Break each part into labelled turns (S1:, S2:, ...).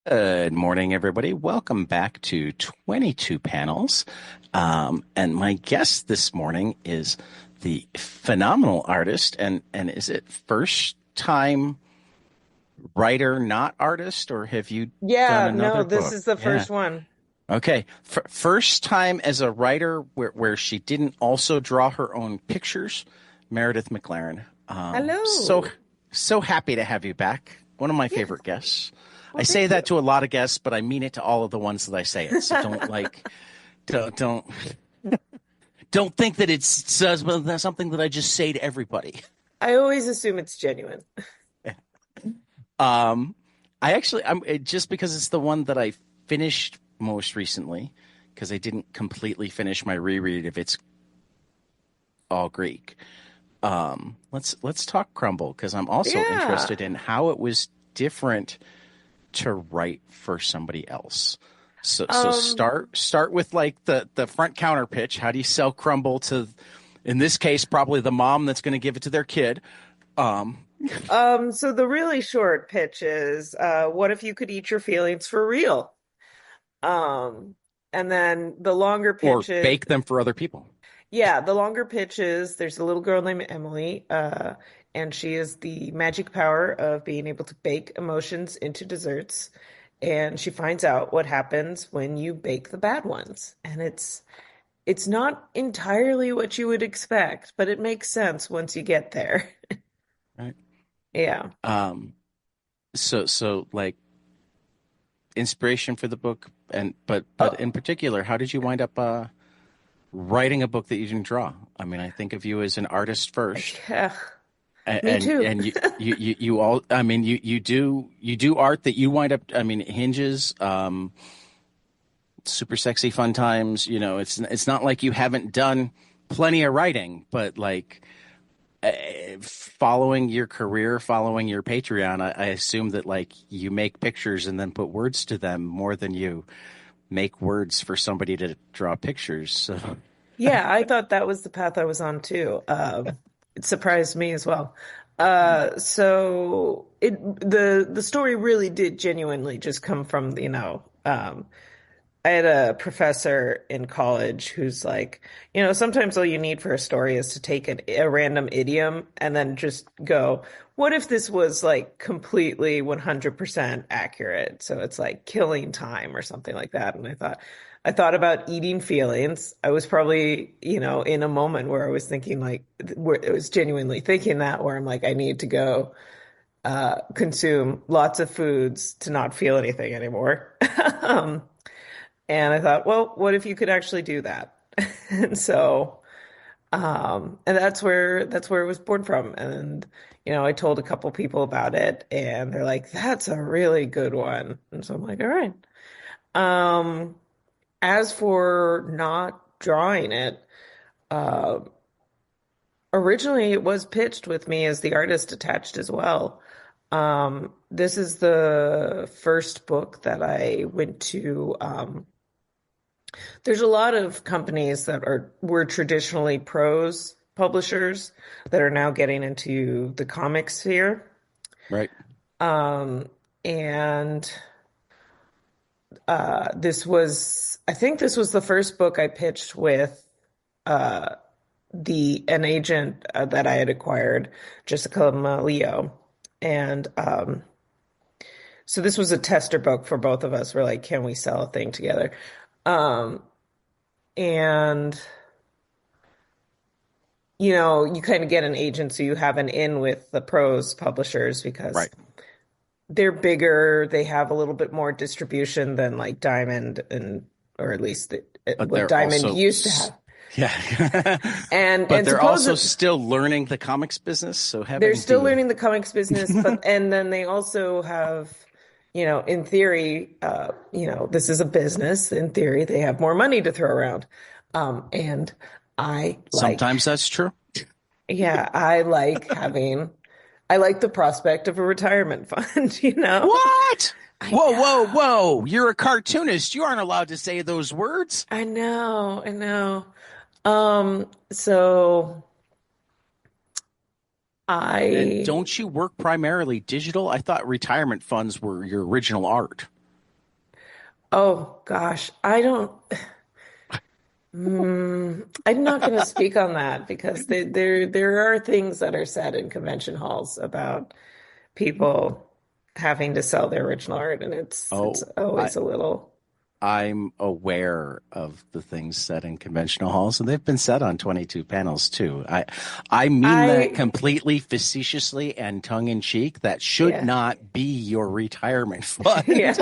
S1: Good morning, everybody. Welcome back to 22 Panels. And my guest this morning is the phenomenal artist, and is it first time writer, not artist, or have you done
S2: Yeah, no,
S1: another
S2: this
S1: book?
S2: is the
S1: Yeah.
S2: first one.
S1: Okay. First time as a writer where she didn't also draw her own pictures, Meredith McClaren.
S2: Hello.
S1: So happy to have you back. One of my
S2: Yeah,
S1: favorite guests. I
S2: well,
S1: say
S2: thank you.
S1: that to a lot of guests, but I mean it to all of the ones that I say it. So don't think that it's something that I just say to everybody.
S2: I always assume it's genuine.
S1: Um, I'm just because it's the one that I finished most recently because I didn't completely finish my reread of It's All Greek. Let's talk Crumble because I'm also
S2: Yeah.
S1: interested in how it was different to write for somebody else. So
S2: Um,
S1: start with like the front counter pitch. How do you sell Crumble to, in this case, probably the mom that's going to give it to their kid? Um,
S2: so the really short pitch is, what if you could eat your feelings for real? Um, and then the longer
S1: or
S2: pitch is,
S1: bake them for other people.
S2: yeah, the longer pitch is there's a little girl named Emily, and she is the magic power of being able to bake emotions into desserts. And she finds out what happens when you bake the bad ones. And it's not entirely what you would expect, but it makes sense once you get there.
S1: Right.
S2: Yeah.
S1: Um, so like inspiration for the book, and but
S2: Oh,
S1: in particular, how did you wind up writing a book that you didn't draw? I mean, I think of you as an artist first,
S2: yeah.
S1: and
S2: Me
S1: and,
S2: too.
S1: and you all. I mean, you do art that you wind up. I mean, hinges. Super sexy fun times. It's not like you haven't done plenty of writing, but like following your career, following your Patreon, I assume that like you make pictures and then put words to them more than you make words for somebody to draw pictures. So
S2: Yeah, I thought that was the path I was on too. It surprised me as well. So the story really did genuinely just come from, I had a professor in college who's like, sometimes all you need for a story is to take a random idiom and then just go, what if this was like completely 100% accurate? So it's like killing time or something like that. And I thought about eating feelings. I was probably, in a moment where I was thinking like, where I was genuinely thinking that, where I'm like, I need to go consume lots of foods to not feel anything anymore. Um, and I thought, well, what if you could actually do that? And so, and that's where it was born from. And, I told a couple people about it and they're like, that's a really good one. And so I'm like, all right. Um, as for not drawing it, uh, originally it was pitched with me as the artist attached as well. This is the first book that I went to, there's a lot of companies that were traditionally prose publishers that are now getting into the comic sphere.
S1: right.
S2: Um, and I think this was the first book I pitched with uh, the an agent that I had acquired, Jessica Maleo. And so this was a tester book for both of us. We're like, can we sell a thing together? Um, and you kind of get an agent, so you have an in with the prose publishers because
S1: Right.
S2: they're bigger, they have a little bit more distribution than like Diamond or at least
S1: But
S2: what
S1: they're
S2: Diamond
S1: also
S2: used to have.
S1: yeah.
S2: And
S1: But
S2: and
S1: they're
S2: suppose
S1: also
S2: that
S1: still learning the comics business, so
S2: they're
S1: having
S2: still
S1: the
S2: learning the comics business, and then they also have, in theory, this is a business. In theory, they have more money to throw around. And I like
S1: sometimes that's true.
S2: Yeah, I like the prospect of a retirement fund, you know?
S1: What?
S2: I
S1: Whoa, whoa,
S2: know,
S1: whoa. You're a cartoonist. You aren't allowed to say those words.
S2: I know, I know. So
S1: And
S2: I,
S1: don't you work primarily digital? I thought retirement funds were your original art.
S2: Oh gosh, I don't. I'm not going to speak on that because there are things that are said in convention halls about people having to sell their original art, and it's
S1: Oh, I
S2: always a little.
S1: I'm aware of the things said in conventional halls, and they've been said on 22 panels too. I mean that
S2: I
S1: completely facetiously and tongue in cheek. That should
S2: Yeah.
S1: not be your retirement fund.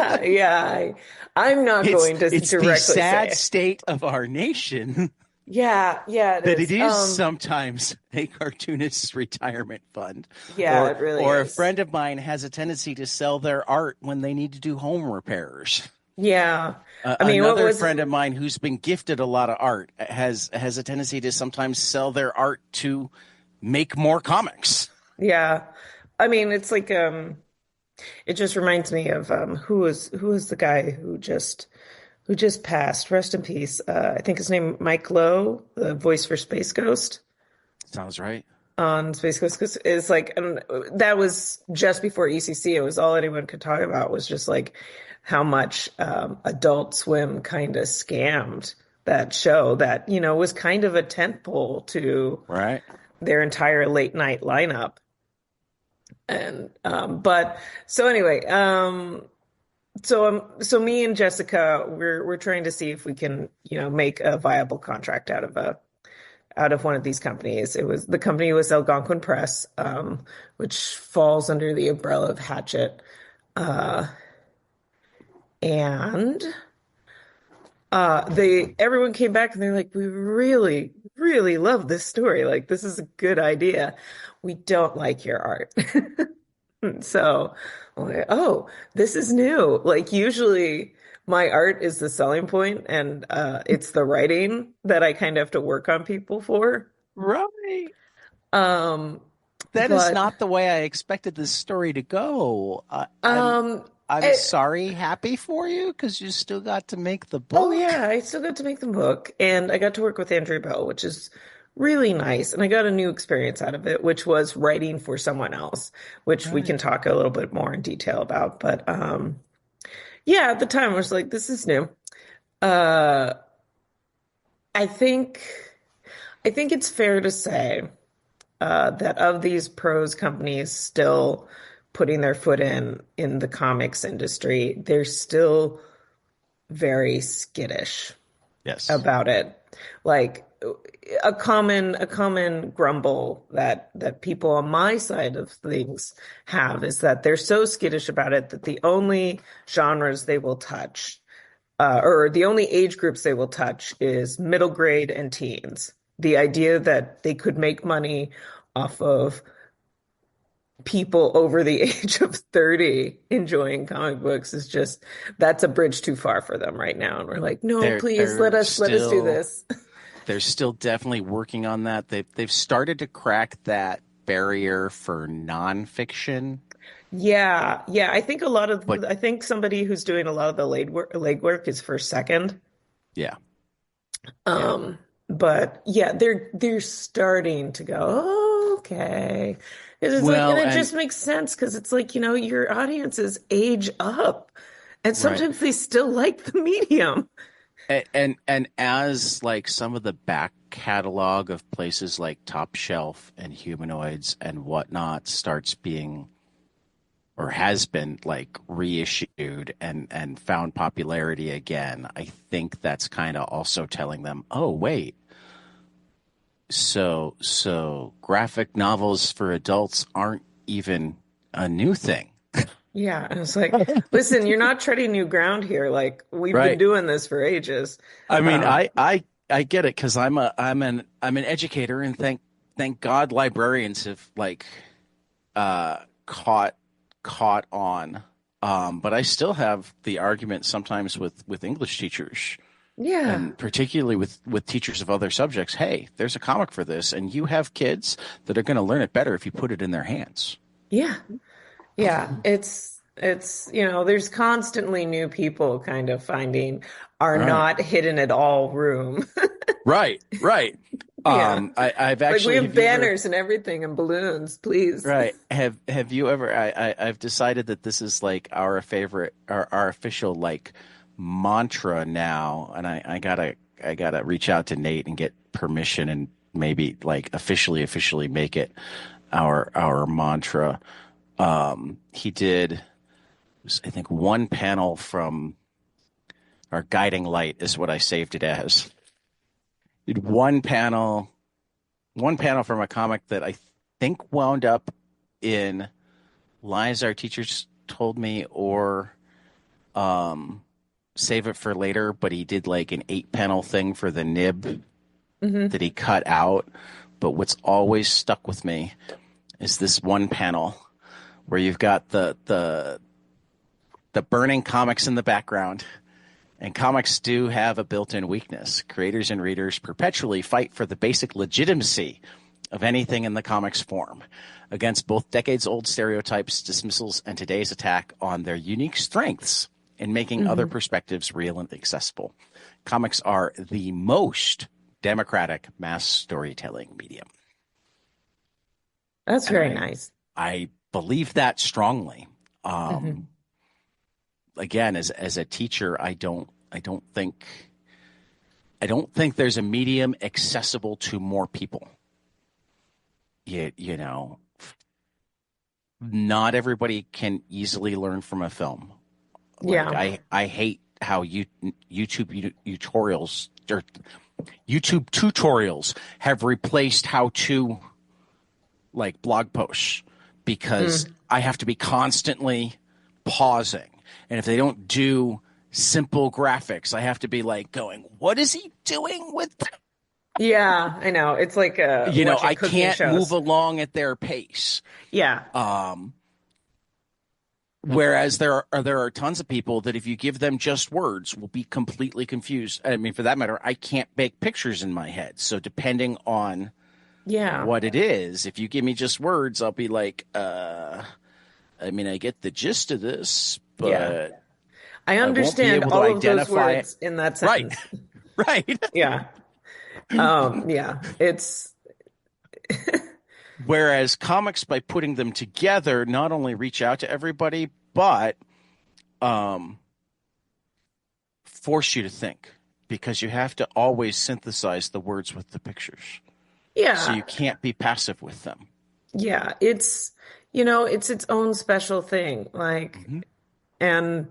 S2: I'm not going to
S1: It's the
S2: directly
S1: sad
S2: say.
S1: state of our nation
S2: Yeah, it
S1: that it
S2: is.
S1: is sometimes a cartoonist's retirement fund,
S2: Yeah, it really
S1: or a
S2: is.
S1: friend of mine has a tendency to sell their art when they need to do home repairs.
S2: Yeah. I mean, what
S1: Another
S2: was
S1: friend of mine who's been gifted a lot of art has a tendency to sometimes sell their art to make more comics.
S2: yeah. I mean, it's like it just reminds me of who was the guy who just passed. Rest in peace. I think his name Mike Lowe, the voice for Space Ghost
S1: Sounds right.
S2: on Space Ghost 'cause is like, and that was just before ECC. It was all anyone could talk about was just like how much Adult Swim kind of scammed that show that, was kind of a tentpole to
S1: Right.
S2: their entire late night lineup. And but so anyway, so me and Jessica, we're trying to see if we can, make a viable contract out of one of these companies. The company was Algonquin Press, which falls under the umbrella of Hatchet. Uh, and they everyone came back and they're like, we really, really love this story. Like, this is a good idea. We don't like your art. So, I'm like, oh, this is new. Like, usually my art is the selling point, and it's the writing that I kind of have to work on people for.
S1: Right.
S2: Um,
S1: That is
S2: but
S1: not the way I expected this story to go.
S2: um,
S1: I'm
S2: it,
S1: sorry, happy for you because you still got to make the
S2: oh
S1: book.
S2: yeah, I still got to make the book, and I got to work with Andrew Bell, which is really nice, and I got a new experience out of it, which was writing for someone else, which we
S1: Right.
S2: can talk a little bit more in detail about. But yeah, at the time I was like, this is new. Uh, I think I think it's fair to say that of these prose companies still putting their foot in the comics industry, they're still very skittish
S1: Yes.
S2: about it. Like a common grumble that people on my side of things have is that they're so skittish about it that the only genres they will touch, or the only age groups they will touch, is middle grade and teens. The idea that they could make money off of people over the age of 30 enjoying comic books is just, that's a bridge too far for them right now. And we're like, no,
S1: They're
S2: please
S1: they're
S2: let us do
S1: still
S2: this.
S1: they're still definitely working on that. They've started to crack that barrier for nonfiction,
S2: Yeah. I think
S1: but
S2: I think somebody who's doing a lot of the legwork is for second.
S1: yeah, yeah,
S2: Um, but yeah, they're starting to go, oh, okay. 'Cause it's like, and
S1: well,
S2: it
S1: and
S2: just makes sense because it's like, your audiences age up, and
S1: right.
S2: sometimes they still like the medium.
S1: And as like some of the back catalog of places like Top Shelf and Humanoids and whatnot starts being or has been like reissued and found popularity again, I think that's kind of also telling them, oh wait, so graphic novels for adults aren't even a new thing.
S2: Yeah, and it's like, listen, you're not treading new ground here. Like, we've been
S1: Right.
S2: doing this for ages.
S1: I mean,
S2: Um,
S1: I get it because I'm an educator, and thank God librarians have like caught on. But I still have the argument sometimes with English teachers,
S2: yeah,
S1: and particularly with teachers of other subjects. Hey, there's a comic for this, and you have kids that are going to learn it better if you put it in their hands.
S2: yeah, yeah. There's constantly new people kind of finding our
S1: Right,
S2: not hidden at all room.
S1: right, right.
S2: Yeah.
S1: I've
S2: Like, we
S1: actually,
S2: have
S1: have you ever?
S2: banners and everything and balloons, please.
S1: Right. Have you ever I've decided that this is like our favorite our official like mantra now, and I gotta reach out to Nate and get permission and maybe like officially make it our mantra. He did, I think, one panel from our guiding light is what I saved it as. He did one panel from a comic that I think wound up in Lies Our Teachers Told Me or Save It for Later, but he did like an 8 panel thing for the nib
S2: Hmm.
S1: that he cut out. But what's always stuck with me is this one panel where you've got the burning comics in the background. And comics do have a built-in weakness. Creators and readers perpetually fight for the basic legitimacy of anything in the comics form against both decades-old stereotypes, dismissals, and today's attack on their unique strengths in making other
S2: Hmm.
S1: perspectives real and accessible. Comics are the most democratic mass storytelling medium.
S2: That's
S1: And
S2: very
S1: I
S2: nice.
S1: I believe that strongly.
S2: Hmm.
S1: Again, as a teacher, I don't think there's a medium accessible to more people. You know, not everybody can easily learn from a film. Like
S2: Yeah.
S1: I hate how YouTube tutorials or YouTube tutorials have replaced how to like blog posts because
S2: Mm.
S1: I have to be constantly pausing. And if they don't do simple graphics, I have to be like going, what is he doing with that?
S2: Yeah, I know. It's like watching
S1: I
S2: cooking
S1: can't move
S2: shows.
S1: along at their pace.
S2: Yeah.
S1: Um, Whereas there are tons of people that if you give them just words will be completely confused. I mean, for that matter, I can't make pictures in my head. So depending on
S2: Yeah.
S1: what it is, if you give me just words, I'll be like, I mean, I get the gist of this,
S2: Yeah.
S1: but
S2: I
S1: I won't be
S2: understand
S1: able to
S2: all of those
S1: identify it.
S2: words in that
S1: Right,
S2: sentence.
S1: right.
S2: Yeah. Yeah. It's
S1: Whereas comics, by putting them together, not only reach out to everybody, but um, force you to think because you have to always synthesize the words with the pictures. So
S2: yeah.
S1: you can't be passive with them.
S2: Yeah. It's its own special thing. Like,
S1: Hmm.
S2: and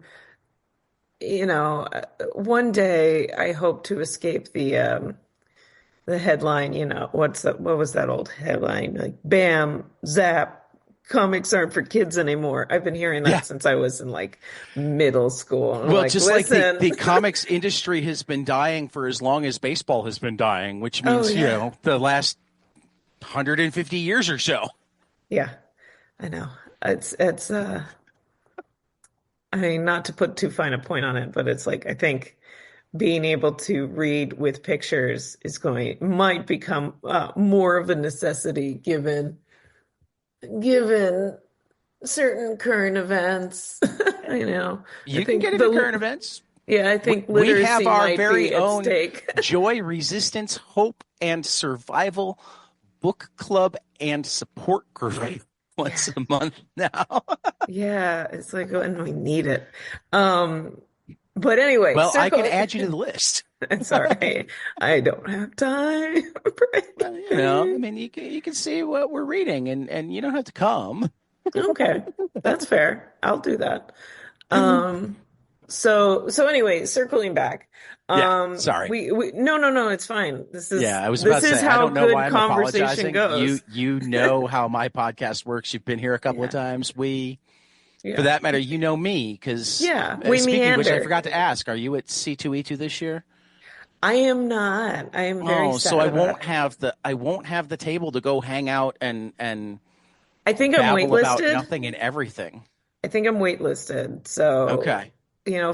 S2: one day I hope to escape the headline, what was that old headline? Like, bam, zap, comics aren't for kids anymore. I've been hearing
S1: Yeah.
S2: that since I was in like middle school. And I'm
S1: Well,
S2: like,
S1: just like the,
S2: listen.
S1: the comics industry has been dying for as long as baseball has been dying, which
S2: Oh
S1: means,
S2: yeah.
S1: the last 150 years or so.
S2: Yeah, I know. It's I mean, not to put too fine a point on it, but it's like I think being able to read with pictures might become more of a necessity given certain current events. I know. I
S1: You can
S2: think
S1: get into current events.
S2: yeah, I
S1: We,
S2: think
S1: we have
S2: literacy
S1: our
S2: might
S1: very
S2: be at
S1: own
S2: stake.
S1: joy, resistance, hope, and survival book club and support group once
S2: Yeah.
S1: a month now.
S2: Yeah, it's like when we need it. Um, but anyway,
S1: Well, I can
S2: circle.
S1: add you to the list.
S2: It's all right. I don't have time for
S1: Well, I
S2: anything.
S1: mean, you can see what we're reading, and you don't have to come.
S2: Okay, that's fair. I'll do that. Um, so anyway, circling back.
S1: Yeah, sorry.
S2: We no, it's fine. This
S1: Yeah,
S2: is
S1: I was about
S2: this
S1: to
S2: is
S1: say I
S2: how
S1: don't know
S2: good
S1: why I'm
S2: conversation
S1: apologizing. You
S2: goes.
S1: you know how my podcast works. You've been here a couple of
S2: Yeah,
S1: times. For
S2: yeah,
S1: that matter, you know me because
S2: yeah. We
S1: speaking of which, I
S2: meander.
S1: forgot to ask: are you at C2E2 this year?
S2: I am not. I am very
S1: Oh, so
S2: sad about it.
S1: I won't have the table to go hang out and
S2: I think I'm
S1: babble about
S2: waitlisted.
S1: nothing and everything.
S2: I think I'm waitlisted. So,
S1: Okay.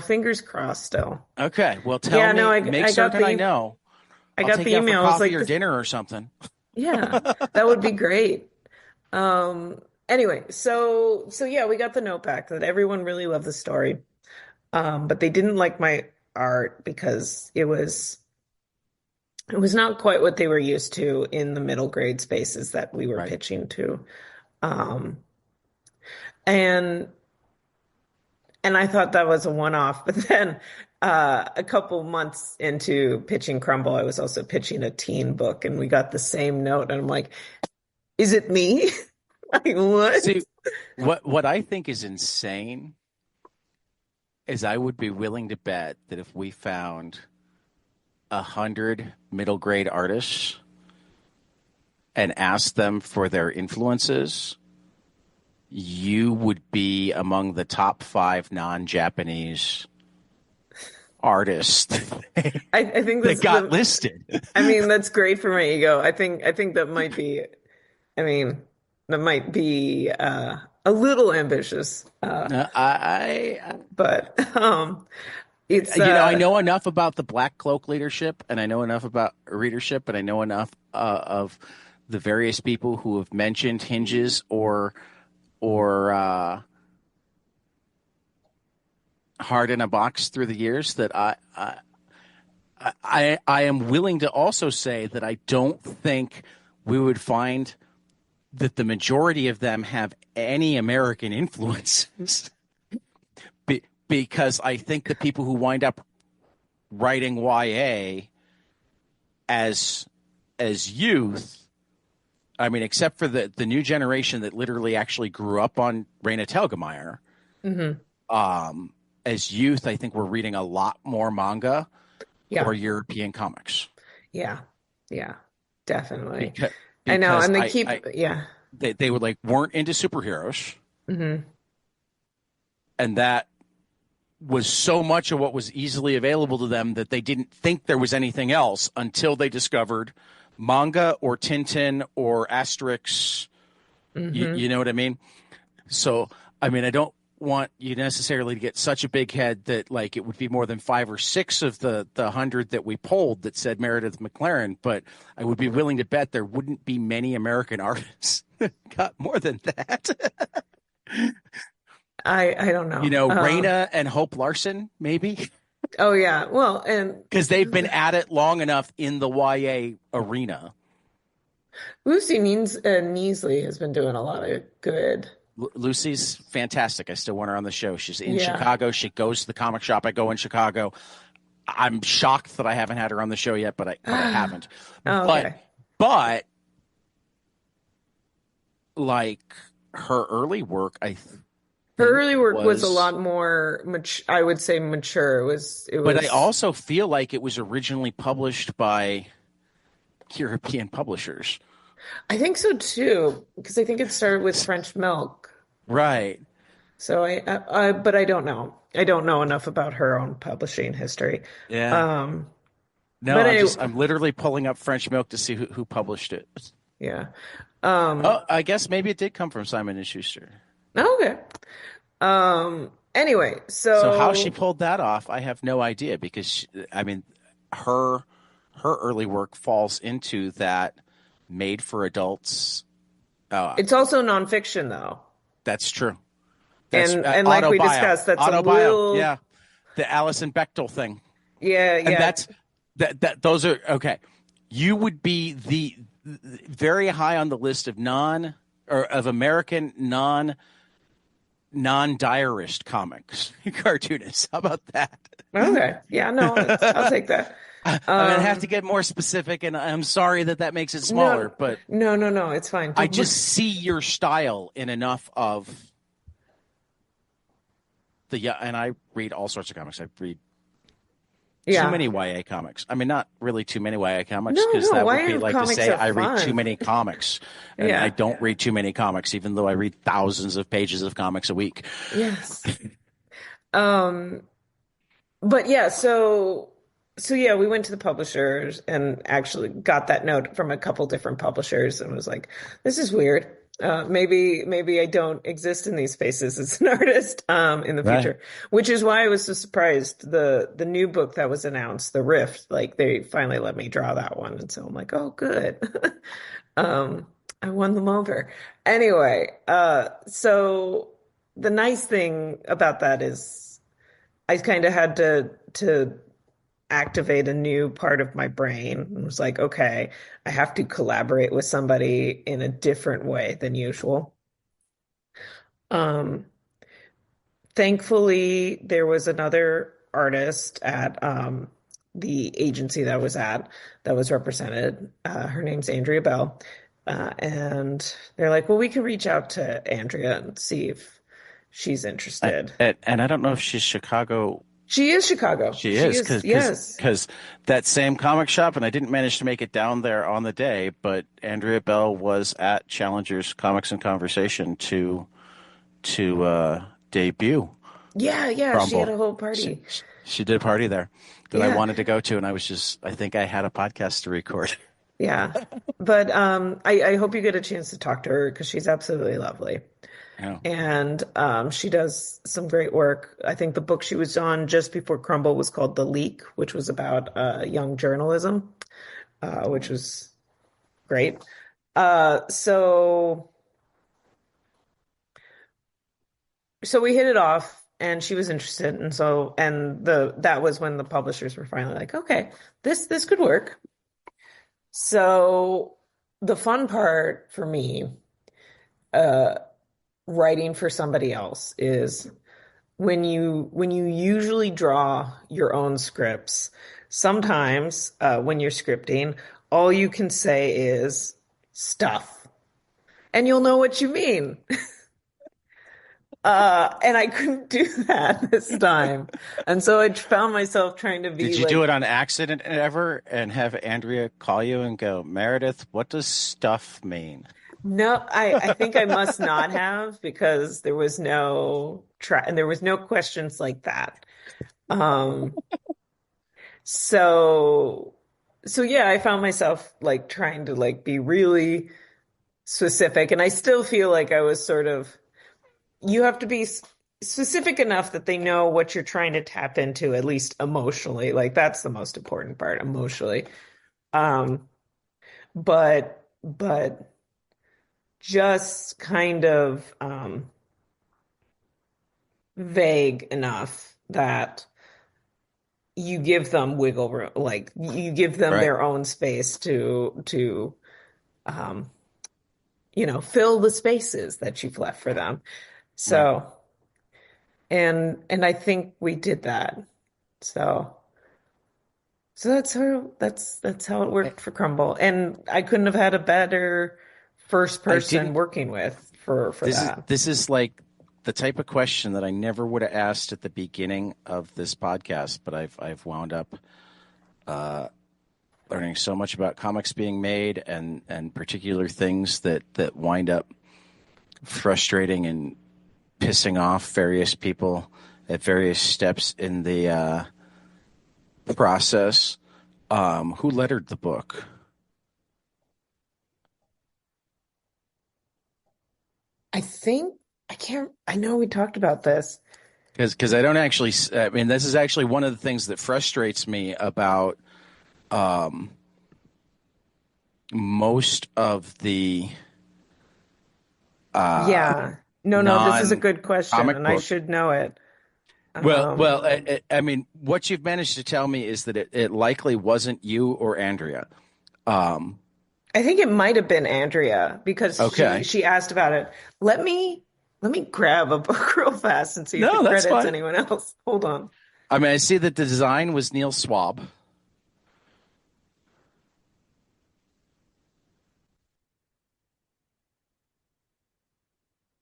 S2: fingers crossed still.
S1: Okay. Well, tell
S2: Yeah, no,
S1: me, make
S2: I got
S1: certain I
S2: the
S1: know.
S2: I
S1: I'll
S2: got
S1: take
S2: the
S1: you out for
S2: email. I was
S1: coffee
S2: like
S1: or
S2: this.
S1: dinner or something.
S2: Yeah, that would be great. Anyway, so yeah, we got the note back that everyone really loved the story. But they didn't like my art because it was not quite what they were used to in the middle grade spaces that we were
S1: Right.
S2: pitching to. Um, and and I thought that was a one-off, but then a couple months into pitching Crumble, I was also pitching a teen book, and we got the same note. And I'm like, is it me? Like, what?
S1: See, what I think is insane is I would be willing to bet that if we found 100 middle grade artists and asked them for their influences, you would be among the top 5 non-Japanese artists
S2: I think
S1: that
S2: this
S1: got
S2: the
S1: listed.
S2: I mean, that's great for my ego. I think that might be, I mean, that might be a little ambitious. But it's
S1: I know enough about the Black Cloak leadership, and I know enough about readership, and I know enough of the various people who have mentioned hinges or hard in a box through the years that I am willing to also say that I don't think we would find that the majority of them have any American influences. Because I think the people who wind up writing YA as youth, I mean, except for the new generation that literally actually grew up on Raina Telgemeier, as youth, I think we're reading a lot more manga
S2: yeah,
S1: or European comics.
S2: yeah, yeah, definitely.
S1: Because,
S2: I know,
S1: because
S2: and they keep, yeah.
S1: they were like weren't into superheroes, and that was so much of what was easily available to them that they didn't think there was anything else until they discovered manga or Tintin or Asterix. You know what I mean? So, I mean, I don't want you necessarily to get such a big head that like it would be more than 5 or 6 of the 100 that we polled that said Meredith McClaren, but I would be willing to bet there wouldn't be many American artists that got more than that.
S2: I don't know.
S1: Raina and Hope Larson, maybe.
S2: Oh yeah. Well, and
S1: Because they've been at it long enough in the YA arena.
S2: Lucy Neasley has been doing a lot of good.
S1: Lucy's fantastic. I still want her on the show. She's in
S2: Yeah.
S1: Chicago. She goes to the comic shop I go in Chicago. I'm shocked that I haven't had her on the show yet, but I haven't.
S2: Oh, okay.
S1: But like her early work,
S2: Her early work was a lot more I would say mature.
S1: But I also feel like it was originally published by European publishers.
S2: I think so too, because I think it started with French Milk.
S1: Right.
S2: So but I don't know. I don't know enough about her own publishing history.
S1: Yeah. No,
S2: but
S1: I'm literally pulling up French Milk to see who published it.
S2: Yeah.
S1: I guess maybe it did come from Simon and Schuster.
S2: Okay. Anyway,
S1: so how she pulled that off, I have no idea because her early work falls into that made for adults.
S2: It's also nonfiction though.
S1: That's true.
S2: And like we discussed, that's a little,
S1: yeah, the Alison Bechdel thing.
S2: Yeah,
S1: and that's those are okay. You would be the very high on the list of American non-diarist comics cartoonists. How about that?
S2: Okay. Yeah, no, I'll take that.
S1: I'm gonna have to get more specific, and I'm sorry that makes it smaller, but
S2: no, it's fine.
S1: I just see your style in enough of and I read all sorts of comics. I read too many YA comics. I mean, not really too many YA comics, because that would be like to say I read too many comics. And I don't read too many comics, even though I read thousands of pages of comics a week.
S2: Yes. But yeah, so yeah, we went to the publishers and actually got that note from a couple different publishers and was like, this is weird. Maybe I don't exist in these spaces as an artist in the future, which is why I was so surprised. The new book that was announced, The Rift, like they finally let me draw that one, and so I'm like, oh, good. I won them over. Anyway, so the nice thing about that is I kind of had to activate a new part of my brain and was like, okay, I have to collaborate with somebody in a different way than usual. Thankfully, there was another artist at the agency that was represented. Her name's Andrea Bell. And they're like, well, we can reach out to Andrea and see if she's interested.
S1: And I don't know if she's Chicago.
S2: She is Chicago.
S1: She
S2: She
S1: is
S2: is, yes.
S1: because that same comic shop, and I didn't manage to make it down there on the day, but Andrea Bell was at Challenger's Comics and Conversation to debut
S2: Yeah, yeah, she had
S1: Crumble.
S2: a whole
S1: She,
S2: party.
S1: she did a party there that I
S2: Yeah,
S1: wanted to go to, and I think I had a podcast to record.
S2: yeah. But I hope you get a chance to talk to her because she's absolutely lovely.
S1: Yeah.
S2: And she does some great work. I think the book she was on just before Crumble was called The Leak, which was about young journalism, which was great. So we hit it off, and she was interested, and that was when the publishers were finally like, okay, this could work. So the fun part for me, uh, writing for somebody else is when you usually draw your own scripts, sometimes when you're scripting, all you can say is stuff, and you'll know what you mean. And I couldn't do that this time. And so I found myself trying to be
S1: Did you do
S2: like,
S1: it on accident ever and have Andrea call you and go, Meredith, what does stuff mean?
S2: no, I think I must not have because there was no try and there was no questions like that. Um, so so yeah, I found myself like trying to like be really specific, and I still feel like I was sort of you have to be specific enough that they know what you're trying to tap into, at least emotionally. Like that's the most important part, emotionally. Um, but just kind of vague enough that you give them wiggle room, like you give them
S1: Right,
S2: their own space to um, fill the spaces that you've left for them.
S1: right.
S2: So, and I think we did that. So. So that's how it
S1: I,
S2: worked for Crumble. And I couldn't have had a better first
S1: I
S2: person
S1: didn't.
S2: working with for that.
S1: This is like the type of question that I never would have asked at the beginning of this podcast, but I've wound up learning so much about comics being made and particular things that wind up frustrating and pissing off various people at various steps in the process. Who lettered the book?
S2: I think I can't I know we talked about this.
S1: Because I don't actually. I mean, this is actually one of the things that frustrates me about um, most of the
S2: Yeah. No, this is a good question
S1: non-comic
S2: and I
S1: book.
S2: should know it.
S1: Well,
S2: Um
S1: I mean, what you've managed to tell me is that it likely wasn't you or Andrea. Um,
S2: I think it might have been Andrea because she
S1: okay.
S2: she asked about it. Let me grab a book real fast and see if
S1: No,
S2: it
S1: that's
S2: credits
S1: fine.
S2: anyone else. Hold on.
S1: I mean, I see that the design was Neil Schwab.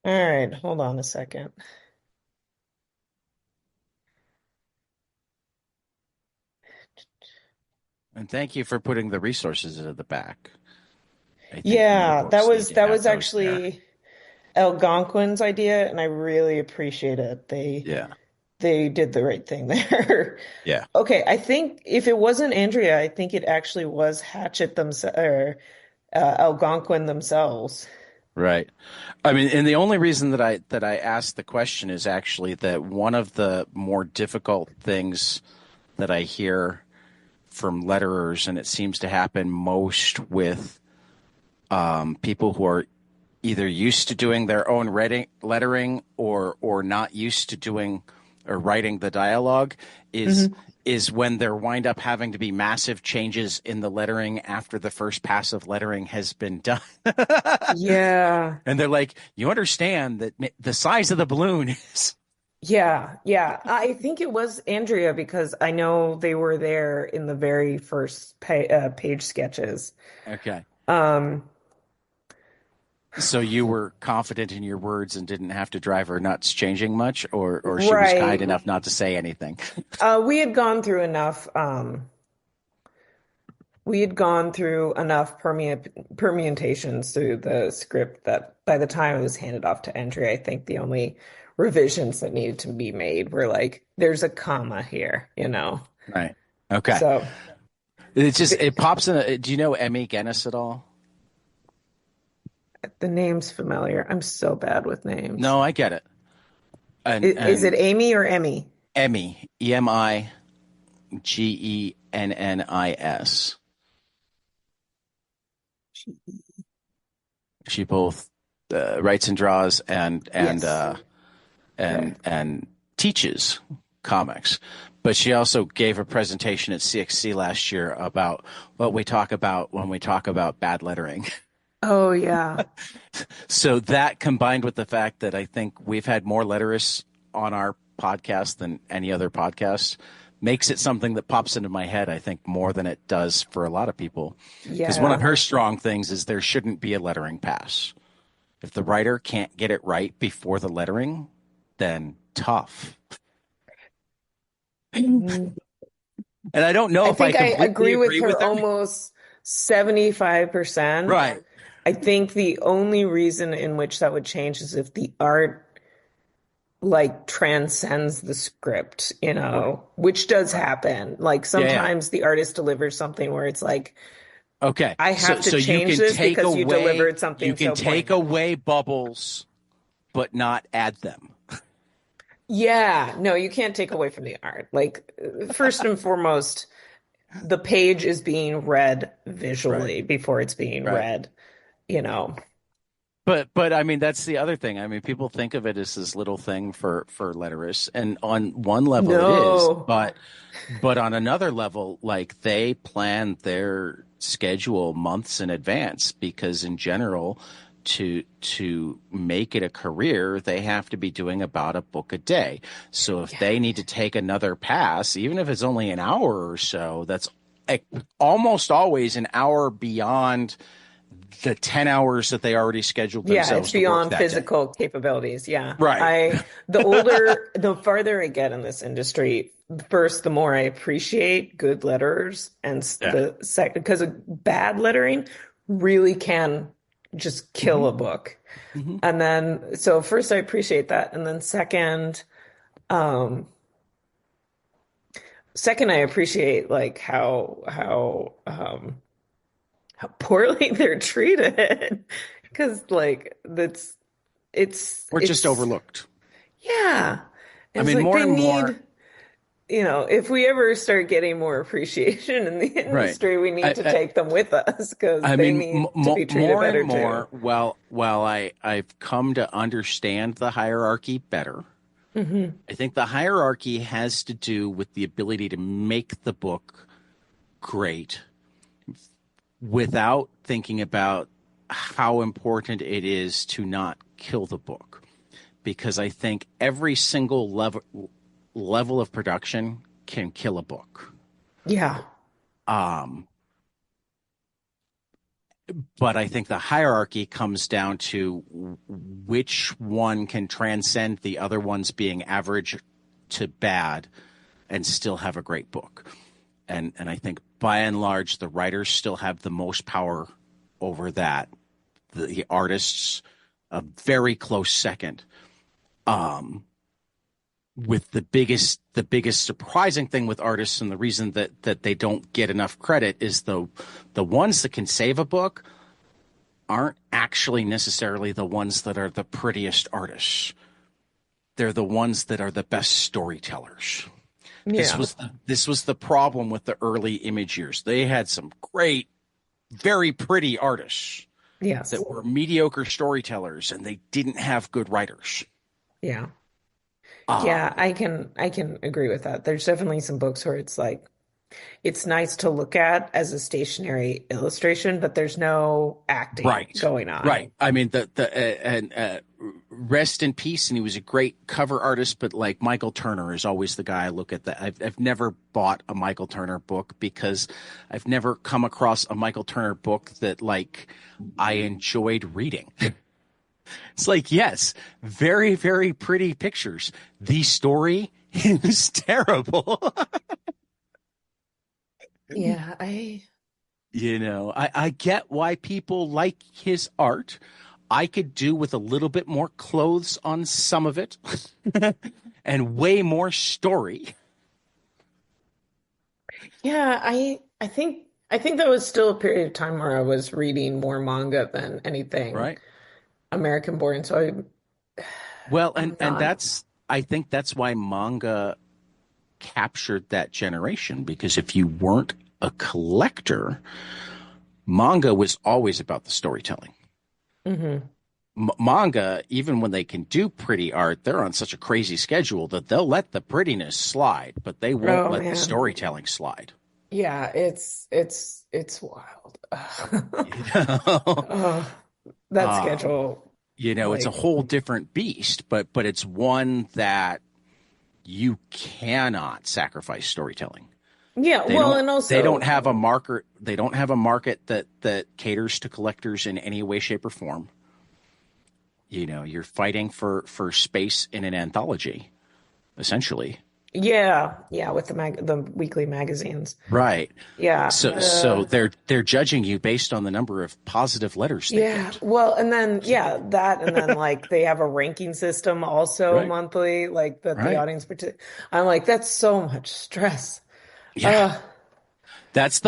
S2: All right, hold on a second.
S1: And thank you for putting the resources at the back. I think more
S2: Yeah, that
S1: books need
S2: was
S1: to
S2: that
S1: have
S2: was
S1: those there.
S2: actually Algonquin's idea, and I really appreciate it.
S1: Yeah.
S2: They did the right thing there.
S1: Yeah.
S2: Okay, I think if it wasn't Andrea, I think it actually was Hatchet themselves or Algonquin themselves.
S1: Right. I mean, and the only reason that I asked the question is actually that one of the more difficult things that I hear from letterers, and it seems to happen most with people who are either used to doing their own lettering or not used to doing or writing the dialogue, is
S2: Hmm.
S1: is when there wind up having to be massive changes in the lettering after the first pass of lettering has been done.
S2: Yeah.
S1: And they're like, you understand that the size of the balloon is.
S2: Yeah, yeah. I think it was Andrea because I know they were there in the very first page sketches.
S1: Okay.
S2: Um,
S1: So you were confident in your words and didn't have to drive her nuts changing much, or she was kind
S2: right.
S1: enough not to say anything.
S2: We had gone through enough. We had gone through enough permutations through the script that by the time it was handed off to Andrea, I think the only revisions that needed to be made were like, there's a comma here, you know.
S1: Right. Okay.
S2: So
S1: It's just
S2: the,
S1: it pops in. Do you know Emmy Guinness at all?
S2: the name's familiar. I'm so bad with names.
S1: No, I get it.
S2: Is it
S1: And
S2: Amy or Emmy?
S1: Emmy, Emigennnis. She both writes and draws
S2: Yes. Okay.
S1: and teaches comics. But she also gave a presentation at CXC last year about what we talk about when we talk about bad lettering.
S2: Oh yeah.
S1: So that combined with the fact that I think we've had more letterists on our podcast than any other podcast makes it something that pops into my head, I think, more than it does for a lot of people. Because one of
S2: Yeah.
S1: her strong things is there shouldn't be a lettering pass. If the writer can't get it right before the lettering, then tough.
S2: Mhm.
S1: And I don't know
S2: I
S1: if I
S2: think I
S1: completely
S2: agree with
S1: agree
S2: her
S1: with her.
S2: almost 75%.
S1: Right.
S2: I think the only reason in which that would change is if the art like transcends the script, you
S1: Right.
S2: know, which does
S1: Right.
S2: happen. Like
S1: Yeah, yeah.
S2: sometimes the artist delivers something where it's like,
S1: Okay.
S2: I
S1: So
S2: have to
S1: so
S2: change this because
S1: you
S2: something
S1: can
S2: so
S1: take
S2: poignant.
S1: away bubbles but not add them.
S2: Yeah, no, you can't take away from the art. Like, first and foremost, the page is being read
S1: Right.
S2: visually before it's being
S1: Right.
S2: read, you know.
S1: But I mean that's the other thing. I mean people think of it as this little thing for letterists, and on one level it is,
S2: No.
S1: but on another level, like they plan their schedule months in advance because in general, to make it a career, they have to be doing about a book a day. So if
S2: Yeah.
S1: they need to take another pass, even if it's only an hour or so, that's almost always an hour beyond the 10 hours that they already scheduled
S2: Yeah, it's
S1: themselves to work
S2: beyond
S1: that day.
S2: physical capabilities. Yeah.
S1: Right.
S2: The farther I get in this industry, first, the more I appreciate good letterers, and
S1: Yeah.
S2: the second, because bad lettering really can just kill
S1: Hmm.
S2: a book.
S1: Hmm.
S2: And then, so first, I appreciate that. And then um, second, I appreciate like how poorly they're treated. Because like
S1: We're just
S2: it's
S1: overlooked.
S2: yeah.
S1: I
S2: It's
S1: mean,
S2: like
S1: more
S2: they
S1: and more,
S2: need, you know, if we ever start getting more appreciation in the
S1: right.
S2: industry, we need to
S1: I,
S2: take them with us because
S1: I
S2: they
S1: mean,
S2: need to be treated
S1: more and
S2: better too.
S1: more, while I've come to understand the hierarchy better,
S2: Hmm.
S1: I think the hierarchy has to do with the ability to make the book great without thinking about how important it is to not kill the book. Because I think every single level of production can kill a book.
S2: Yeah.
S1: Um, but I think the hierarchy comes down to which one can transcend the other ones being average to bad and still have a great book. And I think by and large the writers still have the most power over that. The artists a very close second. Um, with the biggest surprising thing with artists and the reason that they don't get enough credit is the ones that can save a book aren't actually necessarily the ones that are the prettiest artists. They're the ones that are the best storytellers.
S2: Yeah.
S1: This was the problem with the early Image years. They had some great, very pretty artists
S2: Yes.
S1: that were mediocre storytellers, and they didn't have good writers.
S2: Yeah. Yeah,
S1: Um,
S2: I can agree with that. There's definitely some books where it's like it's nice to look at as a stationary illustration, but there's no acting
S1: right,
S2: going on.
S1: right. I mean, the and rest in peace. And he was a great cover artist, but like Michael Turner is always the guy I look at. That I've never bought a Michael Turner book because I've never come across a Michael Turner book that like I enjoyed reading. It's like, yes, very, very pretty pictures. The story is terrible.
S2: Yeah, I
S1: I get why people like his art. I could do with a little bit more clothes on some of it and way more story,
S2: yeah, I think that was still a period of time where I was reading more manga than anything
S1: right?
S2: American born. So
S1: Well,
S2: I'm
S1: and
S2: not.
S1: I think that's why manga captured that generation because if you weren't a collector, manga was always about the storytelling.
S2: Hmm.
S1: Manga, even when they can do pretty art, they're on such a crazy schedule that they'll let the prettiness slide, but they won't
S2: Oh
S1: let the
S2: man.
S1: storytelling slide.
S2: Yeah, it's wild.
S1: You know,
S2: Oh, that
S1: um,
S2: schedule,
S1: it's a
S2: like,
S1: whole different beast, but it's one that you cannot sacrifice storytelling.
S2: yeah,
S1: They
S2: well,
S1: don't
S2: and
S1: they don't
S2: also,
S1: have a market they don't have a market that caters to collectors in any way, shape, or form. You're fighting for space in an anthology, essentially.
S2: yeah, with the weekly magazines.
S1: Right.
S2: Yeah,
S1: So they're judging you based on the number of positive letters they
S2: yeah,
S1: get.
S2: well, and then yeah, that and then like they have a ranking system also
S1: Right.
S2: monthly, like that the
S1: Right.
S2: audience I'm like, that's so much stress.
S1: Yeah.
S2: Uh
S1: That's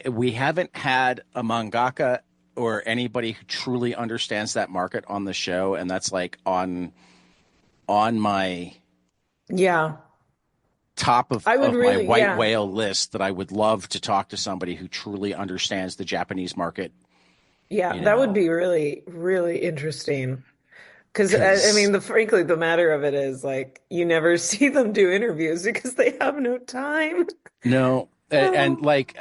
S1: we haven't had a mangaka or anybody who truly understands that market on the show, and that's like on my
S2: yeah.
S1: top of
S2: I would
S1: my
S2: really,
S1: white
S2: yeah.
S1: whale list that I would love to talk to somebody who truly understands the Japanese market,
S2: Yeah,
S1: you
S2: that would
S1: know,
S2: be really, really interesting. Because I
S1: because
S2: mean, frankly, the matter of it is like you never see them do interviews because they have no time.
S1: no, and
S2: Oh,
S1: like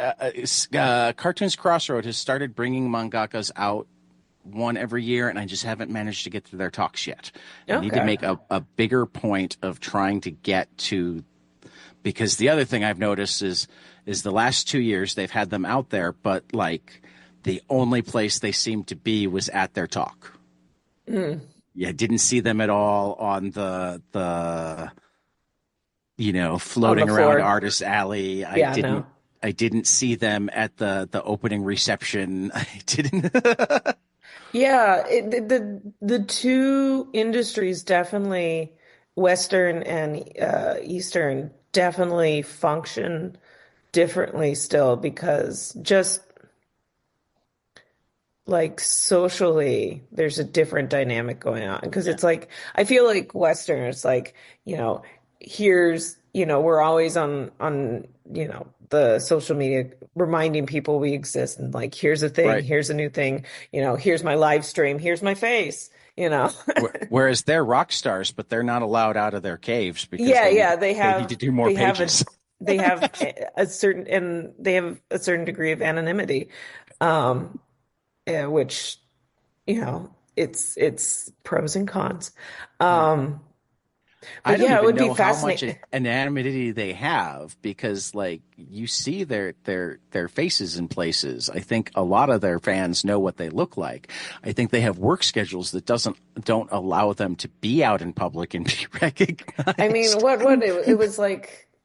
S1: Cartoons Crossroad has started bringing mangakas out one every year, and I just haven't managed to get to their talks yet. I need to
S2: okay.
S1: make a bigger point of trying to get to because the other thing I've noticed is the last 2 years they've had them out there, but like the only place they seemed to be was at their talk.
S2: Mm,
S1: Yeah, didn't see them at all on the
S2: on the
S1: floating around
S2: floor.
S1: artist alley.
S2: Yeah, no.
S1: I didn't see them at the opening reception. I didn't.
S2: Yeah, the two industries definitely, Western and Eastern, definitely function differently still because just like socially there's a different dynamic going on because
S1: Yeah,
S2: it's like I feel like Western it's like you know here's we're always on the social media reminding people we exist and like here's a thing,
S1: right.
S2: here's a new thing, here's my live stream, here's my face.
S1: Whereas they're rock stars, but they're not allowed out of their caves because
S2: Yeah, yeah,
S1: they need to do more pages.
S2: they have they have a certain degree of anonymity, um which it's pros and cons.
S1: Yeah.
S2: Um,
S1: I
S2: but
S1: don't
S2: yeah, it
S1: even
S2: would be
S1: know how much
S2: fascinating.
S1: anonymity they have because like you see their faces in places. I think a lot of their fans know what they look like. I think they have work schedules that don't allow them to be out in public and be
S2: I mean,
S1: recognized.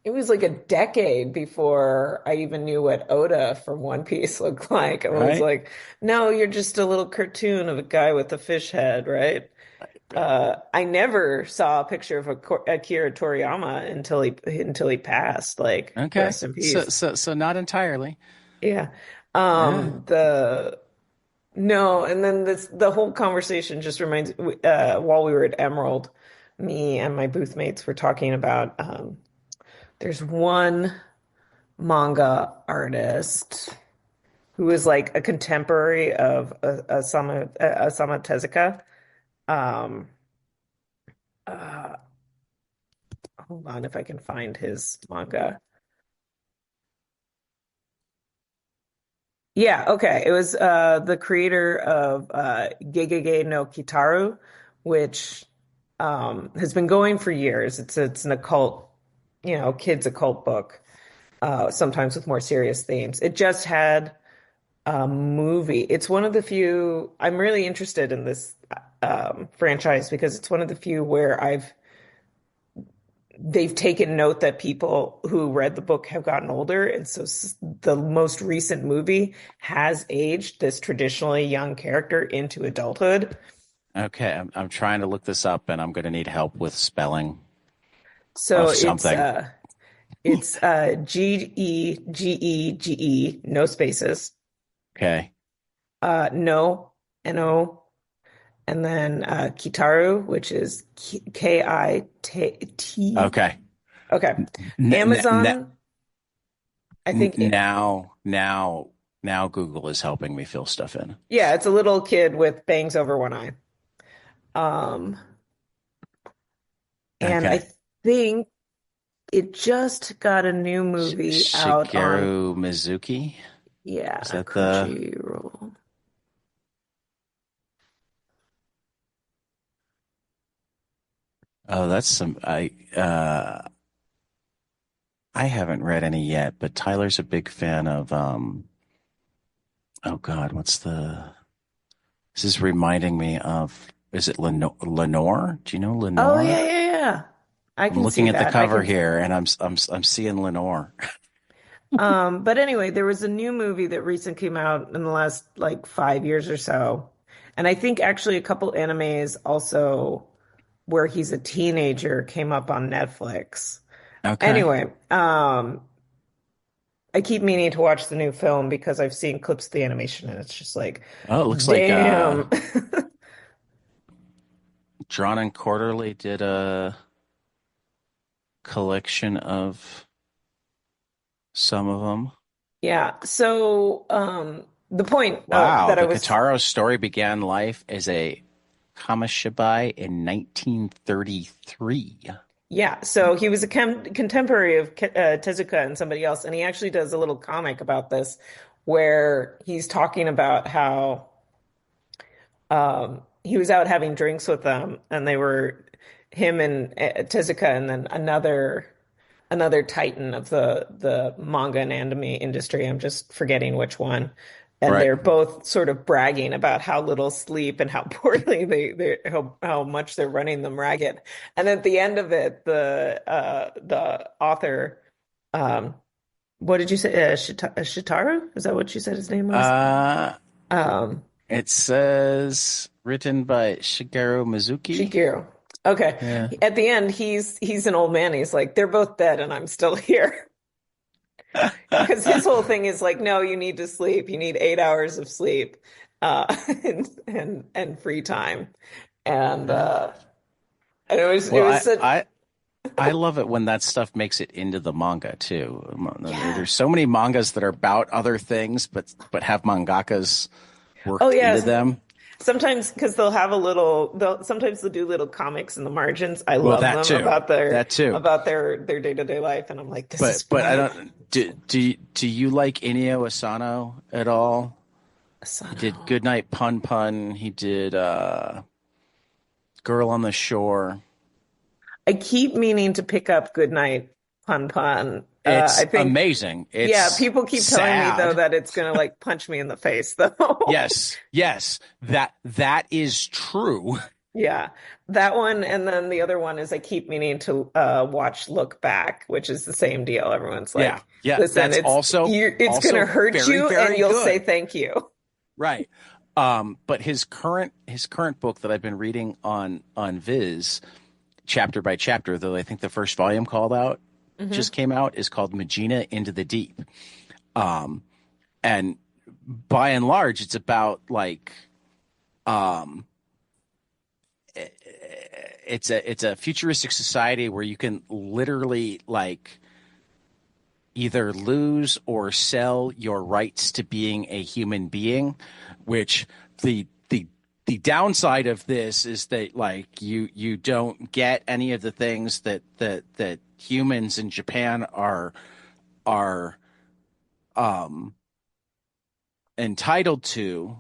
S2: it was like a decade before I even knew what Oda from One Piece looked like. I was
S1: Right?
S2: like, no, you're just a little cartoon of a guy with a fish head, right?
S1: Right.
S2: I never saw a picture of Akira Toriyama until he passed. Like,
S1: Okay.
S2: rest in
S1: So
S2: peace.
S1: so not entirely.
S2: Yeah.
S1: Yeah.
S2: The No, and then the whole conversation just reminds while we were at Emerald, me and my booth mates were talking about there's one manga artist who is like a contemporary of Asama Tezuka. Um uh hold on if I can find his manga. Yeah, okay. It was the creator of Gegege no Kitaru, which has been going for years. It's an occult, kids occult book, sometimes with more serious themes. It just had a movie. It's one of the few. I'm really interested in this franchise because it's one of the few where I've they've taken note that people who read the book have gotten older, and so the most recent movie has aged this traditionally young character into adulthood.
S1: Okay, I'm trying to look this up, and I'm going to need help with spelling
S2: So
S1: of something.
S2: it's Gegege, no spaces,
S1: Okay,
S2: no, no, and then Kitaru, which is Kit.
S1: okay.
S2: Okay,
S1: N n n
S2: Amazon. I think,
S1: now Google is helping me fill stuff in.
S2: yeah, it's a little kid with bangs over one eye. Um, and I
S1: Okay,
S2: think it just got a new movie out on,
S1: Shigeru Mizuki. Is
S2: yeah,
S1: that the?
S2: Crunchyroll.
S1: Oh, that's some. I haven't read any yet, but Tyler's a big fan of oh God, what's the this is reminding me of is it Lenore? Do you know
S2: Oh yeah,
S1: Lenore?
S2: yeah, yeah. I
S1: I'm
S2: can see
S1: looking at the
S2: that. I
S1: cover
S2: can.
S1: here and I'm seeing Lenore.
S2: But anyway, there was a new movie that recently came out in the last like 5 years or so. And I think actually a couple animes also where he's a teenager came up on Netflix.
S1: Okay.
S2: Anyway, I keep meaning to watch the new film because I've seen clips of the animation and it's just like,
S1: Oh, it looks like
S2: damn.
S1: Drawn and Quarterly did a collection of some of them.
S2: Yeah. So, the point
S1: Wow,
S2: that I
S1: the
S2: was
S1: Kataro's story began life as a Kamishibai in 1933.
S2: Yeah, so he was a contemporary of Tezuka and somebody else, and he actually does a little comic about this where he's talking about how he was out having drinks with them, and they were him and Tezuka, and then another titan of the manga and anime industry. I'm just forgetting which one. And
S1: Right.
S2: they're both sort of bragging about how little sleep and how poorly how much they're running them ragged. And at the end of it, the author, um, what did you say? Shitaru? Is that what you said his name was?
S1: Uh,
S2: Um,
S1: it says written by Shigeru Mizuki.
S2: Shigeru. Okay.
S1: Yeah.
S2: At the end, he's an old man. He's like, they're both dead, and I'm still here. Because his whole thing is like, no, you need to sleep. You need 8 hours of sleep, and free time, and and it
S1: Well,
S2: was such,
S1: I love it when that stuff makes it into the manga too.
S2: yeah.
S1: There's so many mangas that are about other things, but have mangakas
S2: Oh
S1: worked into
S2: yes.
S1: them.
S2: Sometimes because they'll sometimes they'll do little comics in the margins. I
S1: Well,
S2: love them
S1: that too.
S2: about their day-to-day life, and I'm like, this is
S1: But I
S2: great.
S1: don't. Do you like Inio Asano at all? He
S2: Asano.
S1: did Goodnight Pun Pun. He did Girl on the Shore.
S2: I keep meaning to pick up Goodnight Pun Pun. I
S1: It's
S2: think,
S1: amazing.
S2: yeah,
S1: It's
S2: people keep telling me though
S1: sad.
S2: that it's gonna like punch me in the face though.
S1: Yes, yes, that is true.
S2: Yeah, that one, and then the other one is I keep meaning to watch Look Back, which is the same deal. Everyone's
S1: Yeah,
S2: like,
S1: yeah,
S2: listen,
S1: that's
S2: it's gonna
S1: also
S2: hurt
S1: very,
S2: you, and
S1: very
S2: you'll say
S1: good.
S2: thank you.
S1: Right. But his current book that I've been reading on Viz, chapter by chapter, though I think the first volume called out just
S2: Hmm.
S1: came out, is called Magina Into the Deep. Um, and by and large, it's about like um it's a futuristic society where you can literally like either lose or sell your rights to being a human being, which the downside of this is that like you don't get any of the things that humans in Japan are um entitled to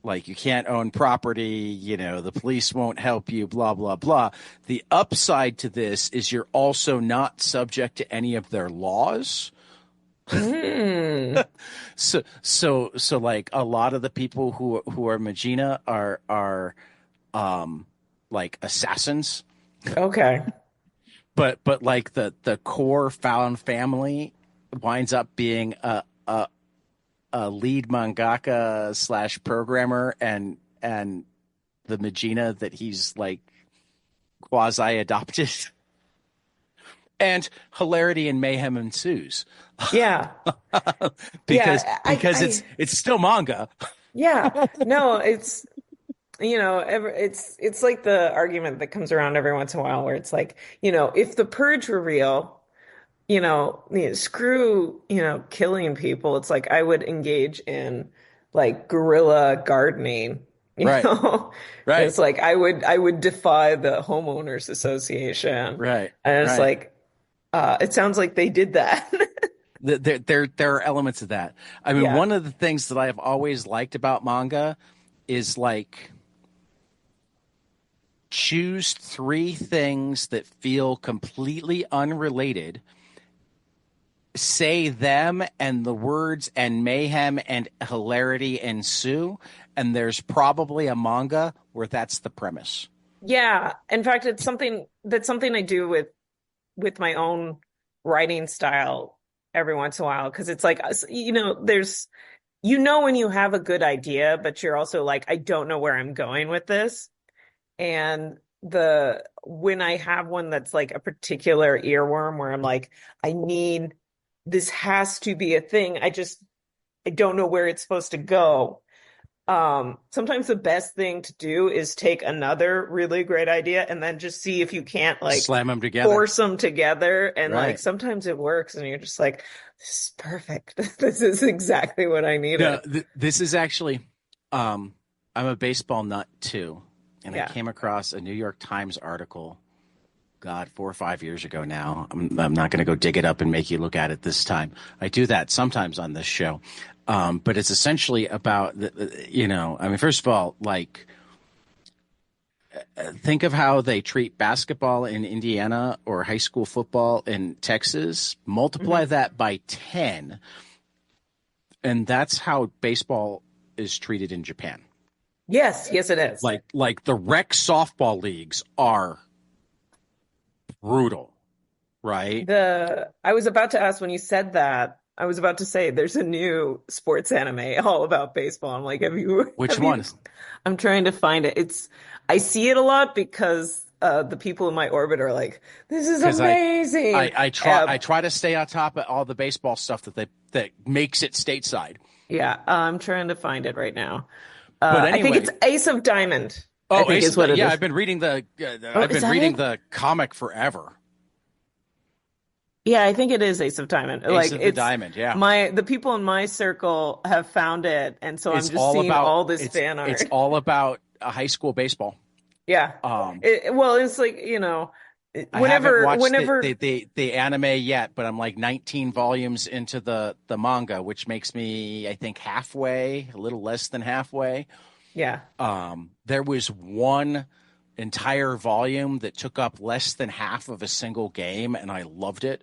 S1: like you can't own property, the police won't help you, blah, blah, blah. The upside to this is you're also not subject to any of their laws.
S2: Mm.
S1: So like a lot of the people who are Magina are like assassins,
S2: Okay.
S1: but like the core found family winds up being a lead mangaka slash programmer and the Magina that he's like quasi adopted. And hilarity and mayhem ensues
S2: Yeah.
S1: because
S2: Yeah.
S1: it's still manga.
S2: Yeah. No, it's like the argument that comes around every once in a while where it's like, if the purge were real, screw, killing people. It's like I would engage in like guerrilla gardening,
S1: Right,
S2: And
S1: right,
S2: it's like I would defy the homeowners association.
S1: right,
S2: And it's
S1: right.
S2: like it sounds like they did that.
S1: There are elements of that. I mean,
S2: Yeah.
S1: one of the things that I have always liked about manga is like choose three things that feel completely unrelated, say them, and the words and mayhem and hilarity ensue, and there's probably a manga where that's the premise.
S2: Yeah. In fact, it's something I do with my own writing style every once in a while because it's like there's when you have a good idea, but you're also like, I don't know where I'm going with this. And the when I have one that's like a particular earworm where I'm like, this has to be a thing. I don't know where it's supposed to go. Sometimes the best thing to do is take another really great idea and then just see if you can't like
S1: Slam them together.
S2: force them together. And like
S1: Right.
S2: sometimes it works and you're just like, this is perfect. This is exactly what I
S1: No,
S2: needed.
S1: this is actually, I'm a baseball nut too. And I
S2: Yeah.
S1: came across a New York Times article, God, 4 or 5 years ago now. I'm not going to go dig it up and make you look at it this time. I do that sometimes on this show. But it's essentially about, I mean, first of all, like, think of how they treat basketball in Indiana or high school football in Texas, multiply
S2: Mhm.
S1: that by 10, and that's how baseball is treated in Japan.
S2: Yes, yes, it is.
S1: Like the rec softball leagues are brutal, right?
S2: I was about to ask when you said that, I was about to say there's a new sports anime all about baseball. I'm like,
S1: Which
S2: have you,
S1: one?
S2: I'm trying to find it. I see it a lot because the people in my orbit are like, this is
S1: Because
S2: amazing.
S1: I try to stay on top of all the baseball stuff that makes it stateside.
S2: Yeah, I'm trying to find it right now.
S1: But
S2: I think
S1: anyway,
S2: it's Ace of Diamond, I
S1: oh,
S2: think is what it
S1: yeah,
S2: is.
S1: I've been reading
S2: Oh,
S1: I've
S2: is
S1: been
S2: that
S1: reading
S2: it?
S1: the comic forever.
S2: Yeah, I think it is Ace of Diamond.
S1: Ace
S2: Like
S1: of the
S2: it's
S1: Diamond, yeah.
S2: the people in my circle have found it, and so I'm just seeing all this fan
S1: It's
S2: art.
S1: all about high school baseball.
S2: Yeah.
S1: Um,
S2: Well, it's like,
S1: I haven't watched
S2: whenever,
S1: the anime yet, but I'm like 19 volumes into the manga, which makes me, I think, halfway, a little less than halfway.
S2: yeah,
S1: There was one entire volume that took up less than half of a single game, and I loved it.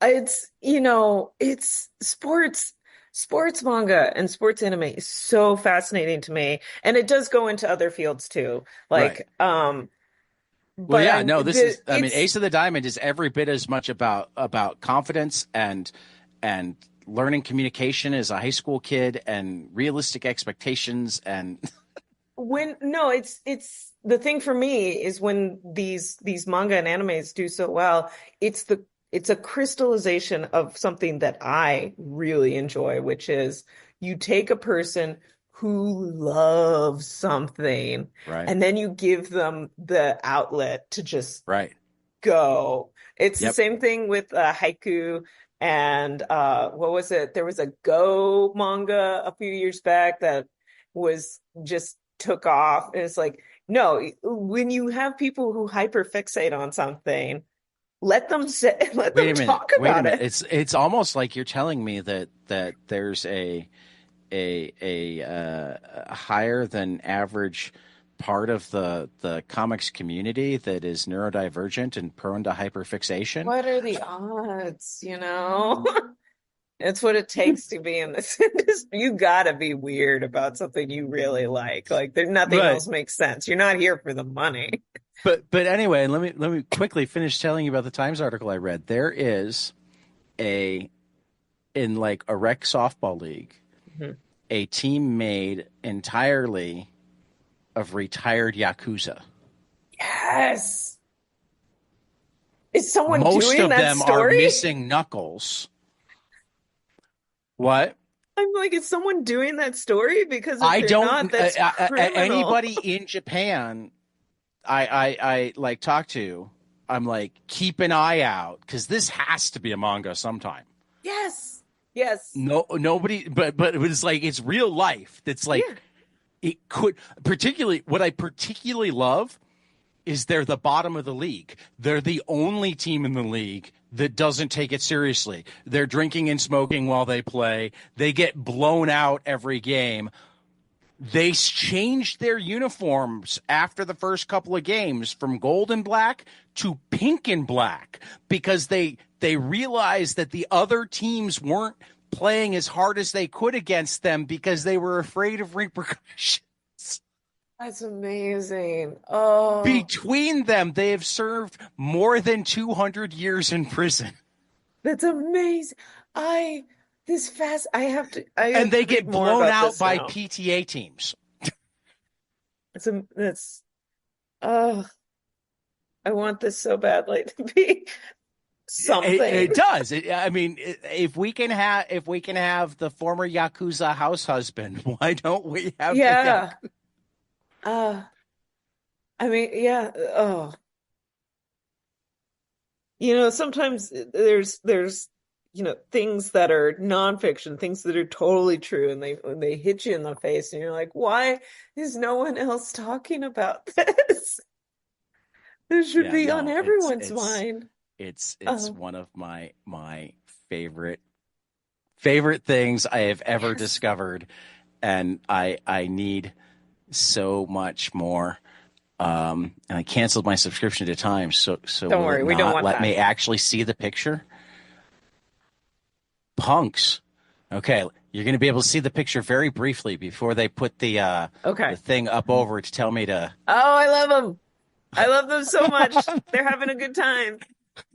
S2: it's sports manga and sports anime is so fascinating to me. And it does go into other fields too.
S1: Right.
S2: Like,
S1: Well,
S2: but
S1: yeah, no, I mean,
S2: it's,
S1: Ace of the Diamond is every bit as much about confidence and learning communication as a high school kid and realistic expectations and
S2: no, it's the thing for me is when these manga and animes do so well, it's a crystallization of something that I really enjoy, which is you take a person who loves something
S1: right,
S2: and then you give them the outlet to just
S1: right.
S2: go. It's the
S1: Yep.
S2: same thing with haiku and what was it? There was a Go manga a few years back that was just took off. And it's like, no, when you have people who hyperfixate on something, let them say, let
S1: Wait
S2: them
S1: a minute.
S2: talk
S1: Wait a
S2: about
S1: minute.
S2: it.
S1: It's almost like you're telling me that there's a higher than average part of the comics community that is neurodivergent and prone to hyperfixation.
S2: What are the odds, you know? It's what it takes to be in this industry. You gotta be weird about something you really like. Like there's nothing
S1: But
S2: else makes sense. You're not here for the money.
S1: but anyway, let me quickly finish telling you about the Times article I read. There is a in like a rec softball league,
S2: Mhm.
S1: a team made entirely of retired Yakuza.
S2: Yes. Is someone
S1: Most
S2: doing
S1: of
S2: that
S1: them are
S2: story?
S1: missing knuckles. What?
S2: I'm like, is someone doing that story? Because if
S1: I
S2: they're
S1: don't.
S2: not, that's criminal.
S1: Anybody in Japan, I like talk to. I'm like, keep an eye out because this has to be a manga sometime.
S2: Yes. Yes.
S1: No, nobody, but it was like it's real life. That's like
S2: Yeah.
S1: it could particularly what I particularly love is they're the bottom of the league. They're the only team in the league that doesn't take it seriously. They're drinking and smoking while they play. They get blown out every game. They changed their uniforms after the first couple of games from gold and black to pink and black because they realized that the other teams weren't playing as hard as they could against them because they were afraid of repercussions.
S2: That's amazing. Oh,
S1: Between them, they have served more than 200 years in prison.
S2: that's amazing. I I
S1: And
S2: have to
S1: they
S2: read
S1: get
S2: more
S1: blown
S2: about
S1: out
S2: this
S1: by
S2: now.
S1: PTA teams.
S2: That's oh, I want this so badly to be
S1: It
S2: something.
S1: does. I mean, if we can have the former Yakuza house husband, why don't we have the
S2: Yeah.
S1: Yakuza?
S2: Uh, I mean, yeah. Oh, sometimes there's things that are nonfiction, things that are totally true, and they hit you in the face, and you're like, why is no one else talking about this? This should
S1: Yeah,
S2: be on
S1: no,
S2: everyone's mind.
S1: it's
S2: Oh,
S1: one of my favorite things I have ever
S2: yes.
S1: discovered, and I need so much more. And I canceled my subscription to Time, so
S2: Don't
S1: will
S2: worry,
S1: it
S2: we don't
S1: not
S2: want
S1: let
S2: that.
S1: me actually see the picture? Punks. Okay, you're going to be able to see the picture very briefly before they put the
S2: Okay.
S1: thing up over to tell me to.
S2: Oh, I love them. I love them so much. They're having a good time.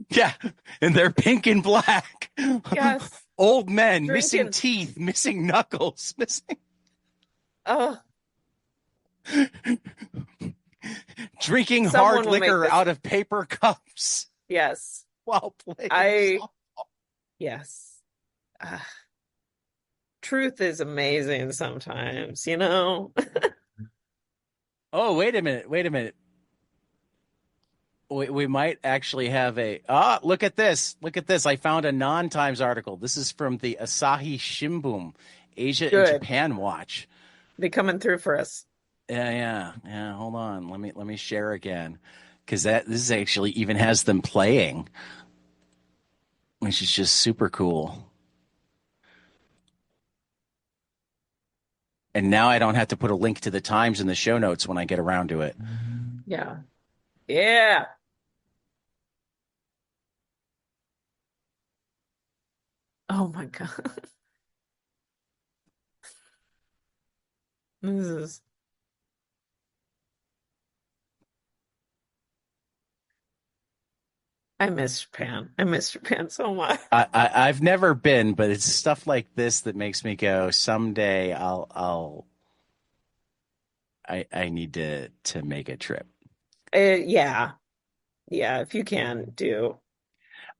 S1: Yeah, and they're pink and black.
S2: Yes.
S1: Old men missing
S2: Drinking.
S1: teeth, missing knuckles, missing
S2: Oh,
S1: drinking hard
S2: someone will make
S1: liquor
S2: this.
S1: out of paper cups
S2: Yes.
S1: while playing
S2: I,
S1: softball.
S2: yes. Ah, truth is amazing sometimes, you know?
S1: Oh, wait a minute, wait a minute. We might actually have a look at this. Look at this. I found a non-Times article. This is from the Asahi Shimbun, Asia and
S2: Good.
S1: Japan Watch.
S2: They coming through for us.
S1: Yeah. Hold on. Let me share again. Because this actually even has them playing, which is just super cool. And now I don't have to put a link to the Times in the show notes when I get around to it.
S2: Yeah. Yeah. Oh my God. This is, I miss Japan. I miss Japan so much.
S1: I've never been, but it's stuff like this that makes me go, someday I need to make a trip.
S2: Yeah. Yeah. If you can do.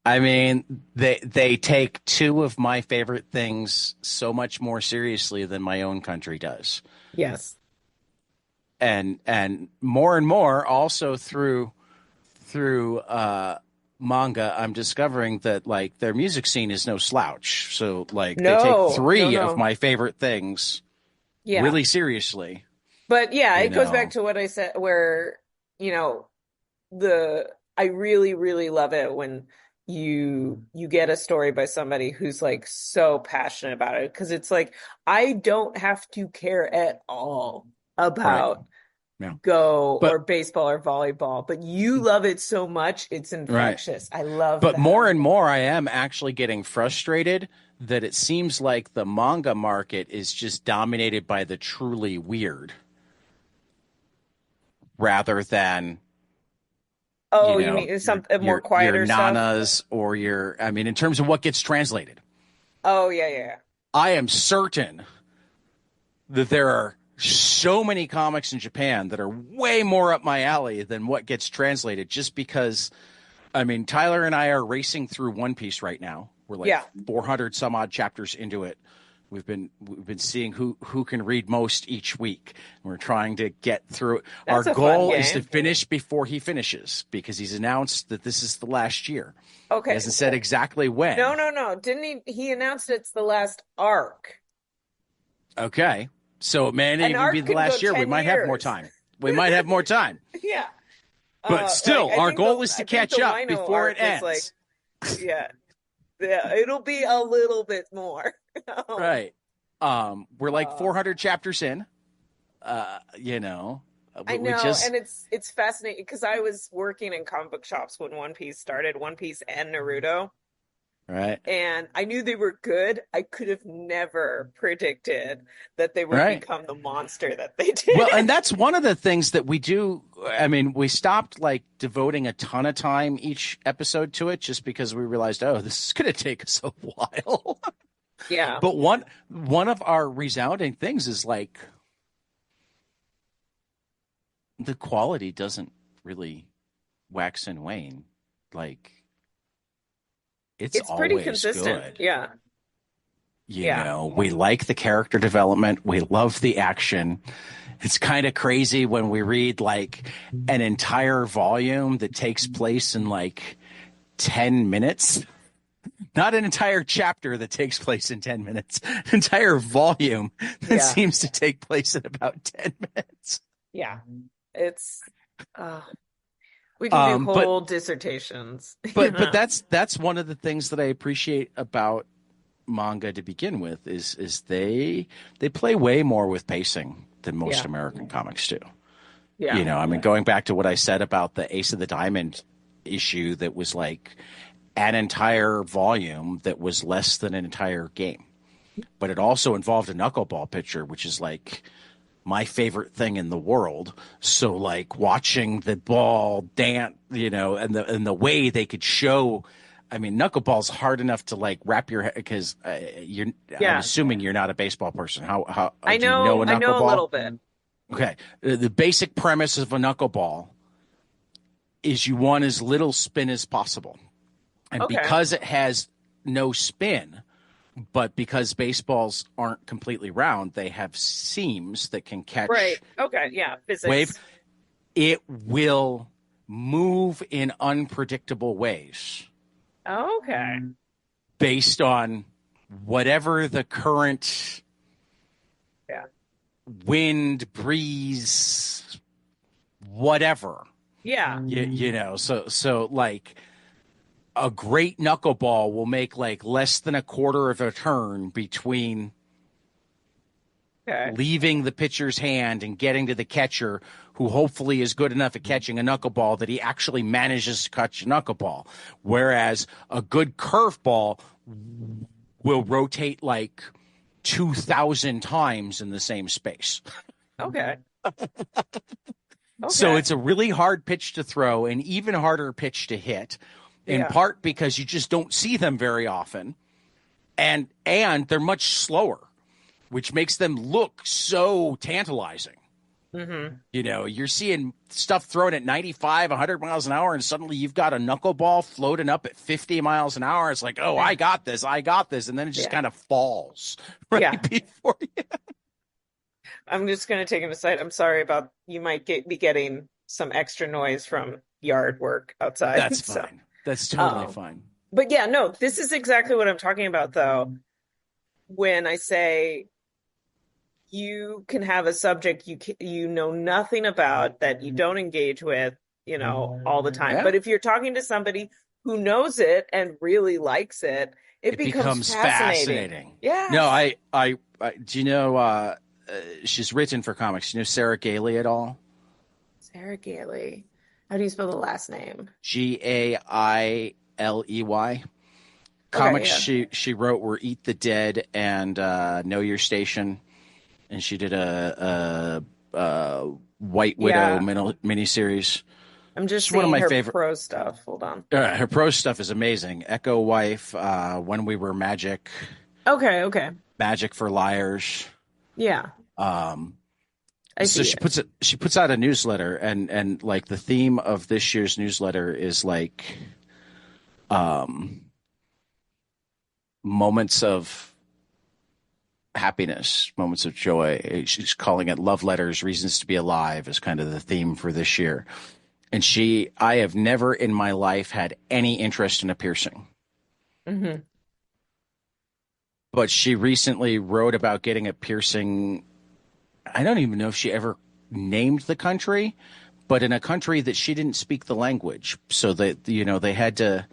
S1: I mean, they take two of my favorite things so much more seriously than my own country does.
S2: Yes.
S1: And more also through manga, I'm discovering that like their music scene is no slouch. So like they take
S2: No, no,
S1: three of
S2: no.
S1: my favorite things
S2: Yeah.
S1: really seriously,
S2: But yeah,
S1: you
S2: it goes back
S1: know.
S2: to what I said where, you know, the I really, really love it when you get a story by somebody who's like so passionate about it, because it's like I don't have to care at all
S1: Right.
S2: about
S1: Yeah.
S2: Go
S1: But
S2: or baseball or volleyball, but you love it so much, it's
S1: right.
S2: infectious. I love
S1: But
S2: that.
S1: more and more, I am actually getting frustrated that it seems like the manga market is just dominated by the truly weird rather than,
S2: Oh, you mean
S1: your
S2: some more
S1: your
S2: quieter stuff?
S1: nanas or your, I mean, in terms of what gets translated.
S2: Oh, yeah, yeah.
S1: I am certain that there are so many comics in Japan that are way more up my alley than what gets translated just because, I mean, Tyler and I are racing through One Piece right now. We're like
S2: Yeah,
S1: 400 some odd chapters into it. We've been seeing who can read most each week. We're trying to get through it. Our
S2: that's a fun
S1: goal is to
S2: game.
S1: finish before he finishes because he's announced that this is the last year. He
S2: Okay.
S1: hasn't said exactly when.
S2: No, no, no. Didn't he announced it's the last arc.
S1: Okay. So it may not
S2: An
S1: even be
S2: arc
S1: the
S2: can go
S1: last year. We
S2: 10
S1: might have more
S2: years.
S1: time. We might have more time.
S2: Yeah.
S1: But
S2: Like
S1: still, our goal is to
S2: I think
S1: catch
S2: the
S1: up
S2: Wino
S1: before it
S2: arc was like,
S1: ends.
S2: yeah, yeah, it'll be a little bit more.
S1: Right. We're like
S2: Uh,
S1: 400 chapters in. You know,
S2: I
S1: we
S2: know,
S1: just
S2: and it's fascinating because I was working in comic book shops when One Piece started, One Piece and Naruto,
S1: right,
S2: and I knew they were good. I could have never predicted that they would
S1: right.
S2: become the monster that they
S1: Well,
S2: did.
S1: and that's one of the things that we do. I mean, we stopped like devoting a ton of time each episode to it just because we realized, oh, this is going to take us a while.
S2: Yeah,
S1: But one of our resounding things is like the quality doesn't really wax and wane. Like it's
S2: it's pretty
S1: always
S2: consistent.
S1: good.
S2: Yeah, yeah,
S1: We like the character development. We love the action. It's kind of crazy when we read like an entire volume that takes place in like 10 minutes. Not an entire chapter that takes place in 10 minutes, an entire volume that
S2: yeah,
S1: seems to take place in about 10 minutes.
S2: yeah. It's uh we can do
S1: But
S2: whole dissertations,
S1: but that's one of the things that I appreciate about manga to begin with is they play way more with pacing than most
S2: Yeah,
S1: American comics do.
S2: yeah,
S1: I mean, going back to what I said about the Ace of the Diamond issue that was like an entire volume that was less than an entire game. But it also involved a knuckleball pitcher, which is like my favorite thing in the world. So like watching the ball dance, and the way they could show. I mean, knuckleball's hard enough to like wrap your head because you're. I'm
S2: yeah.
S1: assuming you're not a baseball person. How
S2: I
S1: do you know
S2: know,
S1: a
S2: I know a
S1: knuckleball?
S2: little bit.
S1: Okay, the basic premise of a knuckleball is you want as little spin as possible, and
S2: Okay.
S1: because it has no spin, but because baseballs aren't completely round, they have seams that can
S2: Right.
S1: catch
S2: Okay. Yeah.
S1: wave.
S2: Physics.
S1: It will move in unpredictable ways
S2: Okay.
S1: based on whatever the current
S2: Yeah.
S1: wind, breeze, whatever.
S2: Yeah.
S1: So like a great knuckleball will make like less than a quarter of a turn between
S2: Okay.
S1: leaving the pitcher's hand and getting to the catcher, who hopefully is good enough at catching a knuckleball that he actually manages to catch a knuckleball. Whereas a good curveball will rotate like 2,000 times in the same space.
S2: Okay.
S1: So
S2: Okay.
S1: it's a really hard pitch to throw, and even harder pitch to hit, in
S2: Yeah.
S1: part because you just don't see them very often. And they're much slower, which makes them look so tantalizing.
S2: Mm-hmm.
S1: You're seeing stuff thrown at 95, 100 miles an hour, and suddenly you've got a knuckleball floating up at 50 miles an hour. It's like, oh, I got this. And then it just
S2: Yeah.
S1: kind of falls right
S2: Yeah.
S1: before you.
S2: I'm just gonna take an aside. I'm sorry about you might be getting some extra noise from yard work outside.
S1: That's
S2: So,
S1: fine. That's totally
S2: um,
S1: fine.
S2: but yeah, no, this is exactly what I'm talking about though. When I say you can have a subject you know nothing about that you don't engage with, all the time.
S1: Yeah.
S2: But if you're talking to somebody who knows it and really likes it, it
S1: It
S2: becomes
S1: becomes
S2: fascinating.
S1: fascinating. No,
S2: Yes.
S1: do you know, she's written for comics. Do you know Sarah Gailey at all?
S2: Sarah Gailey. How do you spell the last name?
S1: Gailey.
S2: Okay,
S1: Comics
S2: yeah.
S1: she wrote were Eat the Dead and Know Your Station, and she did a White Widow
S2: Yeah.
S1: miniseries.
S2: I'm just
S1: She's one of
S2: seeing
S1: my
S2: her
S1: favorite.
S2: pro stuff. Hold on.
S1: Her prose stuff is amazing. Echo Wife, When We Were Magic,
S2: Okay, okay.
S1: Magic for Liars.
S2: Yeah,
S1: Um,
S2: I
S1: so
S2: see it.
S1: she puts out a newsletter, and like the theme of this year's newsletter is like um, moments of happiness, moments of joy. She's calling it love letters, reasons to be alive is kind of the theme for this year. And I have never in my life had any interest in a piercing,
S2: Hmm.
S1: but she recently wrote about getting a piercing. I don't even know if she ever named the country, but in a country that she didn't speak the language. So that, they had to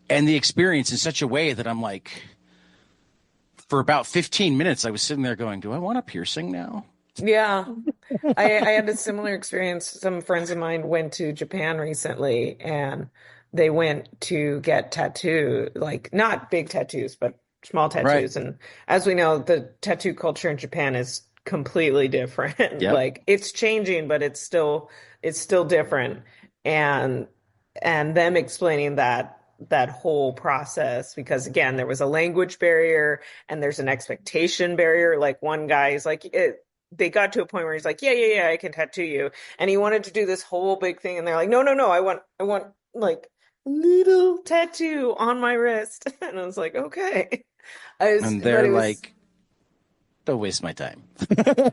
S1: end the experience in such a way that I'm like, for about 15 minutes, I was sitting there going, do I want a piercing now?
S2: Yeah. I had a similar experience. Some friends of mine went to Japan recently and they went to get tattooed, like not big tattoos, but small
S1: Right.
S2: tattoos. And as we know, the tattoo culture in Japan is completely different.
S1: Yep.
S2: Like it's changing, but it's still different. And and them explaining that whole process because again, there was a language barrier and there's an expectation barrier. Like one guy is like they got to a point where he's like, yeah, I can tattoo you. And he wanted to do this whole big thing. And they're like, no, I want like little tattoo on my wrist. And I was like, okay.
S1: And
S2: But
S1: they're
S2: it was,
S1: like, don't waste my time.
S2: no,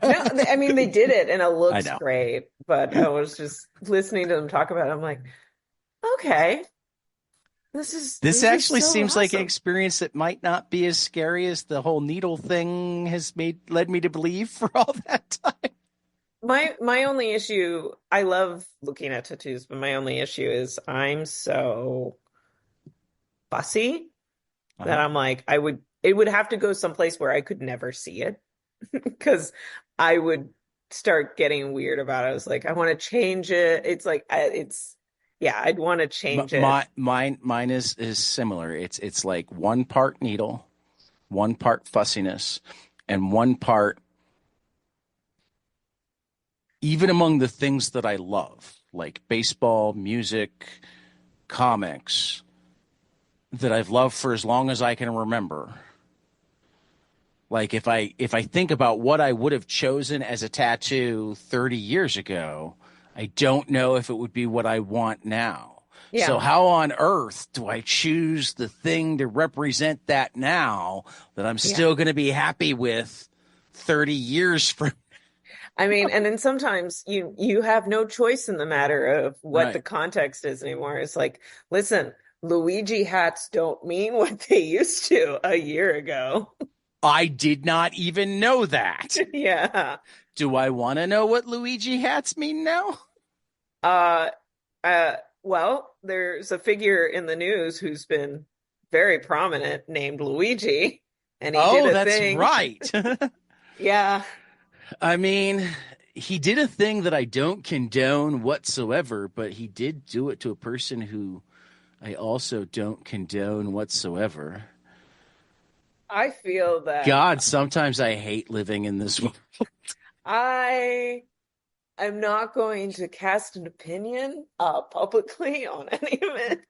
S2: I mean, they did it and it
S1: I
S2: looks
S1: know.
S2: great. But I was just listening to them talk about it. I'm like, okay,
S1: This
S2: this is
S1: actually
S2: so
S1: seems like an
S2: awesome.
S1: experience that might not be as scary as the whole needle thing has led me to believe for all that time.
S2: My only issue, I love looking at tattoos, but my only issue is I'm so fussy that
S1: Uh-huh.
S2: I'm like, it would have to go someplace where I could never see it because I would start getting weird about it. I was like, I want to change it. It's like, yeah, I'd want to change it.
S1: Mine is similar. It's like one part needle, one part fussiness, and one part even among the things that I love, like baseball, music, comics, that I've loved for as long as I can remember. Like if I think about what I would have chosen as a tattoo 30 years ago, I don't know if it would be what I want now. So
S2: Yeah,
S1: how on earth do I choose the thing to represent that now that I'm
S2: yeah.
S1: still going to be happy with 30 years from
S2: I mean, and then sometimes you have no choice in the matter of what the
S1: right?
S2: context is anymore. It's like, listen, Luigi hats don't mean what they used to a year ago.
S1: I did not even know that.
S2: Yeah.
S1: Do I want to know what Luigi hats mean now?
S2: Uh, well, there's a figure in the news who's been very prominent named Luigi, and he did
S1: Oh,
S2: a
S1: that's
S2: thing.
S1: right.
S2: Yeah,
S1: I mean, he did a thing that I don't condone whatsoever, but he did do it to a person who I also don't condone whatsoever.
S2: I feel that
S1: God, sometimes I hate living in this world.
S2: I am not going to cast an opinion publicly on any of it.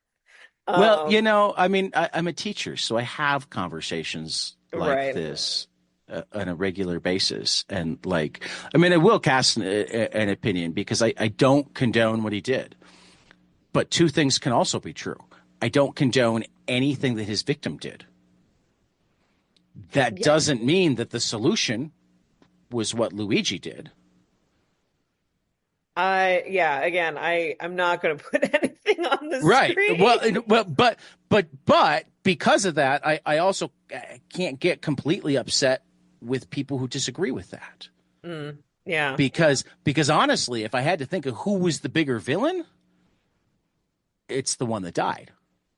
S1: Well,
S2: Um,
S1: I mean, I'm a teacher, so I have conversations like
S2: right.
S1: this on a regular basis. And like, I mean, I will cast an opinion because I don't condone what he did. But two things can also be true. I don't condone anything that his victim did. That
S2: Yeah.
S1: doesn't mean that the solution was what Luigi did.
S2: Yeah, again, I'm not going to put anything on the
S1: Right. Well,
S2: screen.
S1: but because of that, I also can't get completely upset with people who disagree with that.
S2: Yeah.
S1: Because honestly, if I had to think of who was the bigger villain, it's the one that died.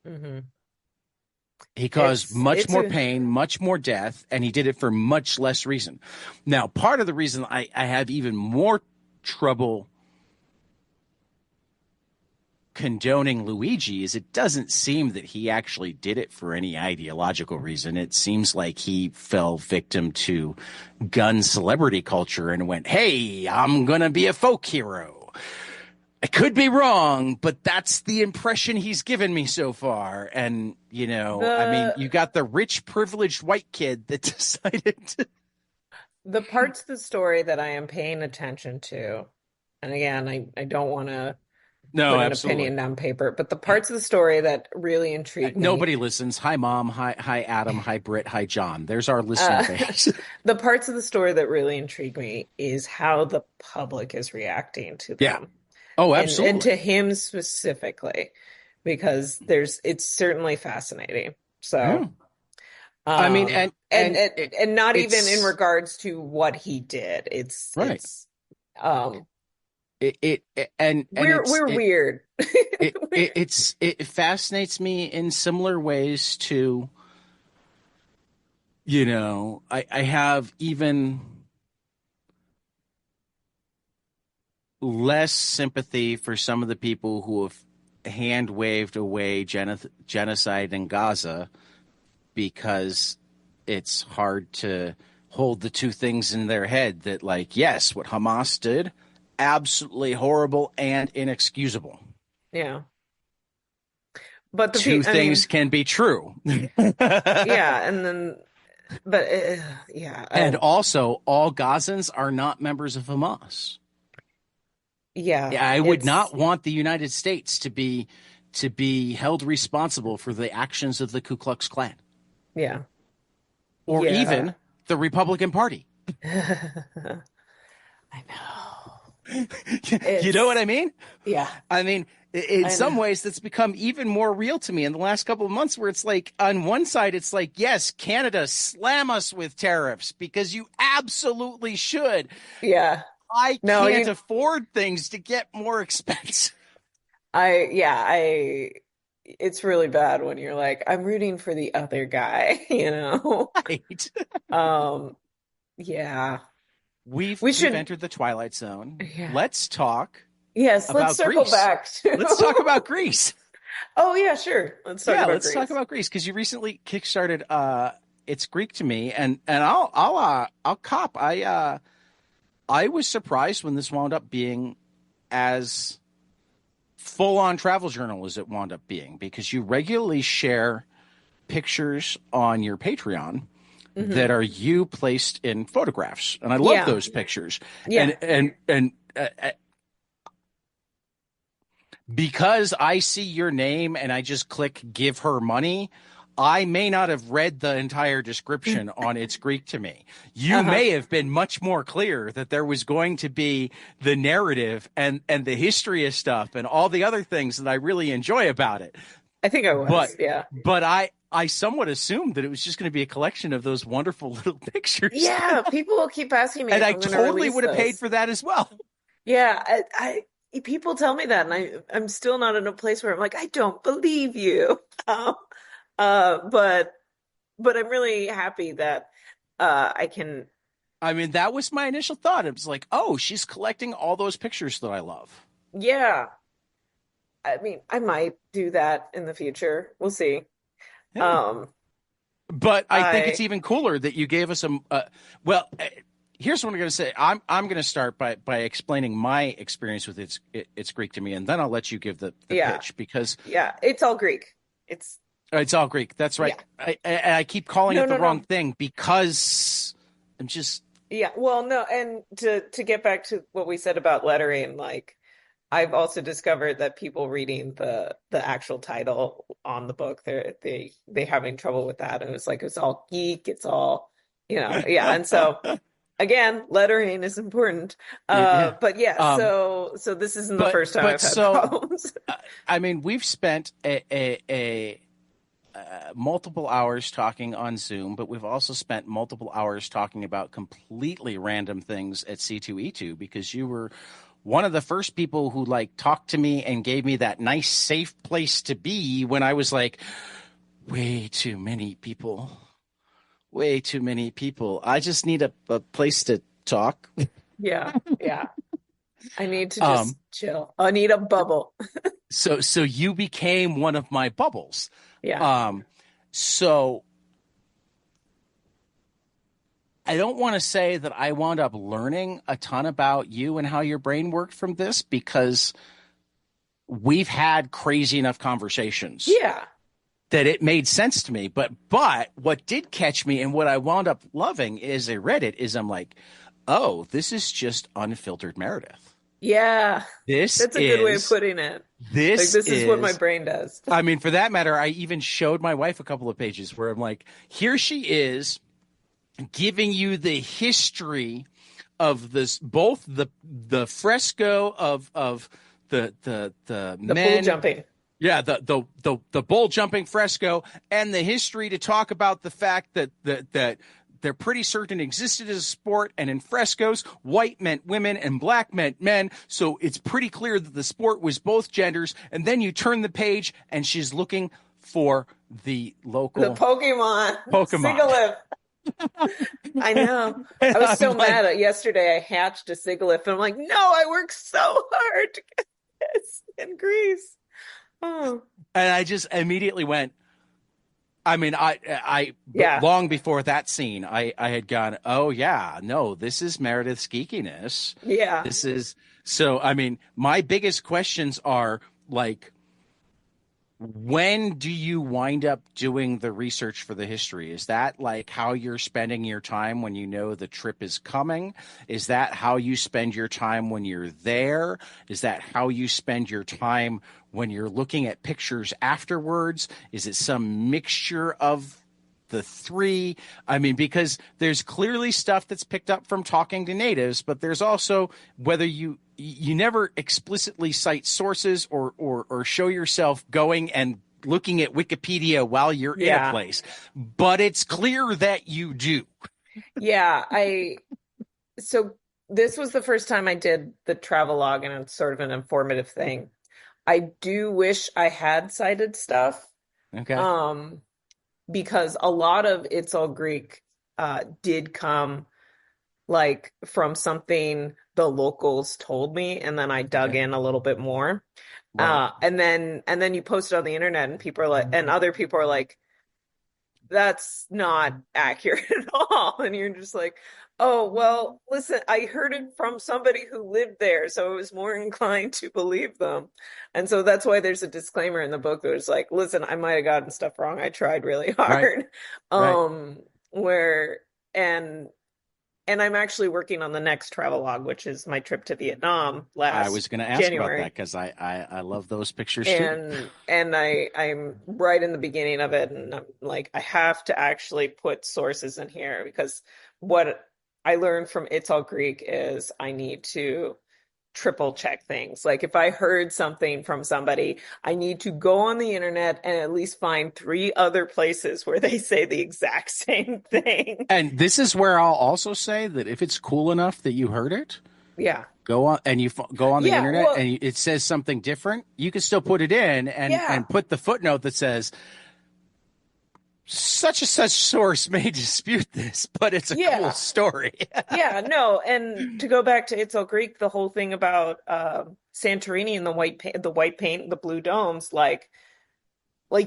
S2: Hmm.
S1: He caused much
S2: It's
S1: more
S2: a
S1: pain, much more death, and he did it for much less reason. Now, part of the reason I have even more trouble condoning Luigi is it doesn't seem that he actually did it for any ideological reason. It seems like he fell victim to gun celebrity culture and went, "Hey, I'm going to be a folk hero." I could be wrong, but that's the impression he's given me so far. And, I mean,
S2: the
S1: you got the rich, privileged white kid that decided to.
S2: the parts of the story that I am paying attention to, and again, I don't want to
S1: No,
S2: put an
S1: absolutely.
S2: opinion on paper, but the parts of the story that really intrigue me,
S1: Nobody listens. Hi, Mom. Hi, Adam. Hi, Britt. Hi, John. There's our listener
S2: uh,
S1: base.
S2: the parts of the story that really intrigue me is how the public is reacting to
S1: Yeah.
S2: them,
S1: Oh,
S2: and to
S1: absolutely.
S2: him specifically, because it's certainly fascinating.
S1: Yeah.
S2: So,
S1: I mean,
S2: um,
S1: and it,
S2: and not even in
S1: it's
S2: regards to what he did.
S1: right.
S2: Um,
S1: And
S2: we're weird.
S1: it fascinates me in similar ways to, I have even less sympathy for some of the people who have hand waved away genocide in Gaza because it's hard to hold the two things in their head that, like, yes, what Hamas did, absolutely horrible and inexcusable.
S2: Yeah. But
S1: Two
S2: I
S1: things
S2: mean,
S1: can be true.
S2: yeah, and then, but yeah,
S1: And also, all Gazans are not members of Hamas.
S2: yeah,
S1: I would
S2: it's
S1: not want the United States to be held responsible for the actions of the Ku Klux Klan
S2: yeah,
S1: or
S2: yeah.
S1: even the Republican Party.
S2: I know.
S1: You know what
S2: It's
S1: I mean?
S2: yeah,
S1: I mean, in
S2: I
S1: some
S2: know.
S1: ways, that's become even more real to me in the last couple of months, where it's like, on one side, it's like, yes, Canada, slam us with tariffs because you absolutely should.
S2: Yeah.
S1: I
S2: No,
S1: can't afford things to get more expensive.
S2: yeah, it's really bad when you're like, I'm rooting for the other guy, you know?
S1: Right.
S2: Um, yeah.
S1: We've
S2: We
S1: we've
S2: should,
S1: entered the twilight zone.
S2: yeah.
S1: Let's talk
S2: Yes, let's
S1: about
S2: circle
S1: Greece.
S2: back
S1: Let's talk
S2: to.
S1: about Greece.
S2: Oh, yeah, sure. Let's talk
S1: Yeah,
S2: about
S1: let's talk
S2: Greece.
S1: about Greece because you recently kickstarted It's Greek to Me, and I'll cop. I was surprised when this wound up being as full on travel journal as it wound up being, because you regularly share pictures on your Patreon that
S2: Hmm.
S1: are you placed in photographs, and I love
S2: Yeah.
S1: those pictures.
S2: Yeah.
S1: And because I see your name and I just click give her money, I may not have read the entire description on It's Greek to Me. You
S2: Uh-huh.
S1: may have been much more clear that there was going to be the narrative and the history of stuff and all the other things that I really enjoy about it.
S2: I think I
S1: But
S2: was. Yeah.
S1: but I somewhat assumed that it was just going to be a collection of those wonderful little pictures.
S2: Yeah, people will keep asking me
S1: And
S2: if
S1: I
S2: I'm going to
S1: totally
S2: release
S1: would have paid
S2: those.
S1: for that as well.
S2: Yeah, people tell me that, and I'm still not in a place where I'm like, I don't believe you. Um, uh, but but I'm really happy that I can.
S1: I mean, that was my initial thought. It was like, oh, she's collecting all those pictures that I love.
S2: Yeah, I mean, I might do that in the future. We'll see.
S1: Yeah.
S2: Um,
S1: But I think it's
S2: I
S1: even cooler that you gave us well, here's what I'm going to say. I'm going to start by explaining my experience with it's Greek to Me, and then I'll let you give the
S2: yeah,
S1: pitch because
S2: yeah, it's all Greek. It's
S1: it's all Greek. That's right.
S2: yeah.
S1: I keep calling
S2: No,
S1: it the
S2: no,
S1: wrong
S2: no.
S1: thing because I'm just
S2: Yeah, well, no, and to get back to what we said about lettering, like I've also discovered that people reading the actual title on the book, they having trouble with that, and it's all geek, it's all, yeah, and so again, lettering is important.
S1: yeah.
S2: But yeah,
S1: Um,
S2: so this isn't the
S1: but
S2: first time
S1: but
S2: I've had
S1: so
S2: problems.
S1: uh, I mean, we've spent a multiple hours talking on Zoom, but we've also spent multiple hours talking about completely random things at C2E2 because you were one of the first people who like talked to me and gave me that nice, safe place to be when I was like, way too many people, way too many people. I just need a place to talk.
S2: Yeah. Yeah. I need to just
S1: Um,
S2: chill. I need a bubble.
S1: so you became one of my bubbles.
S2: Yeah.
S1: Um, so I don't want to say that I wound up learning a ton about you and how your brain worked from this because we've had crazy enough conversations
S2: Yeah.
S1: that it made sense to me. But what did catch me and what I wound up loving as I read it is I'm like, oh, this is just unfiltered Meredith.
S2: Yeah.
S1: This
S2: That's a good way of
S1: is
S2: putting it. Like
S1: this
S2: this is what my
S1: is
S2: brain does.
S1: I mean, for that matter, I even showed my wife a couple of pages where I'm like, here she is giving you the history of this, both the fresco of the
S2: The bull
S1: men,
S2: jumping.
S1: yeah, the bull jumping fresco, and the history to talk about the fact that they're pretty certain existed as a sport, and in frescoes, white meant women and black meant men. So it's pretty clear that the sport was both genders. And then you turn the page, and she's looking for the
S2: The
S1: local
S2: Pokemon.
S1: Pokemon.
S2: Sigalith. I know.
S1: And
S2: I was
S1: I'm
S2: so
S1: like,
S2: mad at yesterday. I hatched a Sigalith and I'm like, no, I worked so hard to get this in Greece. Oh,
S1: and I just immediately went. I mean, but
S2: yeah.
S1: long before that scene, I had gone, oh yeah, no, this is Meredith's geekiness.
S2: Yeah.
S1: This is so. I mean, my biggest questions are like, when do you wind up doing the research for the history? Is that like how you're spending your time when you know the trip is coming? Is that how you spend your time when you're there? Is that how you spend your time when you're looking at pictures afterwards? Is it some mixture of the three? I mean, because there's clearly stuff that's picked up from talking to natives, but there's also whether you never explicitly cite sources or show yourself going and looking at Wikipedia while you're in a
S2: Yeah.
S1: place, but it's clear that you do.
S2: Yeah. So this was the first time I did the travelogue and it's sort of an informative thing. I do wish I had cited stuff.
S1: Okay.
S2: Um, because a lot of It's All Greek did come like from something the locals told me, and then I dug
S1: Okay.
S2: in a little bit more.
S1: Right.
S2: And then you post it on the internet, and people are like, and other people are like, that's not accurate at all. And you're just like, oh, well, listen, I heard it from somebody who lived there, so I was more inclined to believe them. And so that's why there's a disclaimer in the book that was like, listen, I might have gotten stuff wrong. I tried really
S1: Right.
S2: hard.
S1: Right.
S2: Where and I'm actually working on the next travelogue, which is my trip to Vietnam
S1: I
S2: last
S1: was going to ask about
S2: January.
S1: that because I love those pictures too.
S2: And I'm right in the beginning of it, and I'm like, I have to actually put sources in here because what I learned from It's All Greek is I need to triple check things. Like if I heard something from somebody, I need to go on the internet and at least find three other places where they say the exact same thing.
S1: And this is where I'll also say that if it's cool enough that you heard it,
S2: Yeah.
S1: go on and go on the
S2: Yeah,
S1: internet
S2: well,
S1: and it says something different, you can still put it in
S2: yeah.
S1: and put the footnote that says such and such source may dispute this, but it's a cool
S2: Yeah.
S1: story.
S2: Yeah, no, and to go back to It's All Greek, the whole thing about Santorini and the white paint, the blue domes, like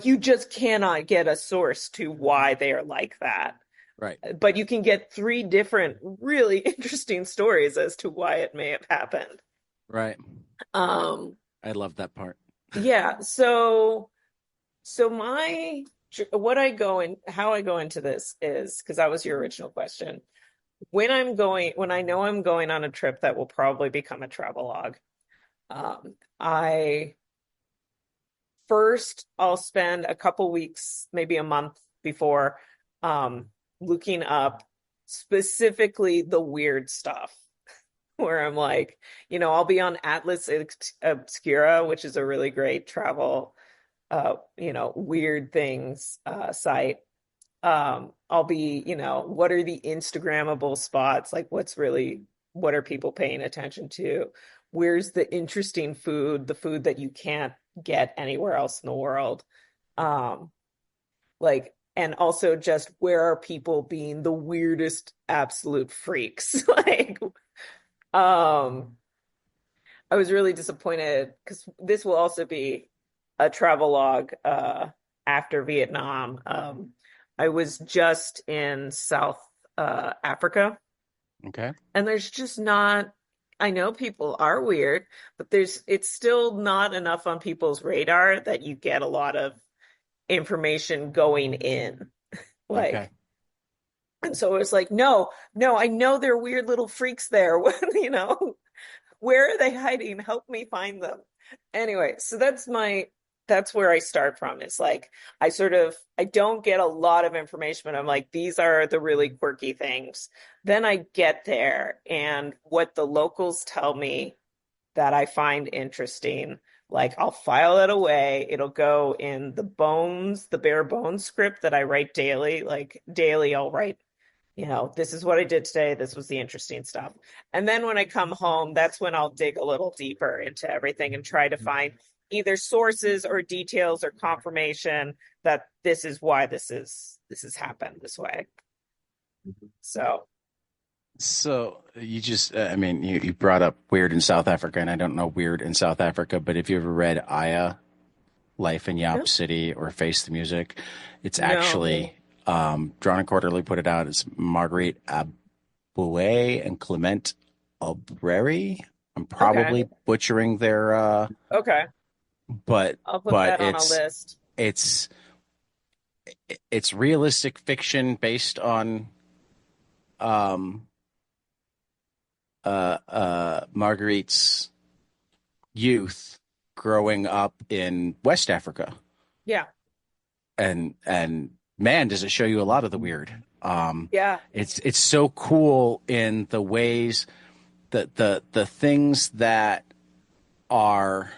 S2: you just cannot get a source to why they are like that.
S1: Right.
S2: But you can get three different really interesting stories as to why it may have happened.
S1: Right.
S2: Um,
S1: I love that part.
S2: yeah, so my what I go in how I go into this is because that was your original question. When I know I'm going on a trip that will probably become a travelogue, I first I'll spend a couple weeks, maybe a month before, looking up specifically the weird stuff. Where I'm like, I'll be on Atlas Obscura, which is a really great travel, weird things site. I'll be, what are the Instagrammable spots? Like what are people paying attention to? where's the interesting food, the food that you can't get anywhere else in the world. Um, and also just where are people being the weirdest absolute freaks? Um, I was really disappointed because this will also be a travel log after Vietnam. I was just in South Africa,
S1: Okay.
S2: and there's just not, I know people are weird, but it's still not enough on people's radar that you get a lot of information going in.
S1: Okay.
S2: Like, and so it's like, no, no, I know they're weird little freaks there. You know, where are they hiding? Help me find them. Anyway, so that's where I start from. It's like I don't get a lot of information, but I'm like, these are the really quirky things. Then I get there and what the locals tell me that I find interesting, like I'll file it away. It'll go in the bare bones script that I write daily. Like daily, I'll write, this is what I did today. This was the interesting stuff. And then when I come home, that's when I'll dig a little deeper into everything and try to find either sources or details or confirmation that this is why this has happened this way. So,
S1: So you just, I mean, you brought up Weird in South Africa, and I don't know Weird in South Africa, but if you ever read Aya, Life in
S2: no,
S1: Yap City, or Face the Music, it's
S2: no.
S1: actually Drawn and Quarterly put it out. It's Marguerite Aboué and Clement Albreri. I'm
S2: Okay.
S1: probably butchering their,
S2: Okay.
S1: but
S2: I'll put
S1: but
S2: that on a list.
S1: it's it's realistic fiction based on um Marguerite's youth growing up in West Africa.
S2: Yeah.
S1: And man, does it show you a lot of the weird.
S2: Yeah.
S1: It's so cool in the ways that the things that are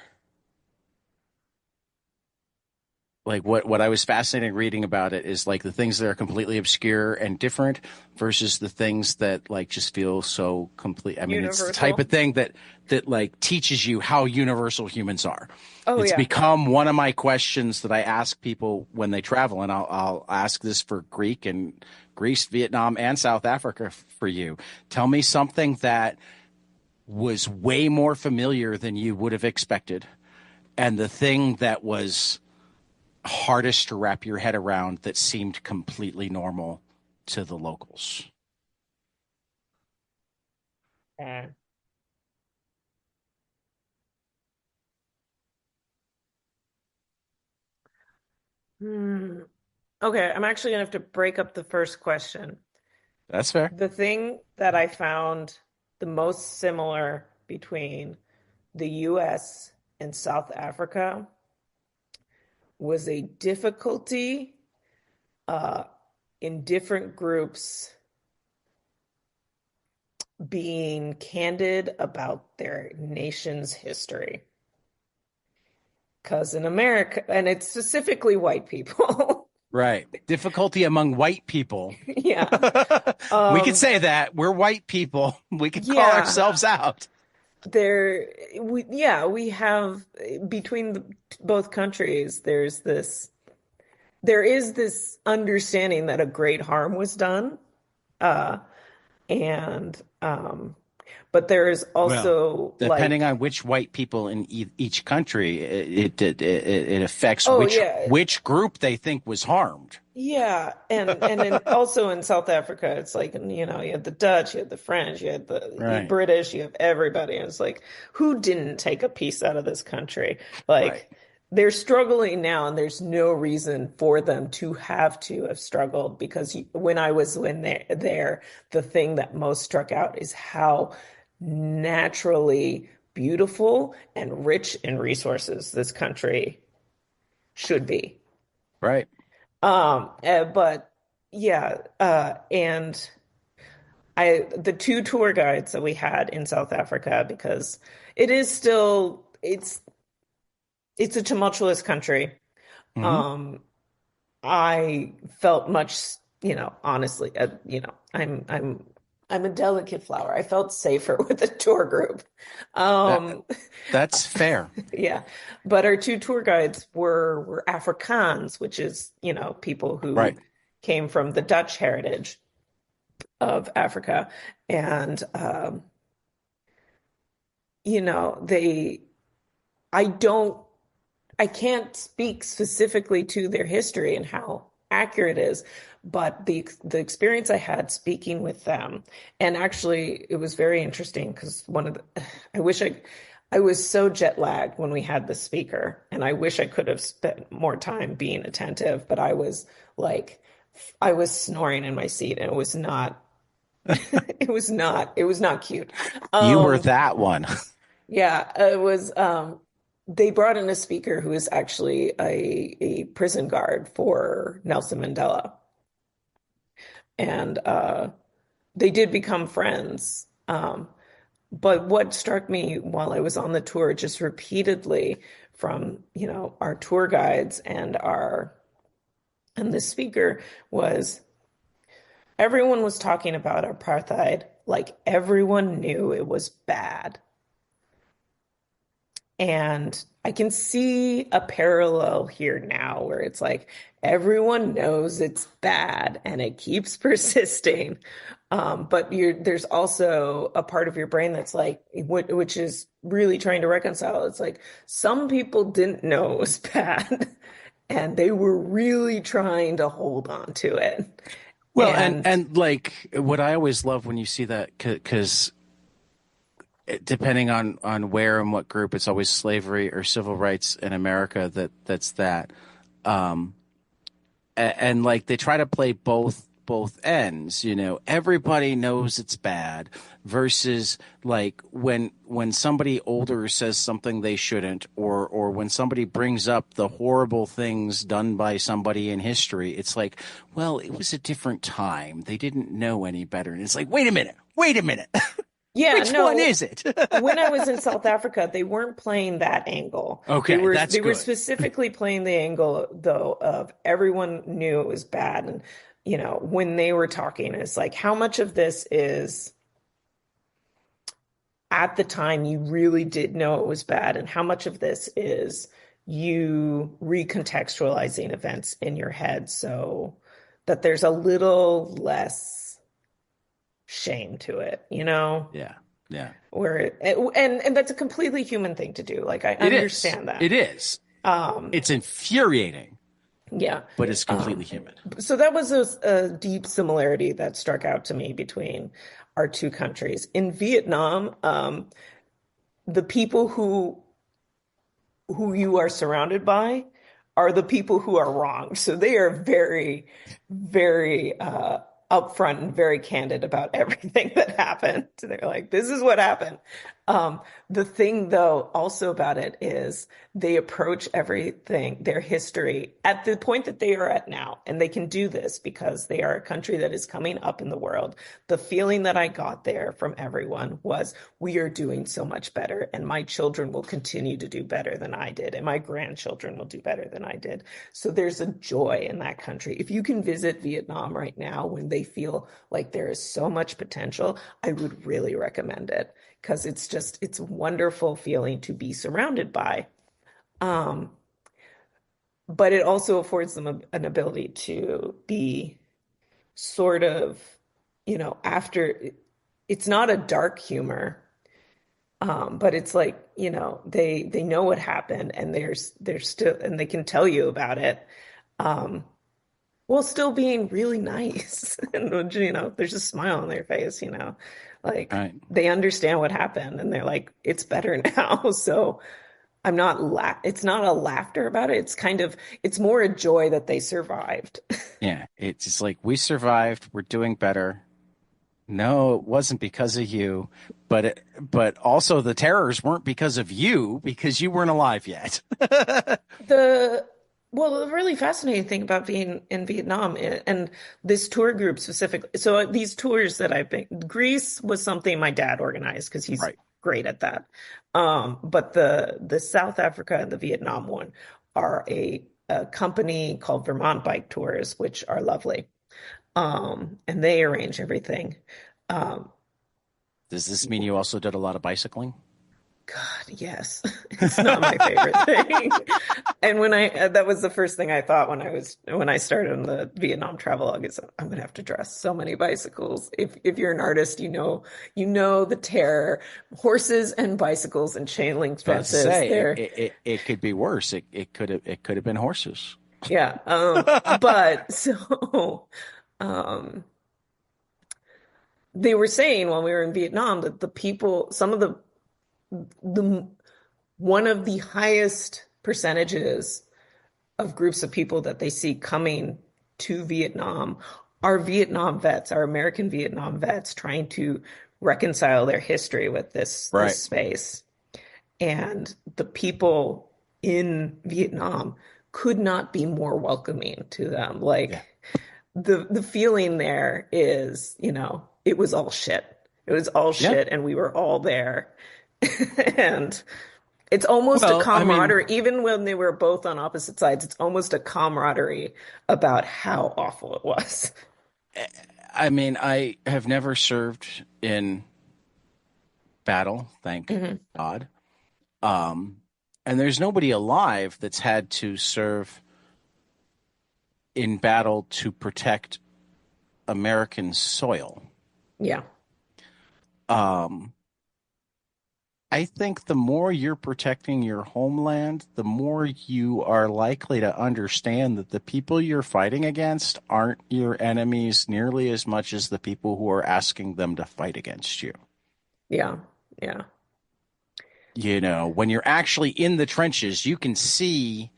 S1: like what I was fascinated reading about it is like the things that are completely obscure and different versus the things that like just feel so complete. I mean, it's the type
S2: Universal.
S1: of thing that like teaches you how universal humans are.
S2: Oh
S1: It's
S2: yeah.
S1: become one of my questions that I ask people when they travel, and I'll ask this for Greece, Vietnam, and South Africa for you. Tell me something that was way more familiar than you would have expected, and the thing that was hardest to wrap your head around that seemed completely normal to the locals.
S2: Yeah. Hmm. Okay, I'm actually gonna have to break up the first question.
S1: That's fair.
S2: The thing that I found the most similar between the US and South Africa was a difficulty uh, in different groups being candid about their nation's history. Because in America, and it's specifically white people,
S1: Right. Difficulty among white people.
S2: yeah,
S1: We could
S2: um,
S1: say that. We're white people. We could call
S2: yeah,
S1: ourselves out.
S2: we have between both countries, there is this understanding that a great harm was done, uh, and but there is
S1: Well,
S2: also
S1: depending
S2: like,
S1: on which white people in each country, it affects
S2: oh yeah,
S1: which group they think was harmed.
S2: yeah, and then also in South Africa, it's like, you had the Dutch, you had the French, you had the
S1: Right.
S2: British, you have everybody, and it's like, who didn't take a piece out of this country?
S1: Right.
S2: Like, they're struggling now, and there's no reason for them to have struggled because when I was there, the thing that most struck out is how naturally beautiful and rich in resources this country should be.
S1: Right.
S2: But yeah, and the two tour guides that we had in South Africa, because it is still, it's a tumultuous country.
S1: Hmm.
S2: Um, I felt much, honestly, I'm I'm a delicate flower. I felt safer with a tour group.
S1: That
S2: Um,
S1: that's fair.
S2: yeah, but our two tour guides were Afrikaans, which is, people who
S1: Right.
S2: came from the Dutch heritage of Africa, and they. I don't. I can't speak specifically to their history and how accurate it is, but the experience I had speaking with them, and actually it was very interesting because I wish I was so jet lagged when we had the speaker, and I wish I could have spent more time being attentive, but like, I was snoring in my seat, and it was not, it was not cute.
S1: You were
S2: Um,
S1: that one.
S2: yeah, it was. They brought in a speaker who is actually a prison guard for Nelson Mandela, and they did become friends. But what struck me while I was on the tour, just repeatedly from our tour guides and the speaker, was everyone was talking about apartheid like everyone knew it was bad. And I can see a parallel here now where it's like everyone knows it's bad and it keeps persisting. But there's also a part of your brain that's like, which is really trying to reconcile. It's like some people didn't know it was bad and they were really trying to hold on to it.
S1: Well,
S2: And
S1: and like what I always love when you see that, because depending on where and what group, it's always slavery or civil rights in America that's that. Um, and like they try to play both ends, everybody knows it's bad versus like when somebody older says something they shouldn't, or when somebody brings up the horrible things done by somebody in history, it's like, well, it was a different time, they didn't know any better, and it's like, wait a minute.
S2: yeah,
S1: Which one
S2: no,
S1: is it?
S2: when I was in South Africa, they weren't playing that angle. They
S1: Okay,
S2: were
S1: that's
S2: they were
S1: good.
S2: specifically playing the angle though of everyone knew it was bad. And when they were talking, it's like how much of this is at the time you really did know it was bad, and how much of this is you recontextualizing events in your head so that there's a little less shame to it.
S1: Yeah, yeah.
S2: And that's a completely human thing to do. Like I
S1: It is.
S2: understand that.
S1: It is.
S2: Um,
S1: It's infuriating,
S2: yeah.
S1: but it's completely
S2: Um,
S1: human.
S2: so that was a deep similarity that struck out to me between our two countries. In Vietnam, the people who you are surrounded by are the people who are wrong. So they are very, very upfront and very candid about everything that happened. So they're like, this is what happened. The thing, though, also about it is they approach everything, their history, at the point that they are at now. And they can do this because they are a country that is coming up in the world. The feeling that I got there from everyone was, we are doing so much better, and my children will continue to do better than I did, and my grandchildren will do better than I did. So there's a joy in that country. If you can visit Vietnam right now when they feel like there is so much potential, I would really recommend it because it's a wonderful feeling to be surrounded by. Um, but it also affords them an ability to be sort of, after it's not a dark humor, but it's like, they know what happened, and they're still, and they can tell you about it, um, while still being really nice. And there's a smile on their face.
S1: All
S2: Like
S1: right.
S2: they understand what happened, and they're like, it's better now. So it's not a laughter about it. It's more a joy that they survived.
S1: Yeah. It's just like, we survived. We're doing better. No, it wasn't because of you, but also the terrors weren't because of you, because you weren't alive yet.
S2: The the really fascinating thing about being in Vietnam, and this tour group specifically. So these tours that I've been, Greece was something my dad organized because he's
S1: Right.
S2: great at that. But the South Africa and the Vietnam one are a company called Vermont Bike Tours, which are lovely. And they arrange everything. Um,
S1: Does this mean you also did a lot of bicycling?
S2: God, yes. It's not my favorite thing. And that was the first thing I thought when I started on the Vietnam travelogue is I'm gonna have to dress so many bicycles. If you're an artist, you know the terror. Horses and bicycles and chain link
S1: I was about to
S2: fences.
S1: say
S2: They're
S1: it could be worse. It could have been horses.
S2: yeah. But so um they were saying when we were in Vietnam that the people, some of the one of the highest percentages of groups of people that they see coming to Vietnam are Vietnam vets, are American Vietnam vets trying to reconcile their history with this
S1: Right.
S2: space. And the people in Vietnam could not be more welcoming to them.
S1: Yeah.
S2: Like the feeling there is, it was all shit. It was all
S1: Yeah.
S2: shit, and we were all there. And it's almost a
S1: Well, I mean,
S2: camaraderie, even when they were both on opposite sides, it's almost a camaraderie about how awful it was.
S1: I have never served in battle, thank
S2: Hmm.
S1: God. Um, and there's nobody alive that's had to serve in battle to protect American soil.
S2: Yeah.
S1: Um, I think the more you're protecting your homeland, the more you are likely to understand that the people you're fighting against aren't your enemies nearly as much as the people who are asking them to fight against you.
S2: Yeah. Yeah.
S1: When you're actually in the trenches, you can see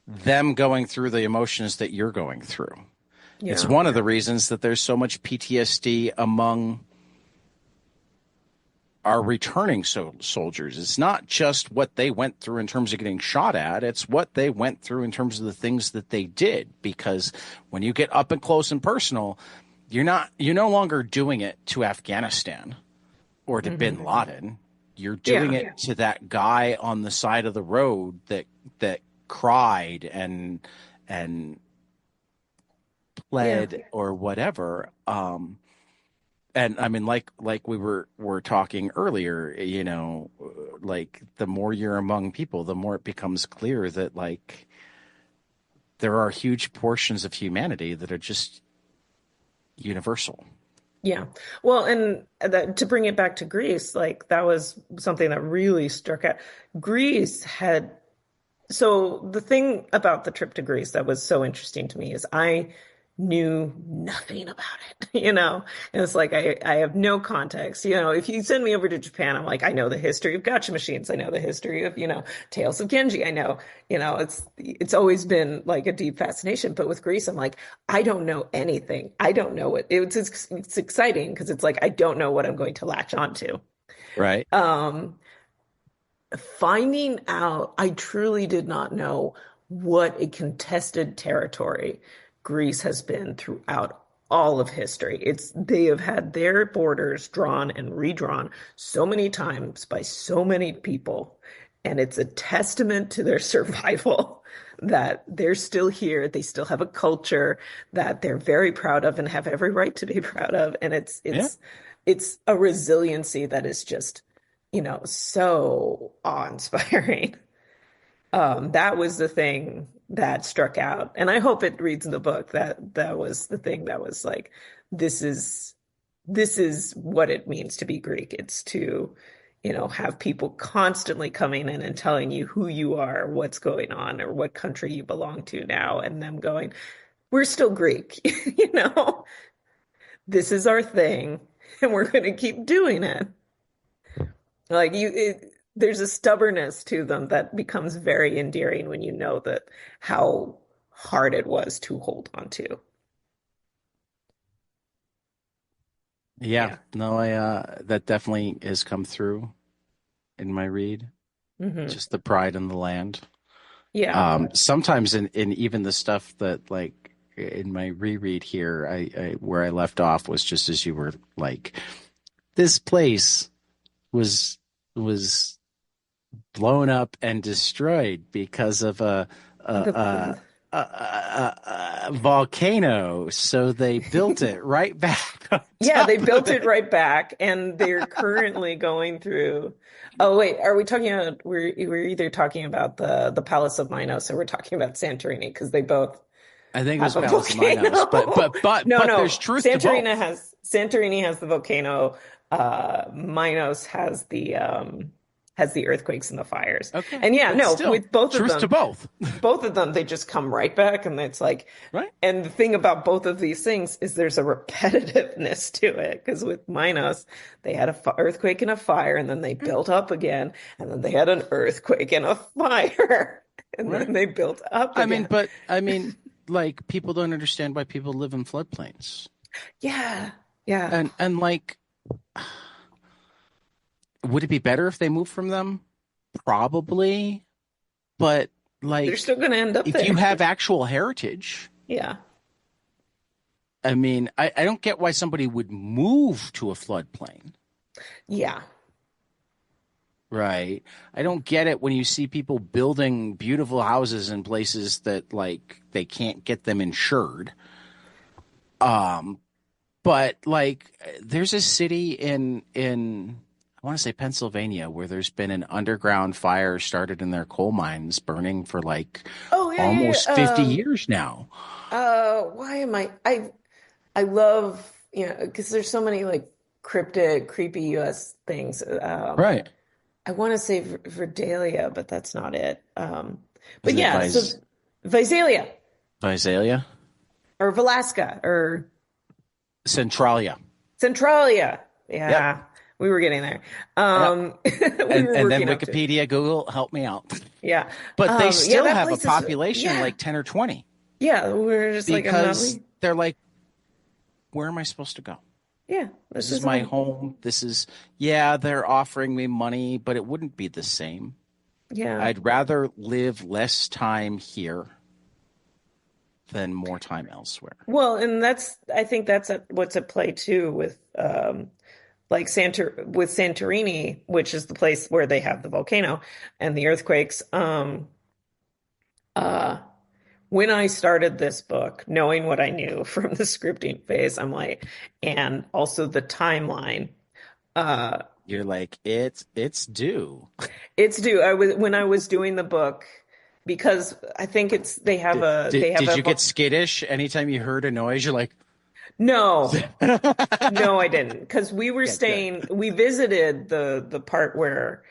S1: them going through the emotions that you're going through. It's
S2: Yeah.
S1: one of the reasons that there's so much PTSD among our returning soldiers. It's not just what they went through in terms of getting shot at, it's what they went through in terms of the things that they did. Because when you get up and close and personal, you're no longer doing it to Afghanistan or to bin
S2: Hmm.
S1: Laden. You're doing
S2: Yeah.
S1: it to that guy on the side of the road that cried and
S2: Yeah.
S1: pled or whatever. And I mean, like we were talking earlier, like the more you're among people, the more it becomes clear that like there are huge portions of humanity that are just universal.
S2: Yeah. Well, and to bring it back to Greece, like that was something that really struck out. Greece had So the thing about the trip to Greece that was so interesting to me is I knew nothing about it, And it's like I have no context. If you send me over to Japan, I'm like, I know the history of gacha machines. I know the history of, Tales of Genji. I know, it's always been like a deep fascination. But with Greece, I'm like, I don't know anything. I don't know it's exciting because it's like I don't know what I'm going to latch onto.
S1: Right.
S2: Um, Finding out, I truly did not know what a contested territory Greece has been throughout all of history. They have had their borders drawn and redrawn so many times by so many people, and it's a testament to their survival that they're still here. They still have a culture that they're very proud of and have every right to be proud of. And it's
S1: Yeah.
S2: it's it's a resiliency that is just so awe-inspiring. That was the thing that struck out. And I hope it reads in the book that was the thing that was like, this is this is what it means to be Greek. It's to, have people constantly coming in and telling you who you are, what's going on, or what country you belong to now, and them going, we're still Greek, this is our thing, and we're going to keep doing it. Like there's a stubbornness to them that becomes very endearing when you know that how hard it was to hold on to.
S1: Yeah.
S2: Yeah.
S1: No, I that definitely has come through in my read.
S2: Hmm.
S1: Just the pride in the land.
S2: Yeah.
S1: Sometimes in even the stuff that like in my reread here, I where I left off was just as you were like, this place was blown up and destroyed because of a
S2: The
S1: volcano, so they built it right back on
S2: Yeah, they
S1: top of
S2: built it
S1: it.
S2: right back, and they're currently going through. Oh wait, are we talking about? We're either talking about the Palace of Minos, or we're talking about Santorini because they both
S1: I think it
S2: have
S1: was
S2: a
S1: Palace of Minos, but
S2: volcano.
S1: but but
S2: No,
S1: but there's
S2: no,
S1: truth to both.
S2: Santorini has the volcano. Minos has the earthquakes and the fires.
S1: Okay,
S2: And yeah,
S1: but
S2: no,
S1: still,
S2: with both of
S1: truth to
S2: them,
S1: both,
S2: they just come right back, and it's like,
S1: right?
S2: and the thing about both of these things is there's a repetitiveness to it. Because with Minos, they had a earthquake and a fire, and then they
S1: Right,
S2: built up again, and then they had an earthquake and a fire, and then
S1: right.
S2: they built up again.
S1: I mean, like people don't understand why people live in floodplains,
S2: Yeah, yeah.
S1: and like, would it be better if they moved from them? Probably, but
S2: They're
S1: like,
S2: still going to end up
S1: if you
S2: there.
S1: have actual heritage.
S2: Yeah,
S1: I mean, I don't get why somebody would move to a floodplain,
S2: yeah.
S1: right? I don't get it when you see people building beautiful houses in places that like they can't get them insured. Um, but like there's a city in I want to say Pennsylvania where there's been an underground fire started in their coal mines burning for like
S2: Oh, yeah, yeah,
S1: almost 50 years now.
S2: why am I love, because there's so many like cryptid, creepy US things.
S1: Right.
S2: I want to say Verdalia, but that's not it. But
S1: Is it
S2: yeah, so Visalia
S1: Visalia?
S2: or Velasca or
S1: Centralia.
S2: Centralia.
S1: Yep.
S2: Yeah, we were getting there.
S1: Yep.
S2: We were
S1: And then
S2: working up to it.
S1: Wikipedia, Google, help me out.
S2: Yeah.
S1: But they
S2: Yeah,
S1: still
S2: that
S1: have a
S2: place is,
S1: population
S2: yeah,
S1: like 10 or 20
S2: yeah. We were just like, I'm not
S1: because
S2: leaving.
S1: they're like, where am I supposed to go?
S2: Yeah,
S1: This
S2: this
S1: is
S2: is
S1: my
S2: home.
S1: home. This is, yeah, they're offering me money, but it wouldn't be the same.
S2: Yeah.
S1: I'd rather live less time here than more time elsewhere.
S2: Well, and I think that's what's at play too with like Santorini, which is the place where they have the volcano and the earthquakes. Uh, when I started this book, knowing what I knew from the scripting phase, I'm like, and also the timeline. Uh,
S1: You're like, it's due.
S2: it's due. When I was doing the book, because I think it's they have
S1: Did
S2: a
S1: you get skittish anytime you heard a noise? You're like,
S2: no.
S1: yeah,
S2: No, I didn't, because
S1: good.
S2: we visited the part where,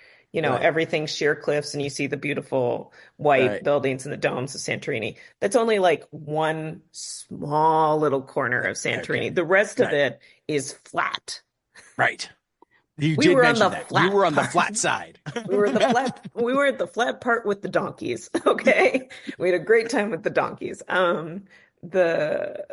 S1: Right,
S2: everything's sheer cliffs and you see the beautiful white
S1: right,
S2: buildings and the domes of Santorini. That's only like one small little corner of
S1: okay,
S2: Santorini. The rest of
S1: right,
S2: it is flat.
S1: right. You
S2: We
S1: did
S2: were on the
S1: mention that. You
S2: flat
S1: were on the
S2: part.
S1: flat side.
S2: We were at the flat part with the donkeys. Okay. We had a great time with the donkeys. The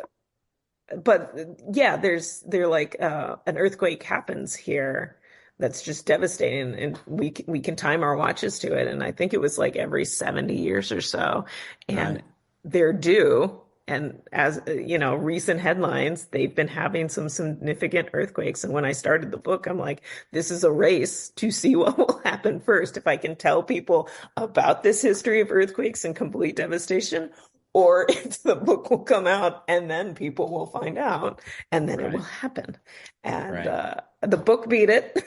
S2: but yeah, they're like an earthquake happens here that's just devastating, and we can time our watches to it, and I think it was like every 70 years or so, and
S1: Right.
S2: they're due. And as recent headlines, they've been having some significant earthquakes. And when I started the book, I'm like, this is a race to see what will happen first. If I can tell people about this history of earthquakes and complete devastation, or if the book will come out and then people will find out and then it will
S1: Right.
S2: happen. And
S1: Right.
S2: the book beat it.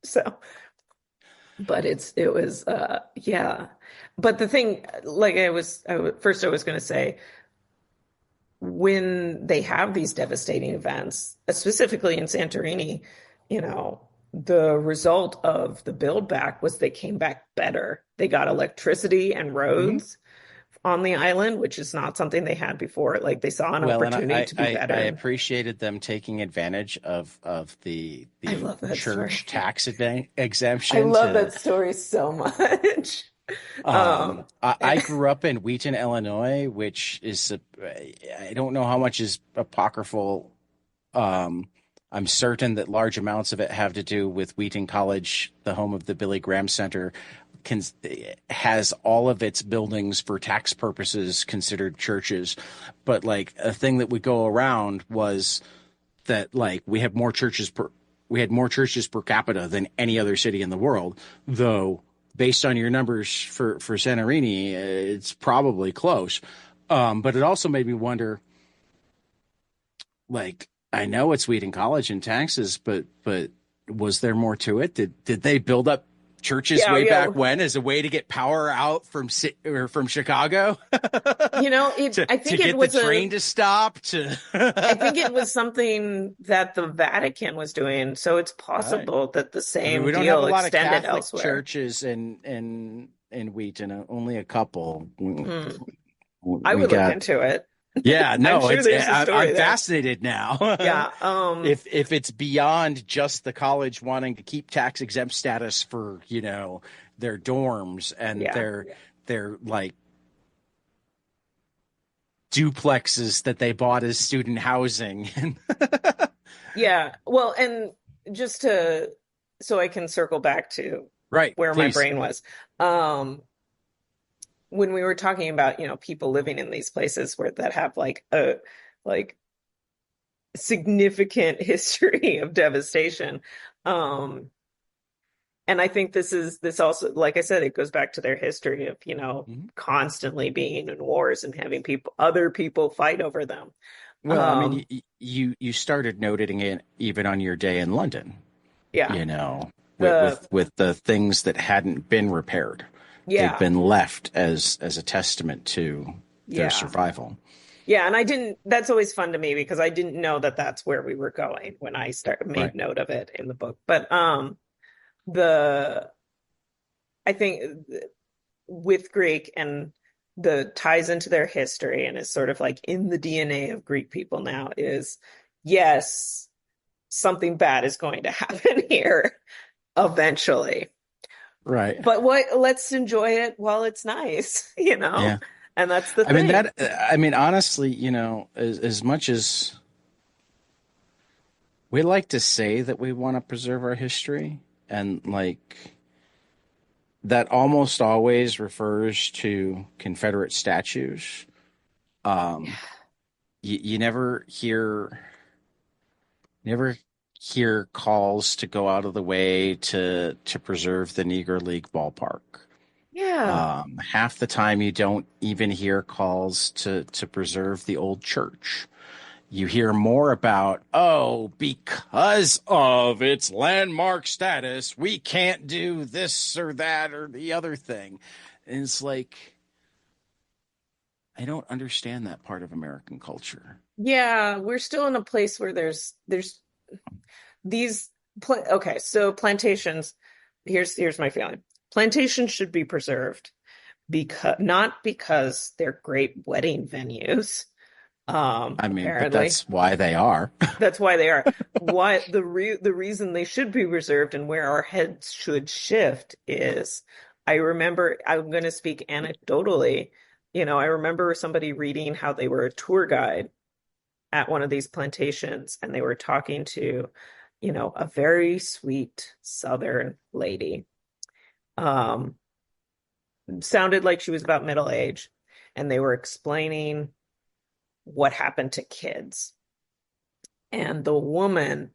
S2: So, but it was, yeah. But the thing, like first I was going to say, when they have these devastating events, specifically in Santorini, the result of the build back was they came back better. They got electricity and
S1: Mhm.
S2: roads on the island, which is not something they had before. Like they saw an
S1: Well, and
S2: opportunity to be
S1: I
S2: better.
S1: appreciated them taking advantage of
S2: I
S1: the
S2: love that story.
S1: church tax
S2: I
S1: exemption
S2: love
S1: to
S2: that story so much.
S1: I grew up in Wheaton, Illinois, which is I don't know how much is apocryphal. Um, I'm certain that large amounts of it have to do with Wheaton College, the home of the Billy Graham Center, can, has all of its buildings for tax purposes considered churches. But like a thing that would go around was that like we had more churches per capita than any other city in the world, though based on your numbers for Santorini, it's probably close. But it also made me wonder, like, I know it's Wheaton College and taxes, but was there more to it? Did they build up churches
S2: Yeah,
S1: way
S2: yeah.
S1: back when as a way to get power out from Chicago to
S2: I think it
S1: get the
S2: was a
S1: train to stop to
S2: I think it was something that the Vatican was doing, so it's
S1: Right.
S2: possible that the
S1: I mean,
S2: same
S1: we don't have a
S2: deal
S1: lot of
S2: extended
S1: Catholic
S2: elsewhere.
S1: churches in Wheaton, only a couple.
S2: Hmm. I
S1: We
S2: would look
S1: got
S2: into it.
S1: Yeah,
S2: I'm
S1: no,
S2: sure
S1: it's
S2: there's a
S1: I'm
S2: story there.
S1: fascinated now.
S2: Yeah,
S1: If it's beyond just the college wanting to keep tax exempt status for, their dorms and
S2: yeah.
S1: their like duplexes that they bought as student housing.
S2: Yeah. Well, and just to so I can circle back to
S1: Right,
S2: where my
S1: please.
S2: brain was. Um, when we were talking about, people living in these places where that have like a like significant history of devastation. Um, and I think this also, like I said, it goes back to their history of,
S1: Mhm.
S2: constantly being in wars and having other people fight over them.
S1: Well, I mean,
S2: Um,
S1: you started noting it even on your day in London,
S2: yeah.
S1: you know, with
S2: The
S1: the things that hadn't been repaired. They've
S2: yeah,
S1: been left as a testament to their
S2: yeah.
S1: survival.
S2: Yeah, and I didn't that's always fun to me because I didn't know that that's where we were going when I made
S1: Right.
S2: note of it in the book. But the I think with Greek and the ties into their history and is sort of like in the DNA of Greek people now is yes, something bad is going to happen here eventually.
S1: Right.
S2: But let's enjoy it while it's nice,
S1: Yeah.
S2: And that's the thing.
S1: I mean, honestly, as much as we like to say that we want to preserve our history, and like that almost always refers to Confederate statues. Um, you never hear calls to go out of the way to preserve the Negro League ballpark.
S2: Yeah.
S1: Half the time you don't even hear calls to preserve the old church. You hear more about, oh, because of its landmark status, we can't do this or that or the other thing. And it's like, I don't understand that part of American culture.
S2: Yeah, we're still in a place where there's these okay, so plantations, here's my feeling. Plantations should be preserved because not because they're great wedding venues,
S1: I mean, but
S2: apparently.
S1: that's why they are.
S2: That's why they are. Why the reason they should be reserved and where our heads should shift is I remember I'm going to speak anecdotally. I remember somebody reading how they were a tour guide at one of these plantations and they were talking to, a very sweet Southern lady. Um, Sounded like she was about middle age, and they were explaining what happened to kids. And the woman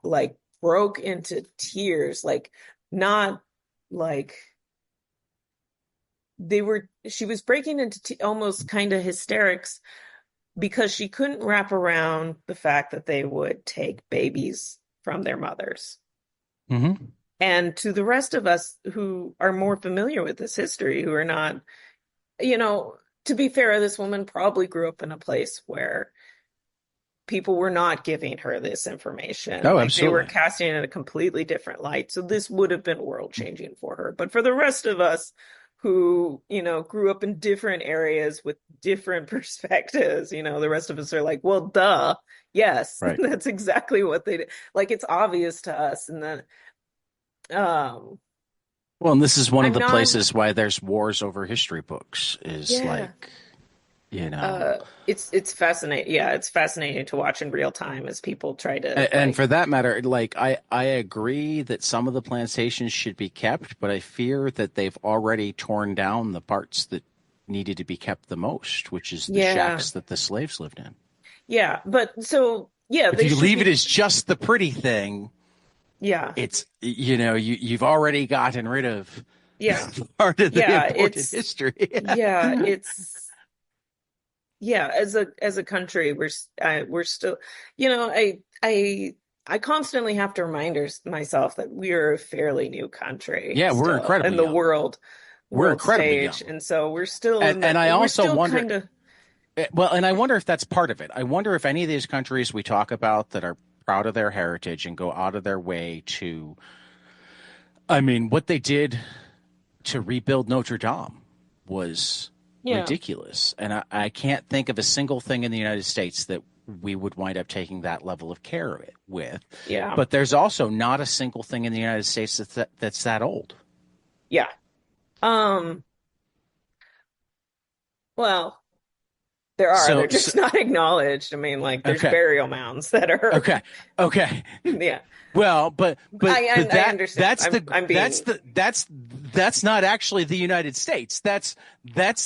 S2: like broke into tears, like not like she was breaking into almost kind of hysterics because she couldn't wrap around the fact that they would take babies from their mothers.
S1: Hmm.
S2: And to the rest of us who are more familiar with this history, who are not, you know, to be fair, this woman probably grew up in a place where people were not giving her this information.
S1: Oh,
S2: Like they were
S1: absolutely.
S2: casting it in a completely different light. So this would have been world changing for her. But for the rest of us who, grew up in different areas with different perspectives, the rest of us are like, well, duh. Yes,
S1: Right.
S2: that's exactly what they did. Like it's obvious to us. And then um
S1: Well, and this is one of
S2: I'm
S1: the
S2: not
S1: places why there's wars over history books is
S2: yeah.
S1: like, you know,
S2: It's fascinating. Yeah, it's fascinating to watch in real time as people try to
S1: and
S2: like
S1: for that matter, like I agree that some of the plantations should be kept, but I fear that they've already torn down the parts that needed to be kept the most, which is the
S2: yeah.
S1: shacks that the slaves lived in.
S2: Yeah, but so yeah,
S1: If
S2: they
S1: you
S2: should
S1: leave it
S2: be
S1: as just the pretty thing,
S2: yeah.
S1: it's you've already gotten rid of
S2: Yeah.
S1: part of the
S2: Yeah,
S1: important history.
S2: yeah, it's yeah, as a country, we're still, I constantly have to remind myself that we are a fairly new country
S1: Yeah,
S2: still in the
S1: we're
S2: world
S1: incredibly
S2: stage,
S1: young.
S2: and so we're still in
S1: And
S2: that.
S1: I
S2: We're
S1: also
S2: still
S1: wonder,
S2: kind of,
S1: well, and I wonder if that's part of it. I wonder if any of these countries we talk about that are proud of their heritage and go out of their way to, I mean, what they did to rebuild Notre Dame was
S2: yeah,
S1: ridiculous. And I can't think of a single thing in the United States that we would wind up taking that level of care with.
S2: yeah,
S1: But there's also not a single thing in the United States that's that old.
S2: yeah. Um, well, there are.
S1: So,
S2: They're just not acknowledged. I mean, like there's
S1: okay,
S2: burial mounds that are,
S1: okay, okay.
S2: yeah.
S1: Well, but
S2: I understand. I'm being
S1: that's not actually the United States. That's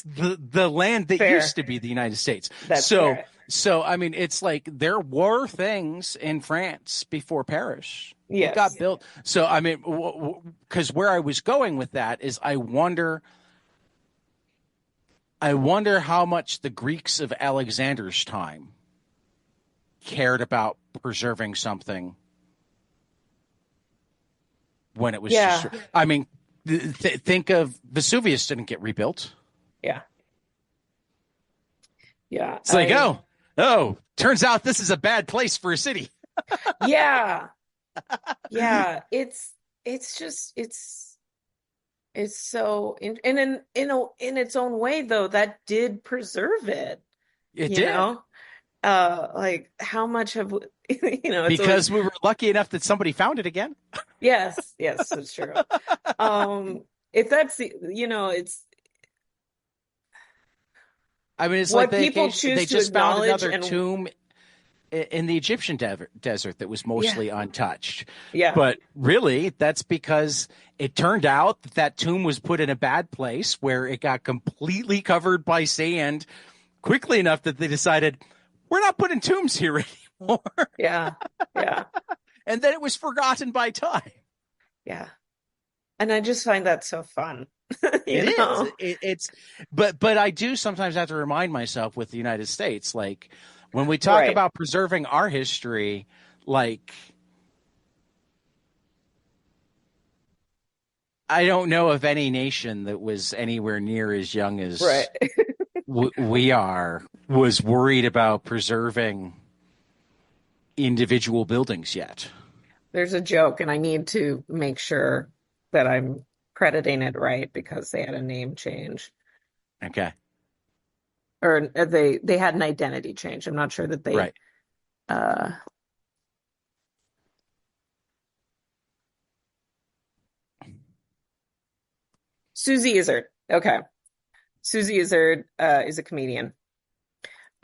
S1: the land that used
S2: fair.
S1: to be the United States.
S2: That's fair.
S1: So I mean, it's like there were things in France before Paris. It got
S2: Yes.
S1: built. So I mean, because where I was going with that is, I wonder how much the Greeks of Alexander's time cared about preserving something when it was just,
S2: Yeah.
S1: I mean, think of Vesuvius didn't get rebuilt.
S2: Yeah. Yeah.
S1: It's like, turns out this is a bad place for a city.
S2: Yeah. Yeah. It's just it's so in its own way though, that did preserve it,
S1: It
S2: you
S1: did,
S2: know? Like how much have it's always
S1: because we were lucky enough that somebody found it again.
S2: yes, yes, it's true. If that's it's
S1: I mean, it's like
S2: what people
S1: they
S2: choose to
S1: just found
S2: acknowledge
S1: another
S2: and
S1: tomb in the Egyptian desert that was
S2: yeah,
S1: mostly untouched.
S2: yeah,
S1: But really, that's because it turned out that that tomb was put in a bad place where it got completely covered by sand quickly enough that they decided, we're not putting tombs here anymore.
S2: yeah, yeah,
S1: And then it was forgotten by time.
S2: yeah. And I just find that so fun,
S1: It
S2: you
S1: is.
S2: know?
S1: But I do sometimes have to remind myself with the United States, like when we talk
S2: Right.
S1: about preserving our history, like I don't know of any nation that was anywhere near as young
S2: Right.
S1: as we are was worried about preserving individual buildings yet.
S2: There's a joke, and I need to make sure that I'm crediting it right because they had a name change,
S1: Okay,
S2: or they had an identity change. I'm not sure that they
S1: right.
S2: uh Susie Izzard. Okay. Susie Izzard is a comedian.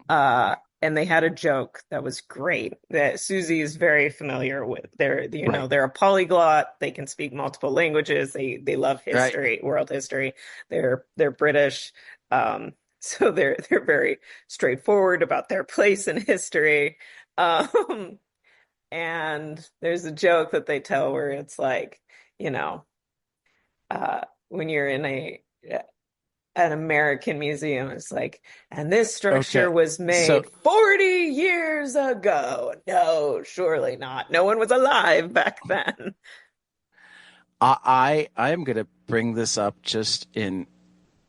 S2: And they had a joke that was great that Susie is very familiar with.
S1: Right.
S2: They're a polyglot. They can speak multiple languages. They love
S1: Right.
S2: history, world history. They're British. So they're very straightforward about their place in history. Um, and there's a joke that they tell where it's like, you know, when you're in an American museum. It's like, and this structure
S1: Okay.
S2: was
S1: So
S2: made 40 years ago. No, surely not. No one was alive back then.
S1: I am going to bring this up just in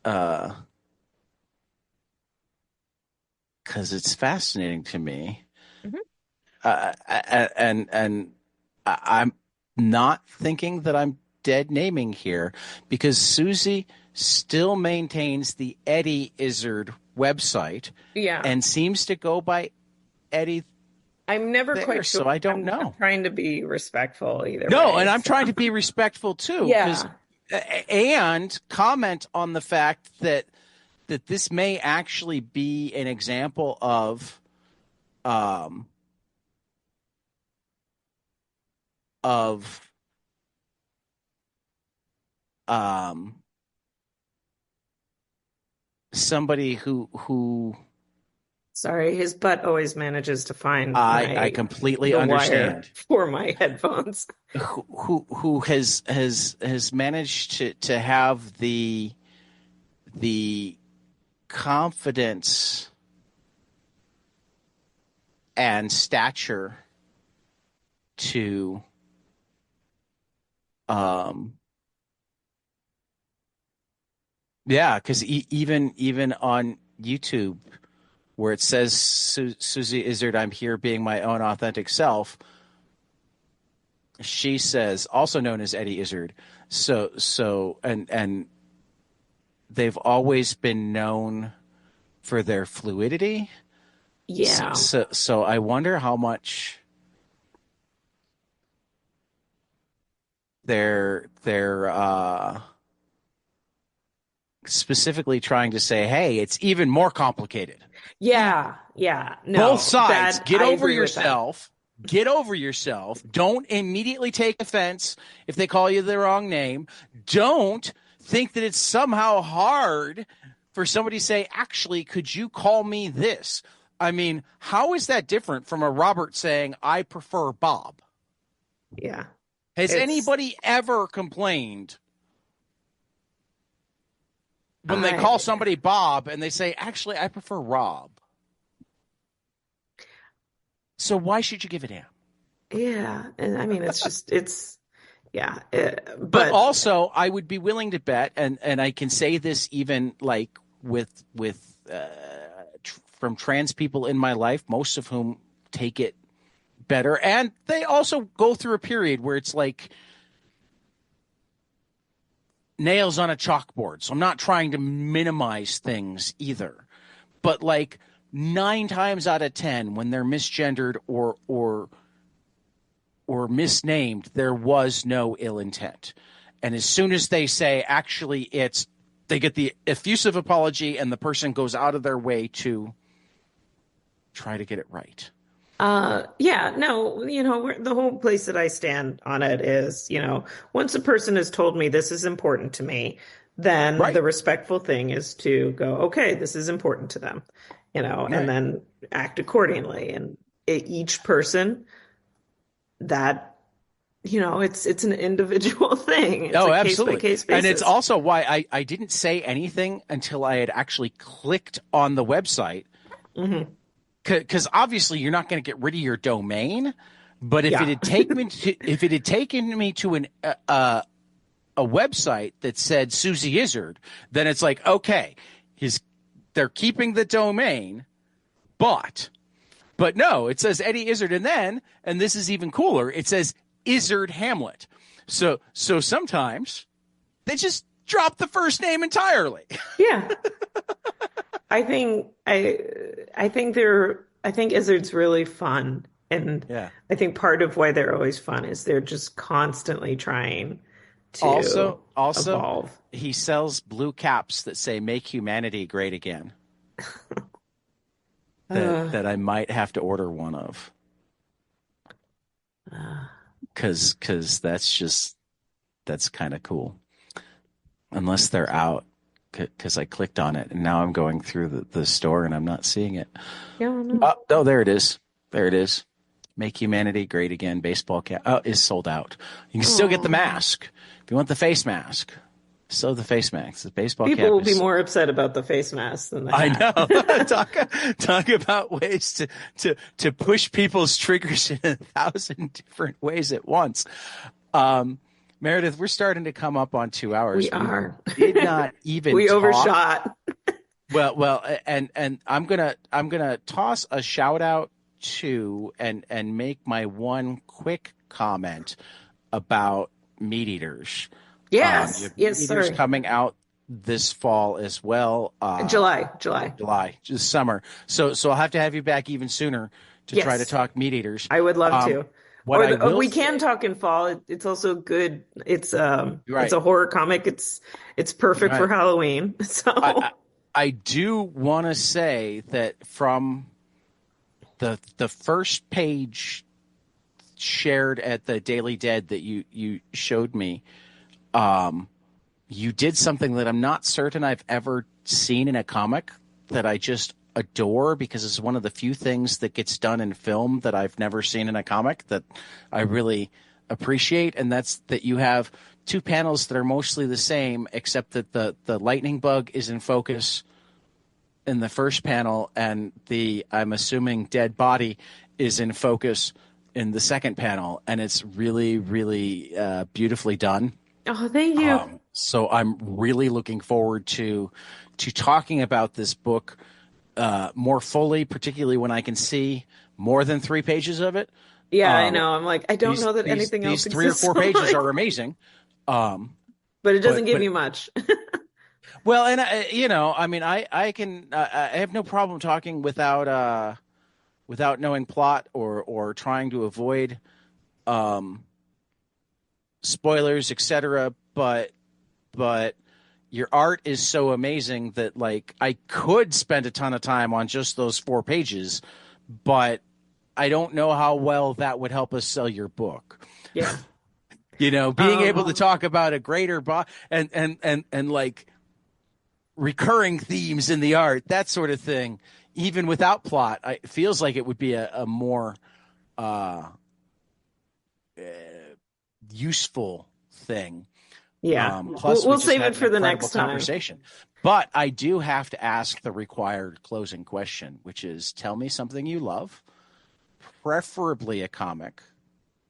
S1: uh because it's fascinating to me.
S2: Mhm.
S1: And I'm not thinking that I'm dead naming here because Susie still maintains the Eddie Izzard website
S2: Yeah.
S1: and seems to go by Eddie
S2: I'm never
S1: there.
S2: quite sure.
S1: So I don't
S2: I'm
S1: know.
S2: trying to be respectful either
S1: No, and
S2: way.
S1: I'm
S2: So,
S1: trying to be respectful too, because
S2: yeah.
S1: and comment on the fact that this may actually be an example um of um somebody who
S2: Sorry, his butt always manages to find
S1: I
S2: my
S1: completely
S2: the wire
S1: understand
S2: for my headphones.
S1: who has managed to have the confidence and stature to yeah, because even on YouTube where it says Susie Izzard, I'm here being my own authentic self, she says, also known as Eddie Izzard. And they've always been known for their fluidity.
S2: Yeah.
S1: So I wonder how much they're specifically trying to say, hey, it's even more complicated.
S2: Yeah. Yeah. No,
S1: both sides. Get
S2: I
S1: over
S2: agree with that.
S1: yourself. Get over yourself. Don't immediately take offense if they call you the wrong name. Don't think that it's somehow hard for somebody to say, actually, could you call me this? I mean, how is that different from a Robert saying, I prefer Bob?
S2: Yeah.
S1: Has anybody ever complained when they call somebody Bob and they say, actually, I prefer Rob? So why should you give a damn?
S2: Yeah. And I mean, yeah.
S1: But also, I would be willing to bet, and I can say this even like with from trans people in my life, most of whom take it better, and they also go through a period where it's like nails on a chalkboard. So I'm not trying to minimize things either, but like 9 times out of 10, when they're misgendered or misnamed, there was no ill intent. And as soon as they say, actually, they get the effusive apology and the person goes out of their way to try to get it right.
S2: Yeah, no, the whole place that I stand on it is, once a person has told me this is important to me, then
S1: Right.
S2: the respectful thing is to go, okay, this is important to them,
S1: Right.
S2: and then act accordingly. And each person that, it's an individual thing. It's a case by case basis.
S1: And it's also why I didn't say anything until I had actually clicked on the website.
S2: Mm-hmm.
S1: Because obviously you're not going to get rid of your domain, but if it had taken me to a website that said Susie Izzard, then it's like, okay, they're keeping the domain, but no, it says Eddie Izzard, and this is even cooler, it says Izzard Hamlet. So sometimes they just drop the first name entirely.
S2: Yeah. I think Izzard's really fun. And
S1: Yeah.
S2: I think part of why they're always fun is they're just constantly trying to
S1: also
S2: evolve.
S1: He sells blue caps that say "Make Humanity Great Again." that I might have to order one of. Cause that's kind of cool. Unless they're out. Because I clicked on it and now I'm going through the store and I'm not seeing it.
S2: Yeah, no.
S1: Oh, there it is. There it is. Make Humanity Great Again baseball cap. Oh, is sold out. You can still get the mask. If you want the face mask, still the face mask. The baseball cap.
S2: People will be more upset about the face mask than the
S1: hat. I
S2: know.
S1: Talk about ways to push people's triggers in 1,000 different ways at once. Meredith, we're starting to come up on 2 hours.
S2: We are.
S1: Did not even
S2: we
S1: talk.
S2: Overshot.
S1: Well, and I'm gonna toss a shout out to and make my one quick comment about Meat Eaters.
S2: Yes,
S1: Meat
S2: yes,
S1: Eaters
S2: sir.
S1: Coming out this fall as well.
S2: July,
S1: just summer. So I'll have to have you back even sooner to try to talk Meat Eaters.
S2: I would love to. We can talk in fall. It's also good. It's it's a horror comic. It's perfect for Halloween. So
S1: I do want to say that from the first page shared at the Daily Dead that you showed me, you did something that I'm not certain I've ever seen in a comic that I just adore, because it's one of the few things that gets done in film that I've never seen in a comic that I really appreciate, and that's that you have 2 panels that are mostly the same, except that the lightning bug is in focus in the first panel and the, I'm assuming, dead body is in focus in the second panel, and it's really, really beautifully done.
S2: Oh, thank you.
S1: So I'm really looking forward to talking about this book more fully, particularly when I can see more than 3 pages of it.
S2: Yeah, I
S1: Um,
S2: know. I'm like, I don't know that anything else
S1: these 3 or 4
S2: exists
S1: pages
S2: online,
S1: are amazing.
S2: but it doesn't give
S1: But
S2: you much.
S1: well, and I mean, I have no problem talking without knowing plot or trying to avoid um, spoilers, etc. But your art is so amazing that like I could spend a ton of time on just those 4 pages, but I don't know how well that would help us sell your book.
S2: Yeah.
S1: Being able to talk about a greater and like recurring themes in the art, that sort of thing, even without plot, it feels like it would be a more uh, useful thing.
S2: Yeah.
S1: Plus, we
S2: We'll
S1: just
S2: save
S1: had
S2: it
S1: an
S2: for the
S1: incredible
S2: next time.
S1: conversation. But I do have to ask the required closing question, which is tell me something you love, preferably a comic,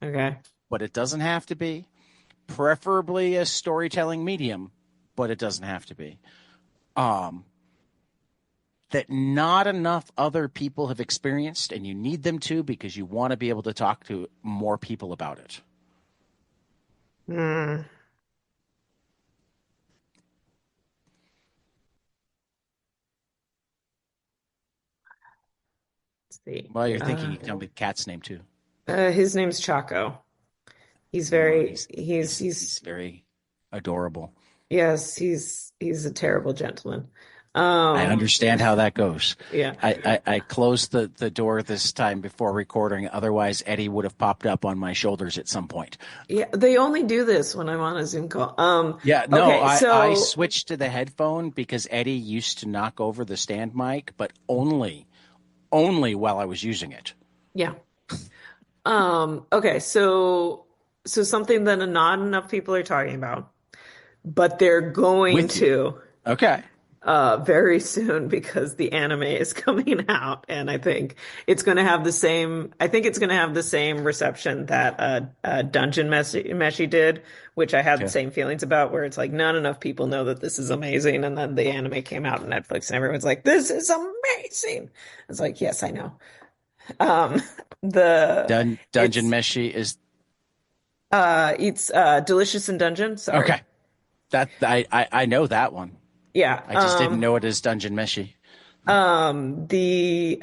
S2: Okay.
S1: but it doesn't have to be, preferably a storytelling medium, but it doesn't have to be. Um, that not enough other people have experienced, and you need them to because you want to be able to talk to more people about it.
S2: Hmm. Let's see.
S1: While you're thinking, you can tell me the cat's name too.
S2: His name's Chaco. He's
S1: Oh,
S2: very
S1: he's
S2: he's
S1: he's very adorable.
S2: yes, he's a terrible gentleman.
S1: I
S2: Um,
S1: understand how that goes.
S2: yeah.
S1: I closed the door this time before recording. Otherwise, Eddie would have popped up on my shoulders at some point.
S2: Yeah, they only do this when I'm on a Zoom call.
S1: Yeah, no,
S2: Okay,
S1: I
S2: so
S1: switched to the headphone because Eddie used to knock over the stand mic, but only while I was using it.
S2: yeah. Okay, so something that not enough people are talking about, but they're going
S1: With you.
S2: to
S1: Okay.
S2: very soon because the anime is coming out, and I think it's going to have the same reception that Dungeon Meshi did, which I had the
S1: Okay.
S2: same feelings about, where it's like not enough people know that this is amazing, and then the anime came out on Netflix, and everyone's like, "This is amazing." It's like, yes, I know. Um, the
S1: Dungeon Meshi is
S2: it's Delicious in Dungeon. Sorry,
S1: okay. That I know that one.
S2: yeah.
S1: I just didn't know it as Dungeon Meshi.
S2: The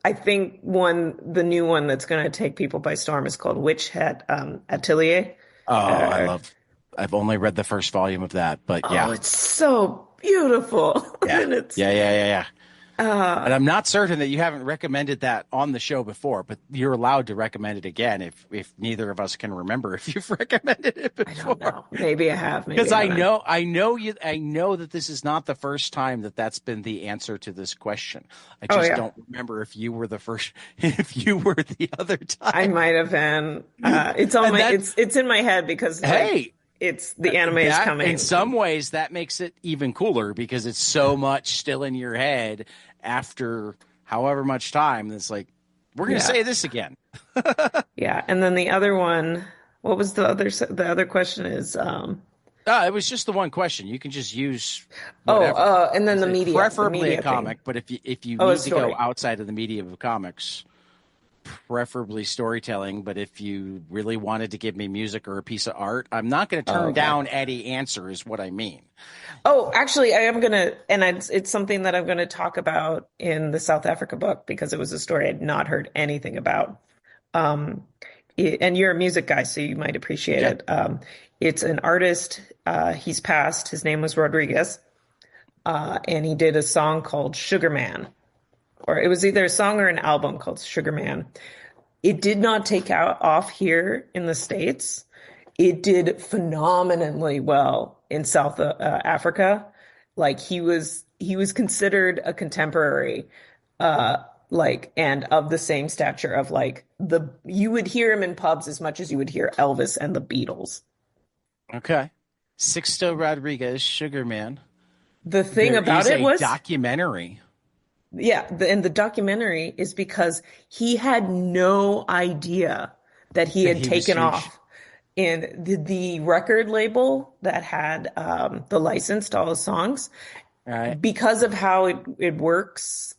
S2: I think the new one that's going to take people by storm is called Witch Hat Atelier.
S1: Oh,
S2: Uh,
S1: I've only read the first volume of that, but
S2: oh,
S1: yeah.
S2: it's so beautiful,
S1: Yeah.
S2: and it's
S1: Yeah. And
S2: uh,
S1: I'm not certain that you haven't recommended that on the show before, but you're allowed to recommend it again if neither of us can remember if you've recommended it
S2: I don't
S1: before.
S2: know. Maybe I have, maybe
S1: Because
S2: I haven't.
S1: I know that this is not the first time that that's been the answer to this question. I
S2: Oh
S1: just
S2: yeah,
S1: don't remember if you were the first, if you were the other
S2: I
S1: time.
S2: might have been. It's on
S1: And
S2: my.
S1: that's,
S2: It's in my head because like
S1: hey,
S2: it's the anime is
S1: that in
S2: coming.
S1: some ways that makes it even cooler because it's so much still in your head after however much time. It's like we're gonna
S2: Yeah,
S1: say this again.
S2: yeah. And then the other one. What was the other? The other question is.
S1: It was just the one question. You can just use
S2: Oh,
S1: whatever.
S2: and then the
S1: Preferably a
S2: media thing.
S1: comic, but if you
S2: Oh, a
S1: need to go
S2: story.
S1: outside of the medium of comics, preferably storytelling. But if you really wanted to give me music or a piece of art, I'm not going to
S2: Oh,
S1: turn
S2: okay.
S1: down Eddie answer is what I mean.
S2: Oh, actually, I am gonna, and it's something that I'm gonna talk about in the South Africa book because it was a story I'd not heard anything about. Um, and you're a music guy, so you might appreciate
S1: Yeah.
S2: it. It's an artist. He's passed. His name was Rodriguez, and he did a song called Sugar Man, or it was either a song or an album called Sugar Man. It did not take out off here in the States. It did phenomenally well in South Africa. Like he was considered a contemporary, like and of the same stature of like the you would hear him in pubs as much as you would hear Elvis and the Beatles.
S1: Okay. Sixto Rodriguez, Sugar Man.
S2: The thing
S1: There
S2: about
S1: is
S2: it
S1: a
S2: was,
S1: documentary.
S2: Yeah, and the documentary is because he had no idea that he
S1: that
S2: had
S1: he was
S2: taken
S1: huge.
S2: off in the record label that had the license to all his songs.
S1: Right.
S2: Because of how it works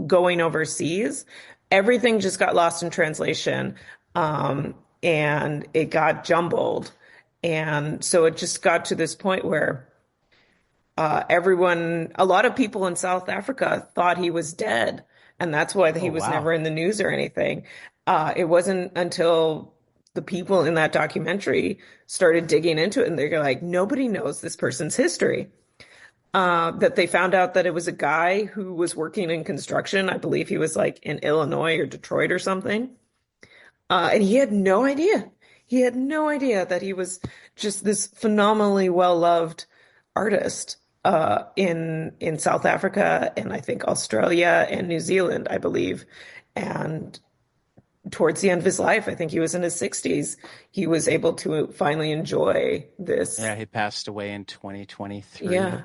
S2: going overseas, everything just got lost in translation, and it got jumbled. And so it just got to this point where a lot of people in South Africa thought he was dead. And that's why
S1: Oh
S2: he was
S1: wow.
S2: never in the news or anything. It wasn't until the people in that documentary started digging into it and they're like, nobody knows this person's history. That they found out that it was a guy who was working in construction. I believe he was like in Illinois or Detroit or something. And he had no idea. He had no idea that he was just this phenomenally well-loved artist in South Africa and I think Australia and New Zealand, I believe. And towards the end of his life, I think he was in his 60s, he was able to finally enjoy this.
S1: Yeah, he passed away in 2023.
S2: Yeah.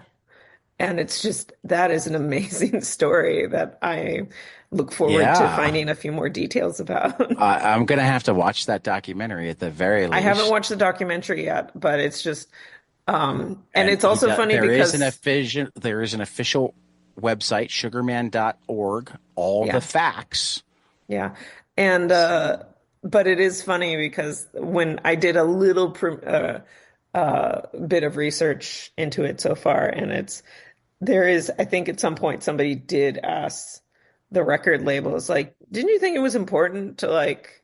S2: And it's just, that is an amazing story that I look forward to
S1: Yeah.
S2: finding a few more details about.
S1: I'm gonna have to watch that documentary at the very
S2: I haven't
S1: least.
S2: watched the documentary yet, but it's just, and
S1: And
S2: it's also funny because,
S1: there is an official website, sugarman.org, all the
S2: yeah,
S1: facts.
S2: yeah. And, but it is funny because when I did a little bit of research into it so far, and there is, I think at some point somebody did ask the record labels, like, didn't you think it was important to like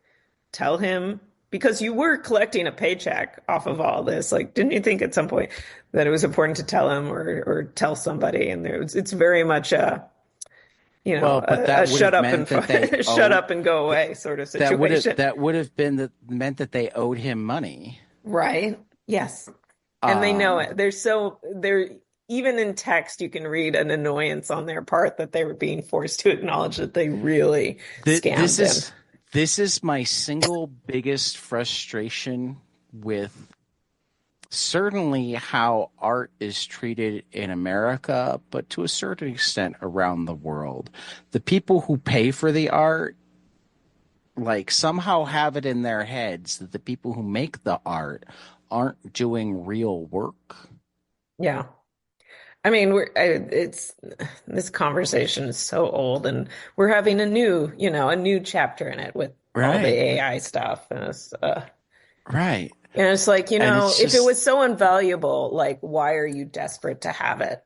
S2: tell him because you were collecting a paycheck off of all this? Like, didn't you think at some point that it was important to tell him or tell somebody? And it's very much
S1: Well, but that
S2: a
S1: would
S2: shut
S1: have
S2: up and
S1: meant that they
S2: shut
S1: owed
S2: up and go away sort of
S1: that would have
S2: situation.
S1: that would have been that meant that they owed him money.
S2: Right. Yes. And they know
S1: Um,
S2: it. They're even in text, you can read an annoyance on their part that they were being forced to acknowledge that they really
S1: th
S2: scammed him.
S1: this is my single biggest frustration with certainly how art is treated in America, but to a certain extent around the world. The people who pay for the art, like, somehow have it in their heads that the people who make the art aren't doing real work.
S2: Yeah. I mean, it's this conversation is so old and we're having a new chapter in it with all the
S1: Right,
S2: AI stuff.
S1: right.
S2: And it's like,
S1: And it's
S2: if it
S1: just,
S2: was so invaluable, like, why are you desperate to have it?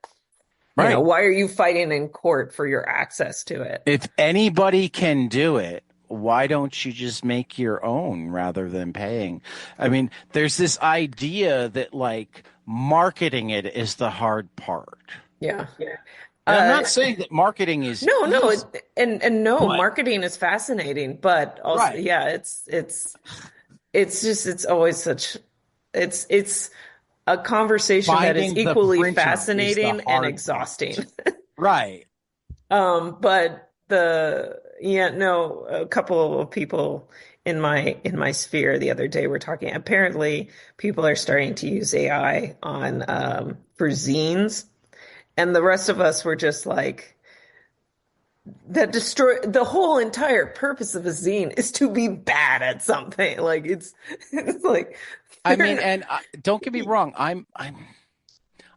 S1: right.
S2: Why are you fighting in court for your access to it?
S1: If anybody can do it, why don't you just make your own rather than paying? I mean, there's this idea that like marketing it is the hard part.
S2: Yeah.
S1: And I'm
S2: Uh,
S1: not saying that marketing is
S2: no, no,
S1: easy,
S2: and no,
S1: but
S2: marketing is fascinating, but also,
S1: right.
S2: yeah, it's just, it's always it's a conversation that is
S1: Finding the
S2: equally
S1: printer is the
S2: fascinating and
S1: hard part.
S2: exhausting.
S1: Right.
S2: But yeah, no, a couple of people in my sphere the other day were talking. Apparently, people are starting to use AI on for zines, and the rest of us were just like, that destroy the whole entire purpose of a zine is to be bad at something. Like it's like
S1: I mean,
S2: they're
S1: and don't get me wrong, I'm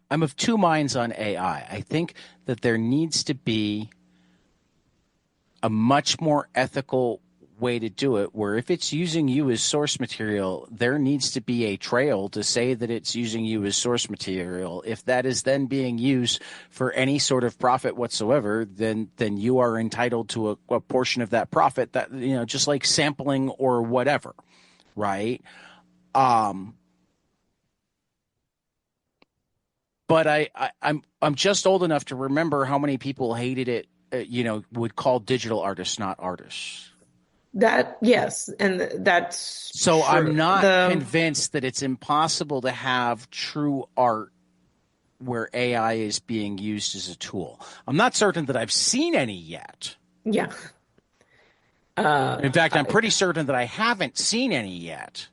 S1: of two minds on AI. I think that there needs to be a much more ethical way to do it, where if it's using you as source material, there needs to be a trail to say that it's using you as source material. If that is then being used for any sort of profit whatsoever, then you are entitled to a portion of that profit, that, just like sampling or whatever, right? Um, but I'm just old enough to remember how many people hated it, would call digital artists not artists.
S2: that yes, and that's
S1: So
S2: true.
S1: I'm not
S2: The
S1: convinced that it's impossible to have true art where AI is being used as a tool. I'm not certain that I've seen any yet.
S2: Yeah. Uh,
S1: In fact, I'm
S2: I,
S1: pretty certain that I haven't seen any yet.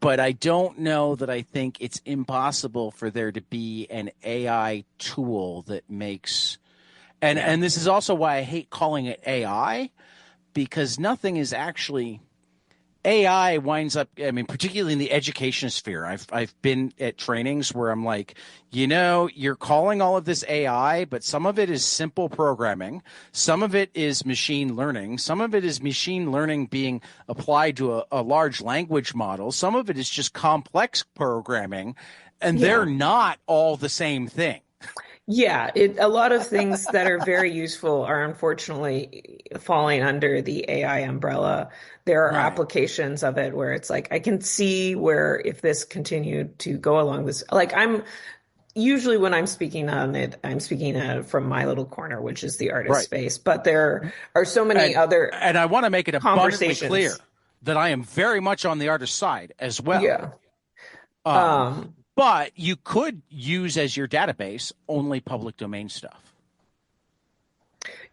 S1: But I don't know that I think it's impossible for there to be an AI tool that makes,
S2: Yeah.
S1: And this is also why I hate calling it AI, because nothing is actually AI winds up, I mean, particularly in the education sphere. I've been at trainings where I'm like, you're calling all of this AI, but some of it is simple programming, some of it is machine learning, some of it is machine learning being applied to a large language model, some of it is just complex programming, and they're
S2: Yeah.
S1: not all the same thing.
S2: Yeah, a lot of things that are very useful are unfortunately falling under the AI umbrella. There are
S1: Right.
S2: applications of it where it's like I can see where if this continued to go along this, like I'm usually when I'm speaking on it, I'm speaking from my little corner, which is the artist
S1: Right.
S2: space. But there are so many
S1: And
S2: other
S1: and I want to make it abundantly clear
S2: conversations.
S1: that I am very much on the artist side as well.
S2: Yeah.
S1: Um,
S2: Um,
S1: but you could use as your database only public domain stuff.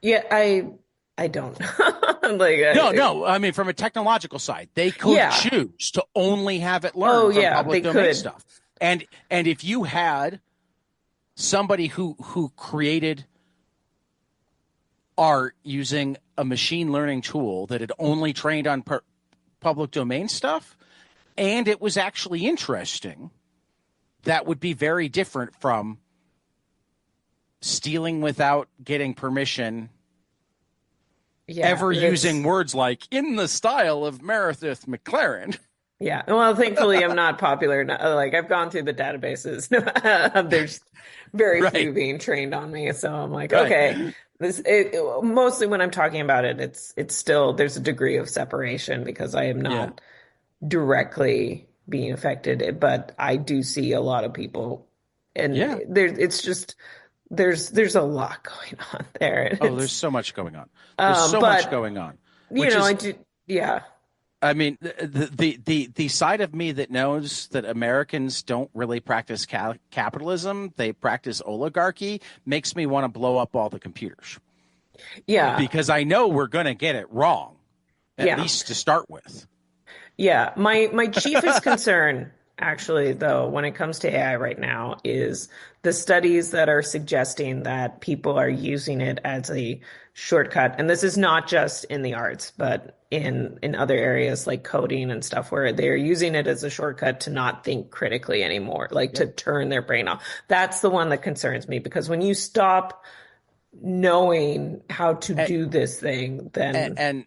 S2: yeah, I don't like
S1: No, no. I mean, from a technological side, they could
S2: yeah.
S1: choose to only have it
S2: Oh
S1: learn from
S2: yeah,
S1: public
S2: they
S1: domain
S2: could.
S1: stuff. And if you had somebody who created art using a machine learning tool that had only trained on public domain stuff, and it was actually interesting, that would be very different from stealing without getting permission,
S2: Yeah,
S1: ever using
S2: that's
S1: words like in the style of Meredith McClaren.
S2: yeah. Well, thankfully, I'm not popular. Like I've gone through the databases. There's very
S1: Right,
S2: few being trained on me, so I'm like,
S1: right.
S2: okay. Mostly when I'm talking about it, it's still there's a degree of separation because I am
S1: Yeah,
S2: not directly being affected, but I do see a lot of people, and
S1: yeah.
S2: it's just there's a lot going on there, and
S1: Oh, there's so much going on. There's
S2: um,
S1: so much
S2: but
S1: going on,
S2: you
S1: which
S2: know, I
S1: is,
S2: do, yeah,
S1: I mean, the side of me that knows that Americans don't really practice capitalism, they practice oligarchy, makes me want to blow up all the computers
S2: yeah,
S1: because I know we're going to get it wrong, at
S2: yeah.
S1: least to start with.
S2: Yeah, my chiefest concern actually though when it comes to AI right now is the studies that are suggesting that people are using it as a shortcut. And this is not just in the arts, but in other areas like coding and stuff where they're using it as a shortcut to not think critically anymore, like to
S1: Yeah.
S2: turn their brain off. That's the one that concerns me because when you stop knowing how to
S1: And,
S2: do this thing, then
S1: and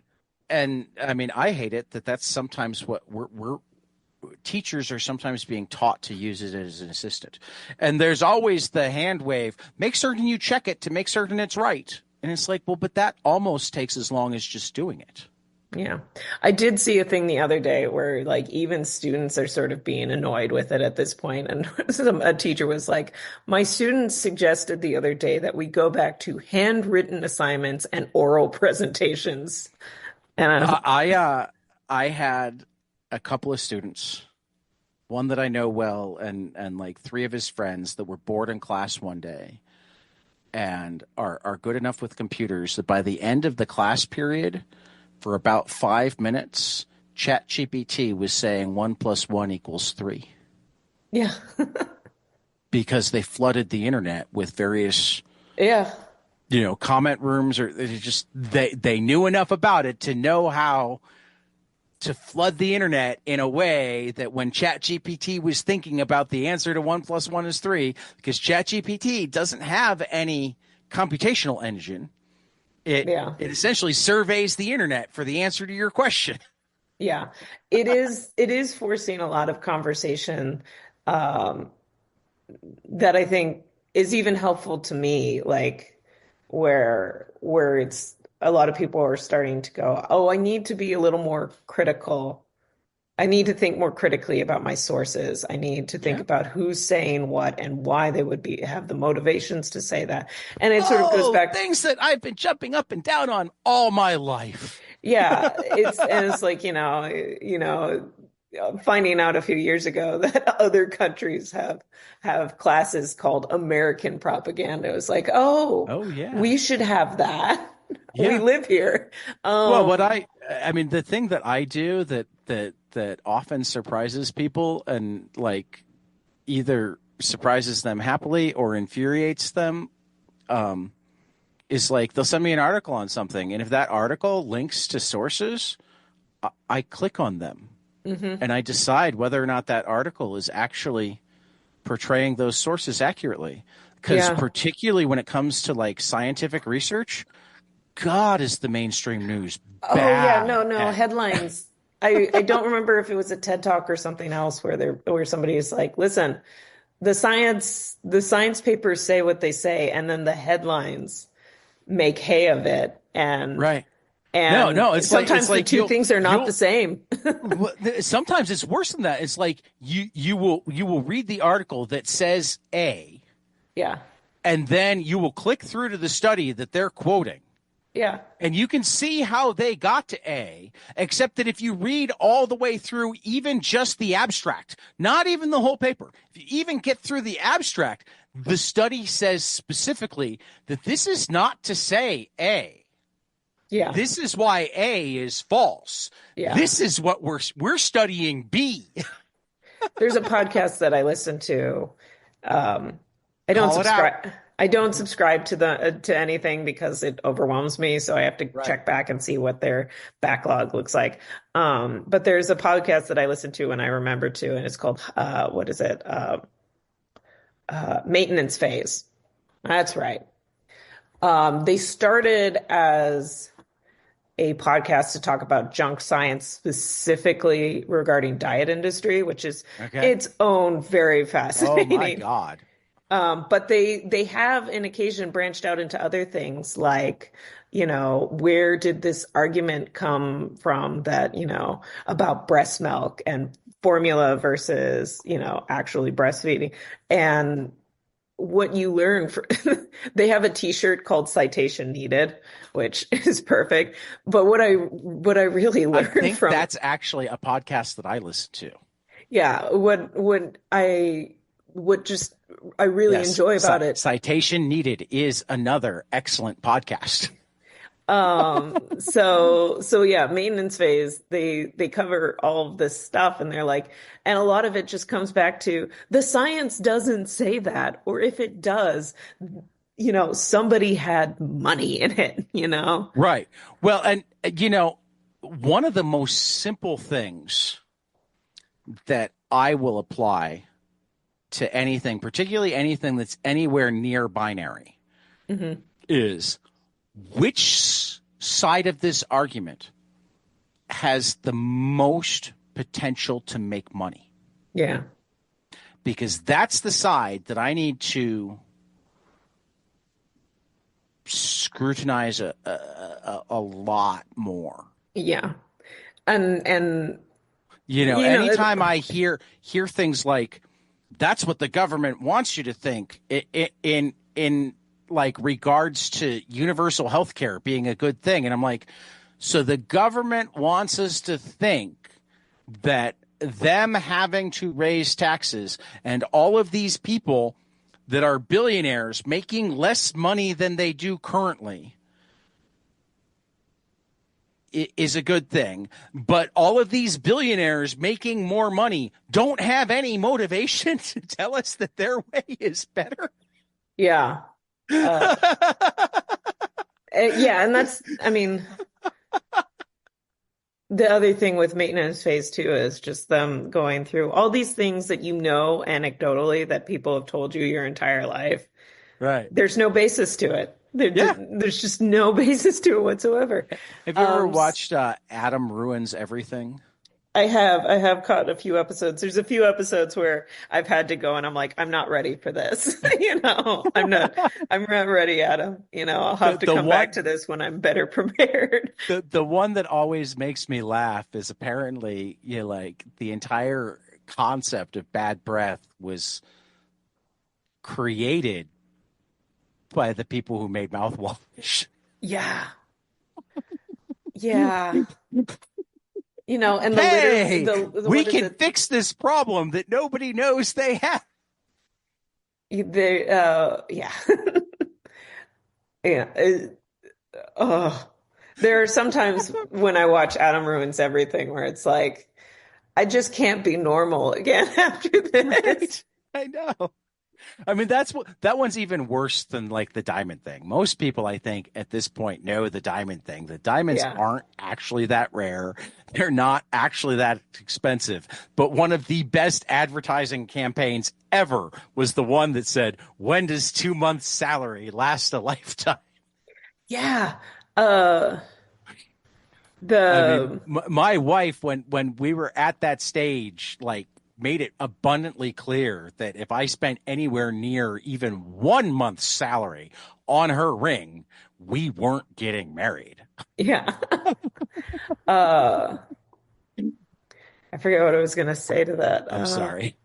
S1: and I mean, I hate it that that's sometimes what we're teachers are sometimes being taught to use it as an assistant. And there's always the hand wave, make certain you check it to make certain it's right. And it's like, well, but that almost takes as long as just doing it.
S2: yeah. I did see a thing the other day where like even students are sort of being annoyed with it at this point. And a teacher was like, my students suggested the other day that we go back to handwritten assignments and oral presentations. And I was,
S1: I had a couple of students, one that I know well, and like three of his friends that were bored in class one day and are good enough with computers that by the end of the class period, for about 5 minutes, ChatGPT was saying 1 + 1 = 3
S2: yeah.
S1: because they flooded the internet with various,
S2: Yeah.
S1: comment rooms, or they knew enough about it to know how to flood the internet in a way that when ChatGPT was thinking about the answer to 1 + 1 = 3, because ChatGPT doesn't have any computational engine,
S2: Yeah.
S1: it essentially surveys the internet for the answer to your question.
S2: Yeah. It is forcing a lot of conversation um that I think is even helpful to me, like where it's a lot of people are starting to go, oh, I need to be a little more critical. I need to think more critically about my sources. I need to think
S1: Yeah.
S2: about who's saying what and why they would be have the motivations to say that. And it sort of goes
S1: Oh,
S2: back,
S1: things that I've been jumping up and down on all my life.
S2: yeah, it's like, finding out a few years ago that other countries have classes called American propaganda. It was like, oh,
S1: Oh yeah.
S2: we should have that. We
S1: Yeah.
S2: live here.
S1: Well, what
S2: Um,
S1: I mean, the thing that I do that often surprises people and like either surprises them happily or infuriates them, um, is like they'll send me an article on something, and if that article links to sources, I click on them
S2: Hmm.
S1: and I decide whether or not that article is actually portraying those sources accurately. Because
S2: Yeah.
S1: particularly when it comes to like scientific research, God, is the mainstream news
S2: Oh yeah,
S1: bad
S2: no, no,
S1: at
S2: headlines. I don't remember if it was a TED Talk or something else where somebody is like, listen, the science papers say what they say, and then the headlines make hay of it, and
S1: right. No,
S2: and
S1: no, it's
S2: sometimes the
S1: like
S2: two things are not the
S1: you'll
S2: same.
S1: sometimes it's worse than that. It's like you will read the article that says A,
S2: Yeah.
S1: and then you will click through to the study that they're quoting.
S2: Yeah.
S1: And you can see how they got to A, except that if you read all the way through, even just the abstract, not even the whole paper, if you even get through the abstract, the study says specifically that this is not to say A.
S2: Yeah.
S1: This is why A is false.
S2: Yeah.
S1: This is what we're studying B.
S2: There's a podcast that I listen to. Um, I don't
S1: Call it out.
S2: subscribe. I don't subscribe to anything because it overwhelms me. So I have to
S1: Right.
S2: check back and see what their backlog looks like. But there's a podcast that I listen to and I remember to, and it's called what is it? Maintenance Phase. That's right. They started as a podcast to talk about junk science specifically regarding diet industry, which is
S1: Okay.
S2: its own very
S1: Oh my
S2: fascinating.
S1: God.
S2: But they have in occasion branched out into other things like, where did this argument come from that, about breast milk and formula versus, actually breastfeeding. And what you learn for they have a t-shirt called Citation Needed, which is perfect. But what I really
S1: I
S2: learned
S1: think
S2: from
S1: that's actually a podcast that I listen to.
S2: yeah, what just I really
S1: Yes.
S2: enjoy about it.
S1: Citation Needed is another excellent podcast.
S2: So yeah, maintenance phase, they cover all of this stuff and they're like, and a lot of it just comes back to the science doesn't say that, or if it does, somebody had money in it.
S1: Right. Well, and one of the most simple things that I will apply to anything, particularly anything that's anywhere near binary,
S2: Hmm.
S1: is which side of this argument has the most potential to make money?
S2: Yeah.
S1: Because that's the side that I need to scrutinize a lot more.
S2: Yeah. And
S1: Anytime I hear things like that's what the government wants you to think in like regards to universal health care being a good thing, and I'm like, so the government wants us to think that them having to raise taxes and all of these people that are billionaires making less money than they do currently is a good thing. But all of these billionaires making more money don't have any motivation to tell us that their way is better.
S2: yeah. Uh, yeah, and that's, I mean, the other thing with maintenance phase two is just them going through all these things that anecdotally that people have told you your entire life.
S1: Right.
S2: There's no basis to it.
S1: Yeah.
S2: There's just no basis to it whatsoever.
S1: Have you ever
S2: Um,
S1: watched Adam Ruins Everything?
S2: I have caught a few episodes. There's a few episodes where I've had to go and I'm like, I'm not ready for this. I'm not ready, Adam. I'll
S1: The
S2: have to
S1: the
S2: come back
S1: one
S2: to this when I'm better prepared.
S1: the one that always makes me laugh is apparently like the entire concept of bad breath was created by the people who made mouthwash.
S2: Yeah. Yeah. And the litter,
S1: Hey, we
S2: what is
S1: can
S2: it?
S1: fix this problem that nobody knows they have.
S2: Yeah. Yeah. There are sometimes when I watch Adam Ruins Everything where it's like, I just can't be normal again after this.
S1: Right. I know. I mean, that one's even worse than like the diamond thing. Most people, I think, at this point know the diamond thing. The diamonds
S2: Yeah.
S1: aren't actually that rare. They're not actually that expensive. But one of the best advertising campaigns ever was the one that said, "When does 2 months' salary last a lifetime?"
S2: Yeah. Uh,
S1: I mean,
S2: the
S1: my wife, when we were at that stage, like made it abundantly clear that if I spent anywhere near even 1 month's salary on her ring, we weren't getting married.
S2: yeah. Uh, I forget what I was gonna say to that.
S1: I'm sorry.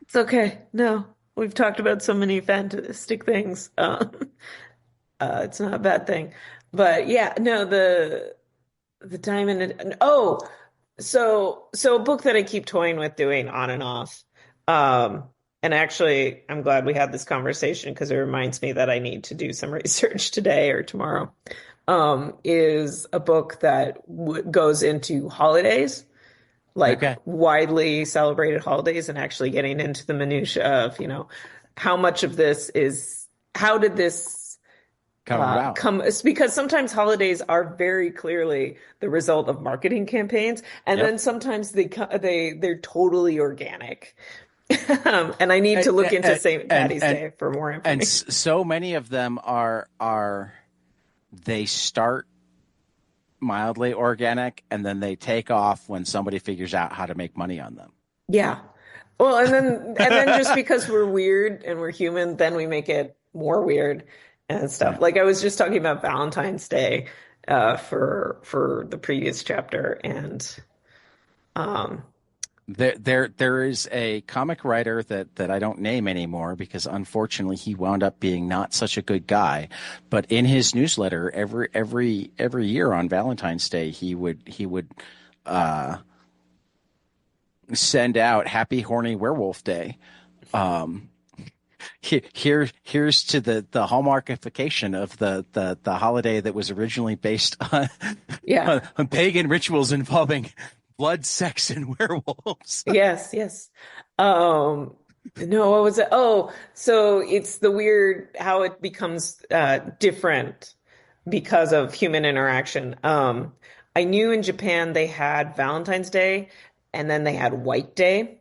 S2: It's okay. No, we've talked about so many fantastic things. It's not a bad thing. But yeah, no, the diamond and oh, so a book that I keep toying with doing on and off. Um, and actually, I'm glad we had this conversation because it reminds me that I need to do some research today or tomorrow. Is a book that goes into holidays, like
S1: Okay.
S2: widely celebrated holidays, and actually getting into the minutia of, how much of this is, how did this
S1: Come about.
S2: come? It's because sometimes holidays are very clearly the result of marketing campaigns, and
S1: Yep.
S2: then sometimes they're totally organic. And I need
S1: And
S2: to look into St.
S1: and
S2: Patty's
S1: and,
S2: Day for more information.
S1: so many of them are they start mildly organic and then they take off when somebody figures out how to make money on them.
S2: Yeah. Well, and then just because we're weird and we're human, then we make it more weird and
S1: Yeah.
S2: stuff. Like I was just talking about Valentine's Day for the previous chapter, and um
S1: There is a comic writer that I don't name anymore because unfortunately he wound up being not such a good guy. But in his newsletter, every year on Valentine's Day, he would uh, send out Happy Horny Werewolf Day. Um, here's to the hallmarkification of the holiday that was originally based on,
S2: yeah.
S1: on pagan rituals involving blood, sex, and werewolves.
S2: Yes, yes. No, what was it? Oh, so it's the weird how it becomes different because of human interaction. I knew in Japan they had Valentine's Day and then they had White Day.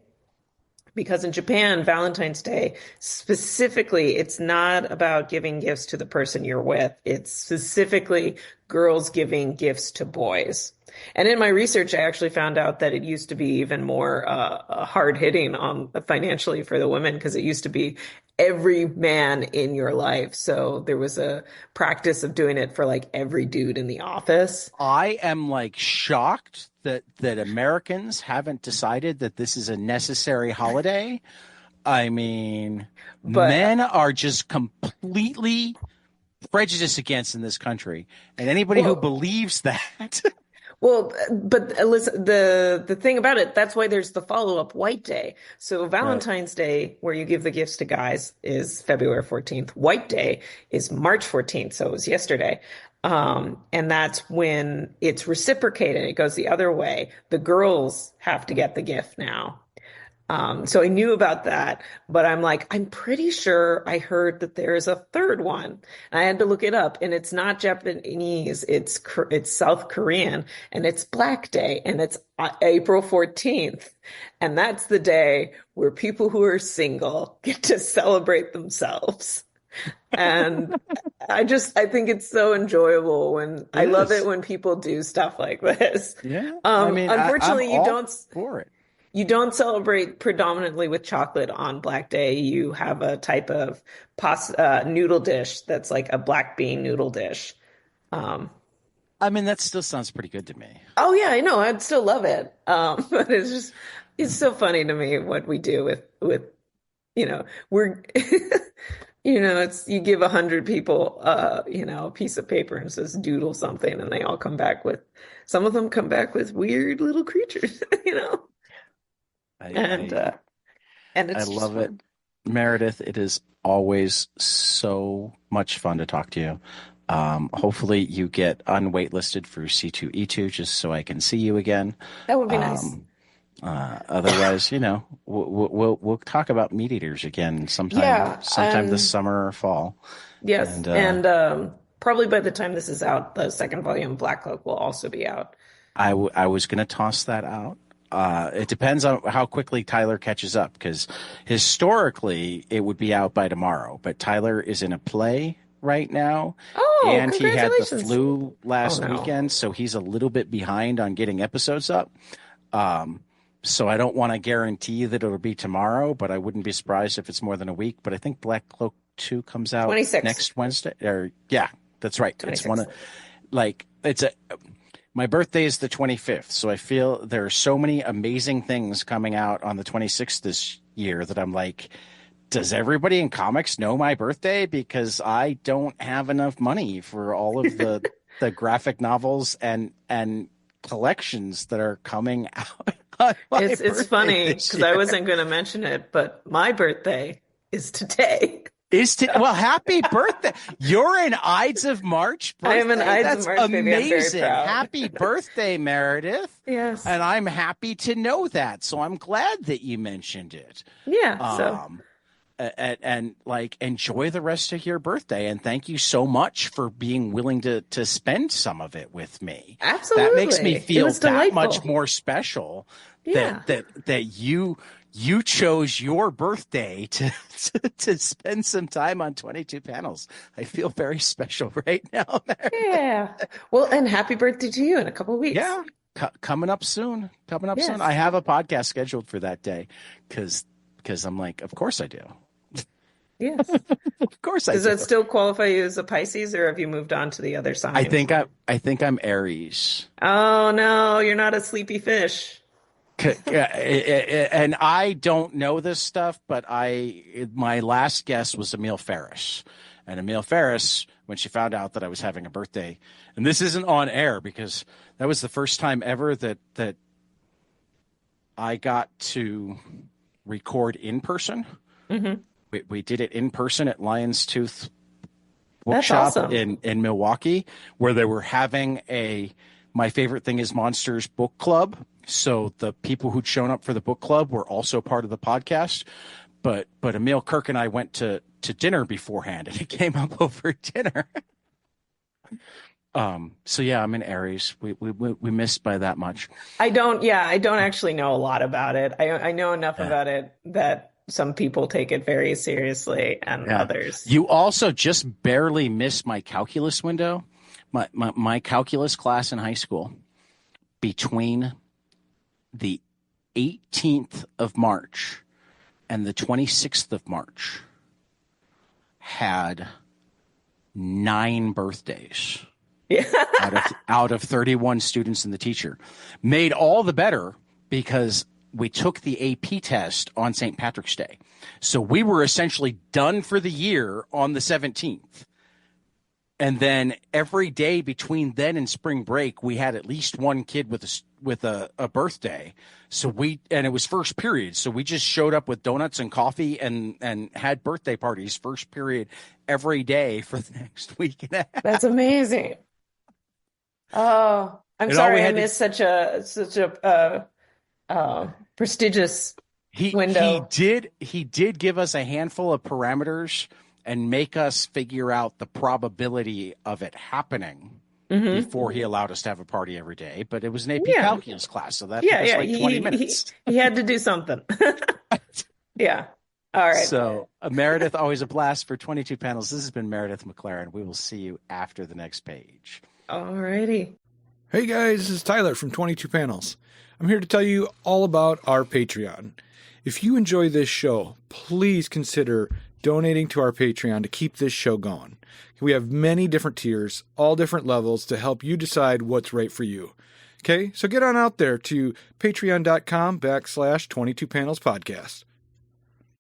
S2: Because in Japan, Valentine's Day specifically, it's not about giving gifts to the person you're with. It's specifically girls giving gifts to boys. And in my research, I actually found out that it used to be even more hard hitting on financially for the women because it used to be every man in your life. So there was a practice of doing it for like every dude in the office.
S1: I am like shocked that Americans haven't decided that this is a necessary holiday. I mean,
S2: But
S1: men are just completely prejudiced against in this country, and anybody who
S2: well,
S1: believes that.
S2: but listen, the thing about it, that's why there's the follow-up White Day. So
S1: Right.
S2: Valentine's Day, where you give the gifts to guys, is February 14th. White Day is March 14th, so it was yesterday. And that's when it's reciprocated. It goes the other way. The girls have to get the gift now. So I knew about that, but I'm like, I'm pretty sure I heard that there is a third one. And I had to look it up, and it's not Japanese. It's South Korean, and it's Black Day, and it's April 14th. And that's the day where people who are single get to celebrate themselves. And I think it's so enjoyable when
S1: It
S2: I love it
S1: is.
S2: when people do stuff like this.
S1: Yeah. I mean, I'm
S2: Unfortunately,
S1: all for it.
S2: you don't celebrate predominantly with chocolate on Black Day. You have a type of noodle dish that's like a black bean noodle dish. Um,
S1: I mean, that still sounds pretty good to me.
S2: oh yeah, I know. I'd still love it. But it's so funny to me what we do with we're it's you give 100 people a piece of paper and says doodle something, and they all come back with some of them come back with weird little creatures,
S1: I
S2: and
S1: I,
S2: and
S1: I
S2: it's just
S1: love it.
S2: fun.
S1: Meredith, it is always so much fun to talk to you. Hopefully you get unwaitlisted for C2E2 just so I can see you again.
S2: That would be nice.
S1: Um, Otherwise, we'll talk about meat eaters again
S2: Yeah,
S1: sometime this summer or fall.
S2: yes,
S1: And
S2: and probably by the time this is out, the second volume of Black Cloak will also be out.
S1: I was going to toss that out. It depends on how quickly Tyler catches up, because historically it would be out by tomorrow, but Tyler is in a play right now,
S2: Oh,
S1: and he had the
S2: congratulations!
S1: flu
S2: Oh
S1: last
S2: no.
S1: weekend, so he's a little bit behind on getting episodes up. So I don't want to guarantee that it'll be tomorrow, but I wouldn't be surprised if it's more than a week. But I think Black Cloak 2 comes out
S2: 26.
S1: next Wednesday. Or yeah, that's right.
S2: 26.
S1: It's one of it's a my birthday is the 25th, so I feel there are so many amazing things coming out on the 26th this year that I'm like, does everybody in comics know my birthday? Because I don't have enough money for all of the graphic novels and collections that are coming out.
S2: It's funny because I wasn't going to mention it, but my birthday is today.
S1: Well, happy birthday. You're an Ides of March birthday.
S2: I am an Ides of March
S1: amazing.
S2: baby. I'm very proud.
S1: Happy birthday, Meredith.
S2: Yes.
S1: And I'm happy to know that. So I'm glad that you mentioned it.
S2: Yeah.
S1: And enjoy the rest of your birthday, and thank you so much for being willing to spend some of it with me.
S2: Absolutely.
S1: That makes me feel that
S2: delightful.
S1: much more special.
S2: Yeah.
S1: That you chose your birthday to spend some time on 22 panels. I feel very special right now, Meredith.
S2: Yeah. Well, and happy birthday to you in a couple of weeks.
S1: Yeah. Coming up soon.
S2: Yes.
S1: I have a podcast scheduled for that day because I'm like, of course I do.
S2: Yes.
S1: Of course I do.
S2: Does that still qualify you as a Pisces, or have you moved on to the other side?
S1: I think I'm Aries.
S2: Oh no, you're not a sleepy fish.
S1: And I don't know this stuff, but my last guess was Emile Ferris. And Emile Ferris, when she found out that I was having a birthday, and this isn't on air because that was the first time ever that I got to record in person.
S2: Mm-hmm.
S1: We did it in person at Lion's Tooth Bookshop
S2: awesome.
S1: in Milwaukee, where they were having My Favorite Thing is Monsters book club. So the people who'd shown up for the book club were also part of the podcast. But Emil Kirk and I went to dinner beforehand, and it came up over dinner. So yeah, I'm in Aries. We missed by that much.
S2: I don't actually know a lot about it. I know enough about it that some people take it very seriously and others.
S1: You also just barely missed my calculus window. My calculus class in high school, between the 18th of March and the 26th of March, had 9 birthdays.
S2: Yeah.
S1: out of 31 students and the teacher. Made all the better because we took the AP test on St. Patrick's Day. So we were essentially done for the year on the 17th. And then every day between then and spring break, we had at least one kid with a birthday. So and it was first period. So we just showed up with donuts and coffee and had birthday parties first period every day for the next week and a half.
S2: That's amazing. Oh, I'm sorry I missed such a prestigious window.
S1: He did give us a handful of parameters and make us figure out the probability of it happening before he allowed us to have a party every day. But it was an AP calculus class, so that took us like 20 minutes.
S2: He had to do something. Yeah. All right.
S1: So, Meredith, always a blast for 22 panels. This has been Meredith McClaren. We will see you after the next page.
S2: All righty.
S3: Hey guys, this is Tyler from 22 Panels. I'm here to tell you all about our Patreon. If you enjoy this show, please consider donating to our Patreon to keep this show going. We have many different tiers, all different levels to help you decide what's right for you. Okay, so get on out there to patreon.com/22panelspodcast.